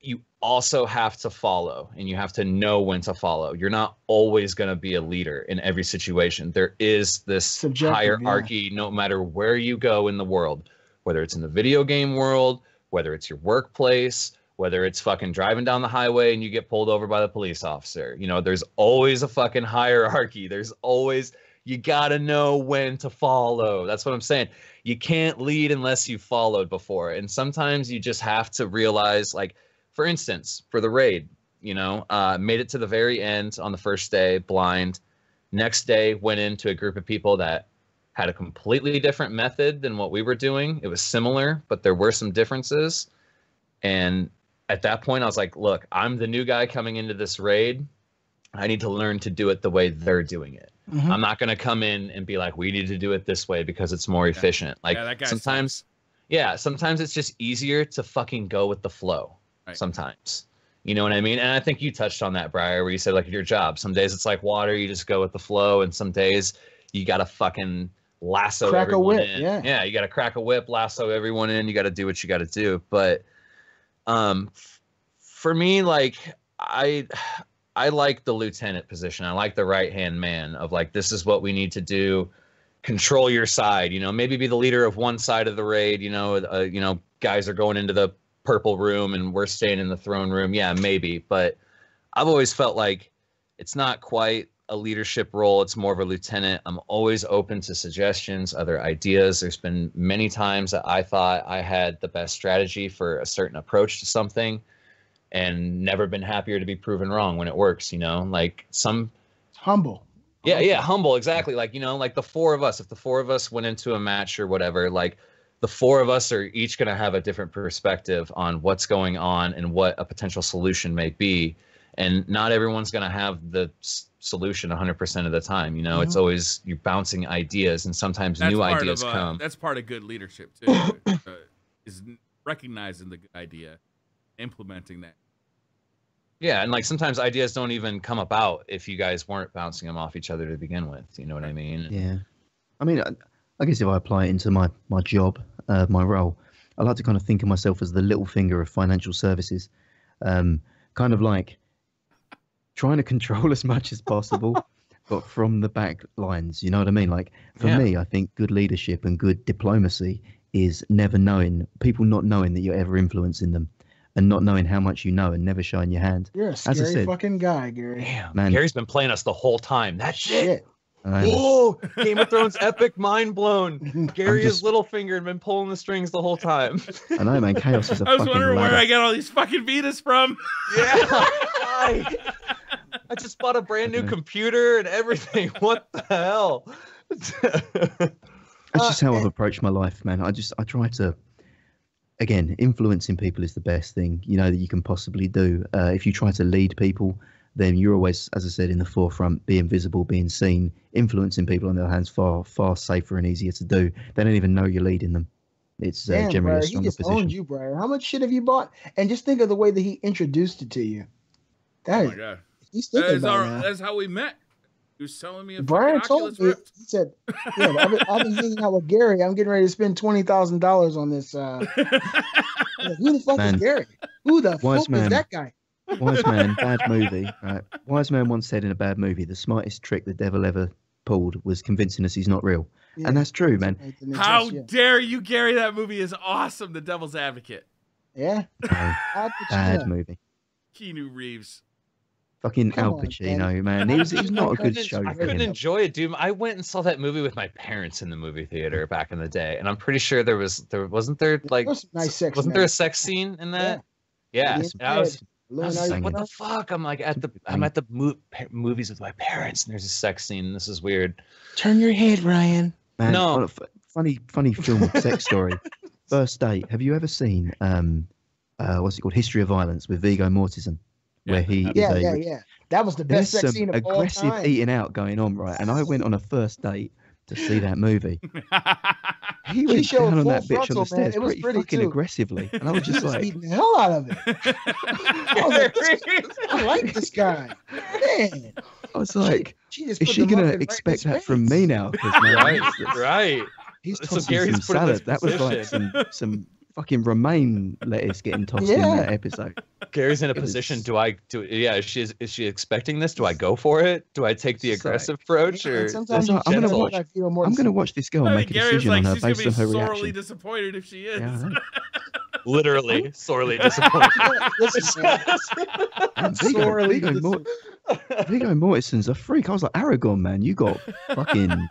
you also have to follow, and you have to know when to follow. You're not always going to be a leader in every situation. There is this hierarchy, no matter where you go in the world, whether it's in the video game world, whether it's your workplace, whether it's fucking driving down the highway and you get pulled over by the police officer. You know, there's always a fucking hierarchy. There's always, you got to know when to follow. That's what I'm saying. You can't lead unless you've followed before. And sometimes you just have to realize, like, for instance, for the raid, you know, made it to the very end on the first day, blind. Next day, went into a group of people that had a completely different method than what we were doing. It was similar, but there were some differences. And at that point, I was like, look, I'm the new guy coming into this raid. I need to learn to do it the way they're doing it. I'm not going to come in and be like, we need to do it this way because it's more efficient. Like sometimes it's just easier to fucking go with the flow. Sometimes, you know what I mean? And I think you touched on that, Briar, where you said, like, your job, some days it's like water, you just go with the flow, and some days you gotta fucking lasso everyone in. Yeah, you gotta crack a whip, lasso everyone in, you gotta do what you gotta do. But for me, like, I like the lieutenant position. I like the right-hand man of, like, this is what we need to do. Control your side, you know, maybe be the leader of one side of the raid, you know, guys are going into the purple room and we're staying in the throne room. Yeah, maybe. But I've always felt like it's not quite a leadership role. It's more of a lieutenant. I'm always open to suggestions, other ideas. There's been many times that I thought I had the best strategy for a certain approach to something and never been happier to be proven wrong when it works, you know, like some humble. Yeah, humble. Exactly. Like, you know, like the 4 of us, if the 4 of us went into a match or whatever, like, the 4 of us are each going to have a different perspective on what's going on and what a potential solution may be. And not everyone's going to have the solution 100% of the time. You know, it's always, you're bouncing ideas, and sometimes new ideas come. That's part of good leadership, too, is recognizing the good idea, implementing that. Yeah, and like sometimes ideas don't even come about if you guys weren't bouncing them off each other to begin with. You know what I mean? Yeah. I mean, I guess if I apply it into my job, my role, I like to kind of think of myself as the little finger of financial services, kind of like trying to control as much as possible, but from the back lines. You know what I mean? Like for me, I think good leadership and good diplomacy is never knowing, people not knowing that you're ever influencing them, and not knowing how much you know and never showing your hand. You're a scary fucking guy, Gary. Damn, man. Gary's been playing us the whole time. That shit. Whoa! Game of Thrones epic, mind blown. Gary is Littlefinger and been pulling the strings the whole time. I know, man. Chaos is a I was wondering where I got all these fucking Vitas from. Yeah, I just bought a brand new computer and everything. What the hell? That's just how I've approached my life, man. I try to, again, influencing people is the best thing, you know, that you can possibly do. If you try to lead people, then you're always, as I said, in the forefront, being visible, being seen. Influencing people, on the other hand, is far safer and easier to do. They don't even know you're leading them. It's generally Briar, a stronger he just position. owned you, Briar. How much shit have you bought? And just think of the way that he introduced it to you. Oh my God. He's thinking about it now. That's how we met. He was selling me a Brian told Oculus me, Rift. he said, yeah, I've been hanging out with Gary. I'm getting ready to spend $20,000 on this. Who the fuck is Gary? Who the fuck is that guy? Wise man, bad movie. Right. Wise man once said in a bad movie, the smartest trick the devil ever pulled was convincing us he's not real. Yeah, and that's true, man. How dare you, Gary? That movie is awesome. The Devil's Advocate. Yeah. Bad movie. Keanu Reeves. Fucking Al Pacino, man. It was not a good show. I couldn't enjoy it, dude. I went and saw that movie with my parents in the movie theater back in the day, and I'm pretty sure there wasn't there like nice sex. Wasn't there a sex scene in that? Yeah. I was like, what the fuck? I'm like I'm at the movies with my parents, and there's a sex scene. This is weird. Turn your head, Ryan. Man, No. funny film sex story. First date. Have you ever seen what's it called? History of Violence with Viggo Mortensen, where he is That was the best sex scene of all time. Aggressive eating out going on, right? And I went on a first date to see that movie. He went down on that bitch on the stairs pretty fucking aggressively, and I was just like, beating the hell out of it. I like this guy, man. I was like, is she gonna expect that from me now? Right. He's tossing some salad. That was like some fucking romaine lettuce getting tossed in that episode. Gary's in a position. Is she expecting this? Do I go for it? Do I take the aggressive approach, or sometimes I'm gonna watch this girl make a decision on her based on her reaction. Sorely disappointed if she is. Yeah, literally sorely disappointed. Viggo Mortensen's a freak. I was like, Aragorn, man, you got fucking.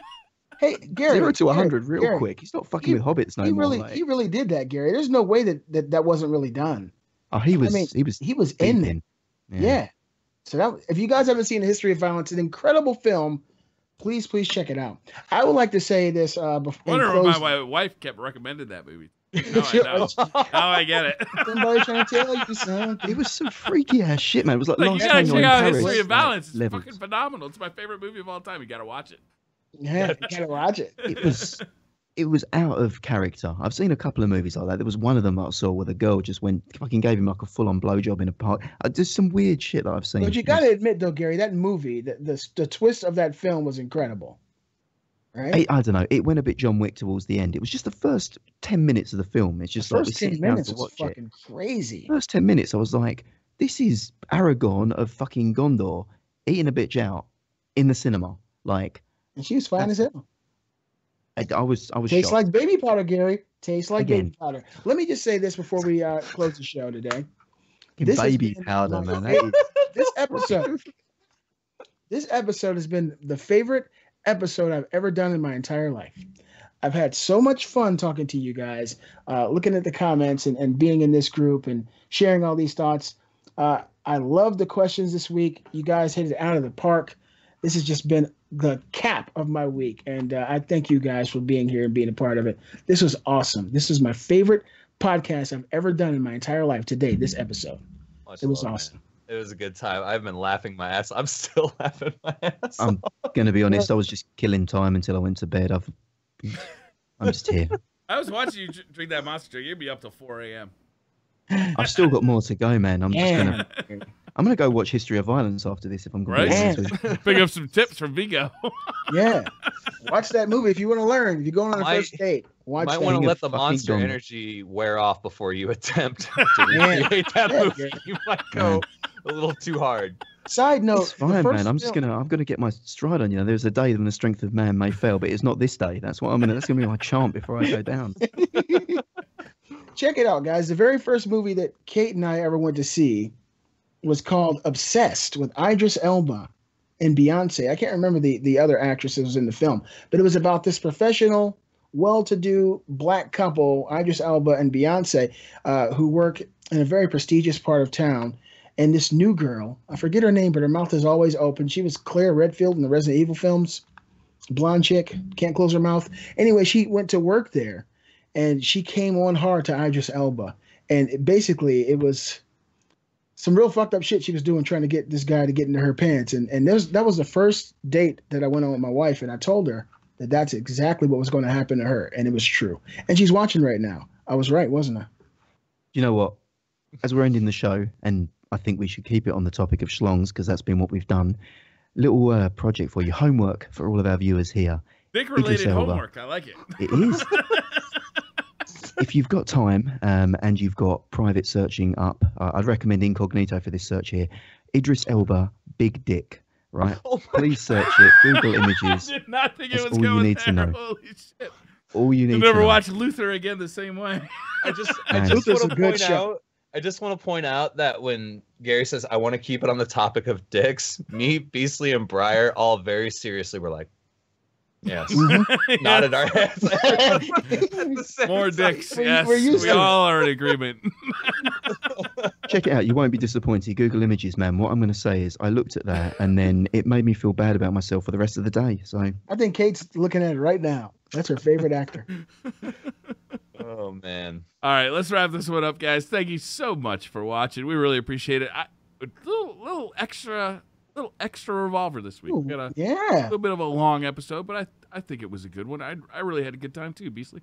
Hey, Gary, 0 to 100 real quick. He's not fucking with hobbits no more. He really did that, Gary. There's no way that wasn't really done. Oh, he was in there. Yeah. So if you guys haven't seen The History of Violence, an incredible film, please check it out. I would like to say this before. I wonder why my wife kept recommending that movie. Now I get it. Somebody trying to tell you something. It was some freaky ass shit, man. It was like you gotta check out History of Violence. It's levels. fucking phenomenal. It's my favorite movie of all time. You gotta watch it. Yeah, you gotta watch it. It was out of character. I've seen a couple of movies like that. There was one of them I saw where the girl just fucking gave him like a full-on blowjob in a park. Just some weird shit that I've seen. But you gotta admit though, Gary, that movie, the twist of that film was incredible. Right? I don't know. It went a bit John Wick towards the end. It was just the first 10 minutes of the film. It's just the like first 10 minutes was fucking crazy. First 10 minutes, I was like, this is Aragorn of fucking Gondor eating a bitch out in the cinema. Like, and she was fine as hell. I was Tastes shocked. like baby powder, Gary. Tastes like baby powder. Let me just say this before we close the show today. Baby powder, man. This episode has been the favorite episode I've ever done in my entire life. I've had so much fun talking to you guys, looking at the comments and being in this group and sharing all these thoughts. I love the questions this week. You guys hit it out of the park. This has just been the cap of my week. And I thank you guys for being here and being a part of it. This was awesome. This is my favorite podcast I've ever done in my entire life today, this episode. It was awesome. Man. It was a good time. I've been laughing my ass. I'm still laughing my ass. I'm going to be honest. I was just killing time until I went to bed. I'm just here. I was watching you drink that Monster drink. You'd be up till 4 a.m. I've still got more to go, man. I'm gonna go watch History of Violence after this if I'm going to pick up some tips from Viggo. Yeah, watch that movie if you want to learn. If you're going on a first date, watch. Might want to let the monster energy wear off before you attempt to recreate that movie. You might go a little too hard. Side note, it's fine, man. I'm gonna get my stride on. You know, there's a day when the strength of man may fail, but it's not this day. That's gonna be my chant before I go down. Check it out, guys. The very first movie that Kate and I ever went to see was called Obsessed with Idris Elba and Beyonce. I can't remember the other actresses in the film, but it was about this professional, well-to-do black couple, Idris Elba and Beyonce, who work in a very prestigious part of town. And this new girl, I forget her name, but her mouth is always open. She was Claire Redfield in the Resident Evil films. Blonde chick, can't close her mouth. Anyway, she went to work there. And she came on hard to Idris Elba. And it was some real fucked up shit she was doing, trying to get this guy to get into her pants. And that was the first date that I went on with my wife. And I told her that that's exactly what was going to happen to her. And it was true. And she's watching right now. I was right, wasn't I? You know what? As we're ending the show, and I think we should keep it on the topic of schlongs because that's been what we've done. Little project for you, homework for all of our viewers here. Dick-related homework. I like it. It is. If you've got time and you've got private searching up, I'd recommend incognito for this search here. Idris Elba, big dick, right? Please search it. Google images. I did not think it was all going you need there. to know. Holy shit. All you need to know. You'll never watch Luther again the same way. I just want to point out that when Gary says, I want to keep it on the topic of dicks, me, Beasley, and Briar all very seriously were like, Yes. Mhm. Nodded our heads. More dicks. We're Yes, used we to it. all are in agreement. Check it out. You won't be disappointed. Google Images, man. What I'm going to say is I looked at that and then it made me feel bad about myself for the rest of the day. So I think Kate's looking at it right now. That's her favorite actor. Oh man. All right, let's wrap this one up, guys. Thank you so much for watching. We really appreciate it. A little extra Revolver this week. Ooh, We got a yeah. little bit of a long episode, but I think it was a good one. I really had a good time too, Beasley.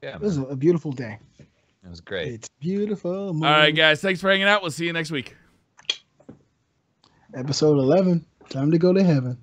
Yeah, It was man. a beautiful day. It was great. It's beautiful. All right, guys. Thanks for hanging out. We'll see you next week. Episode 11. Time to go to heaven.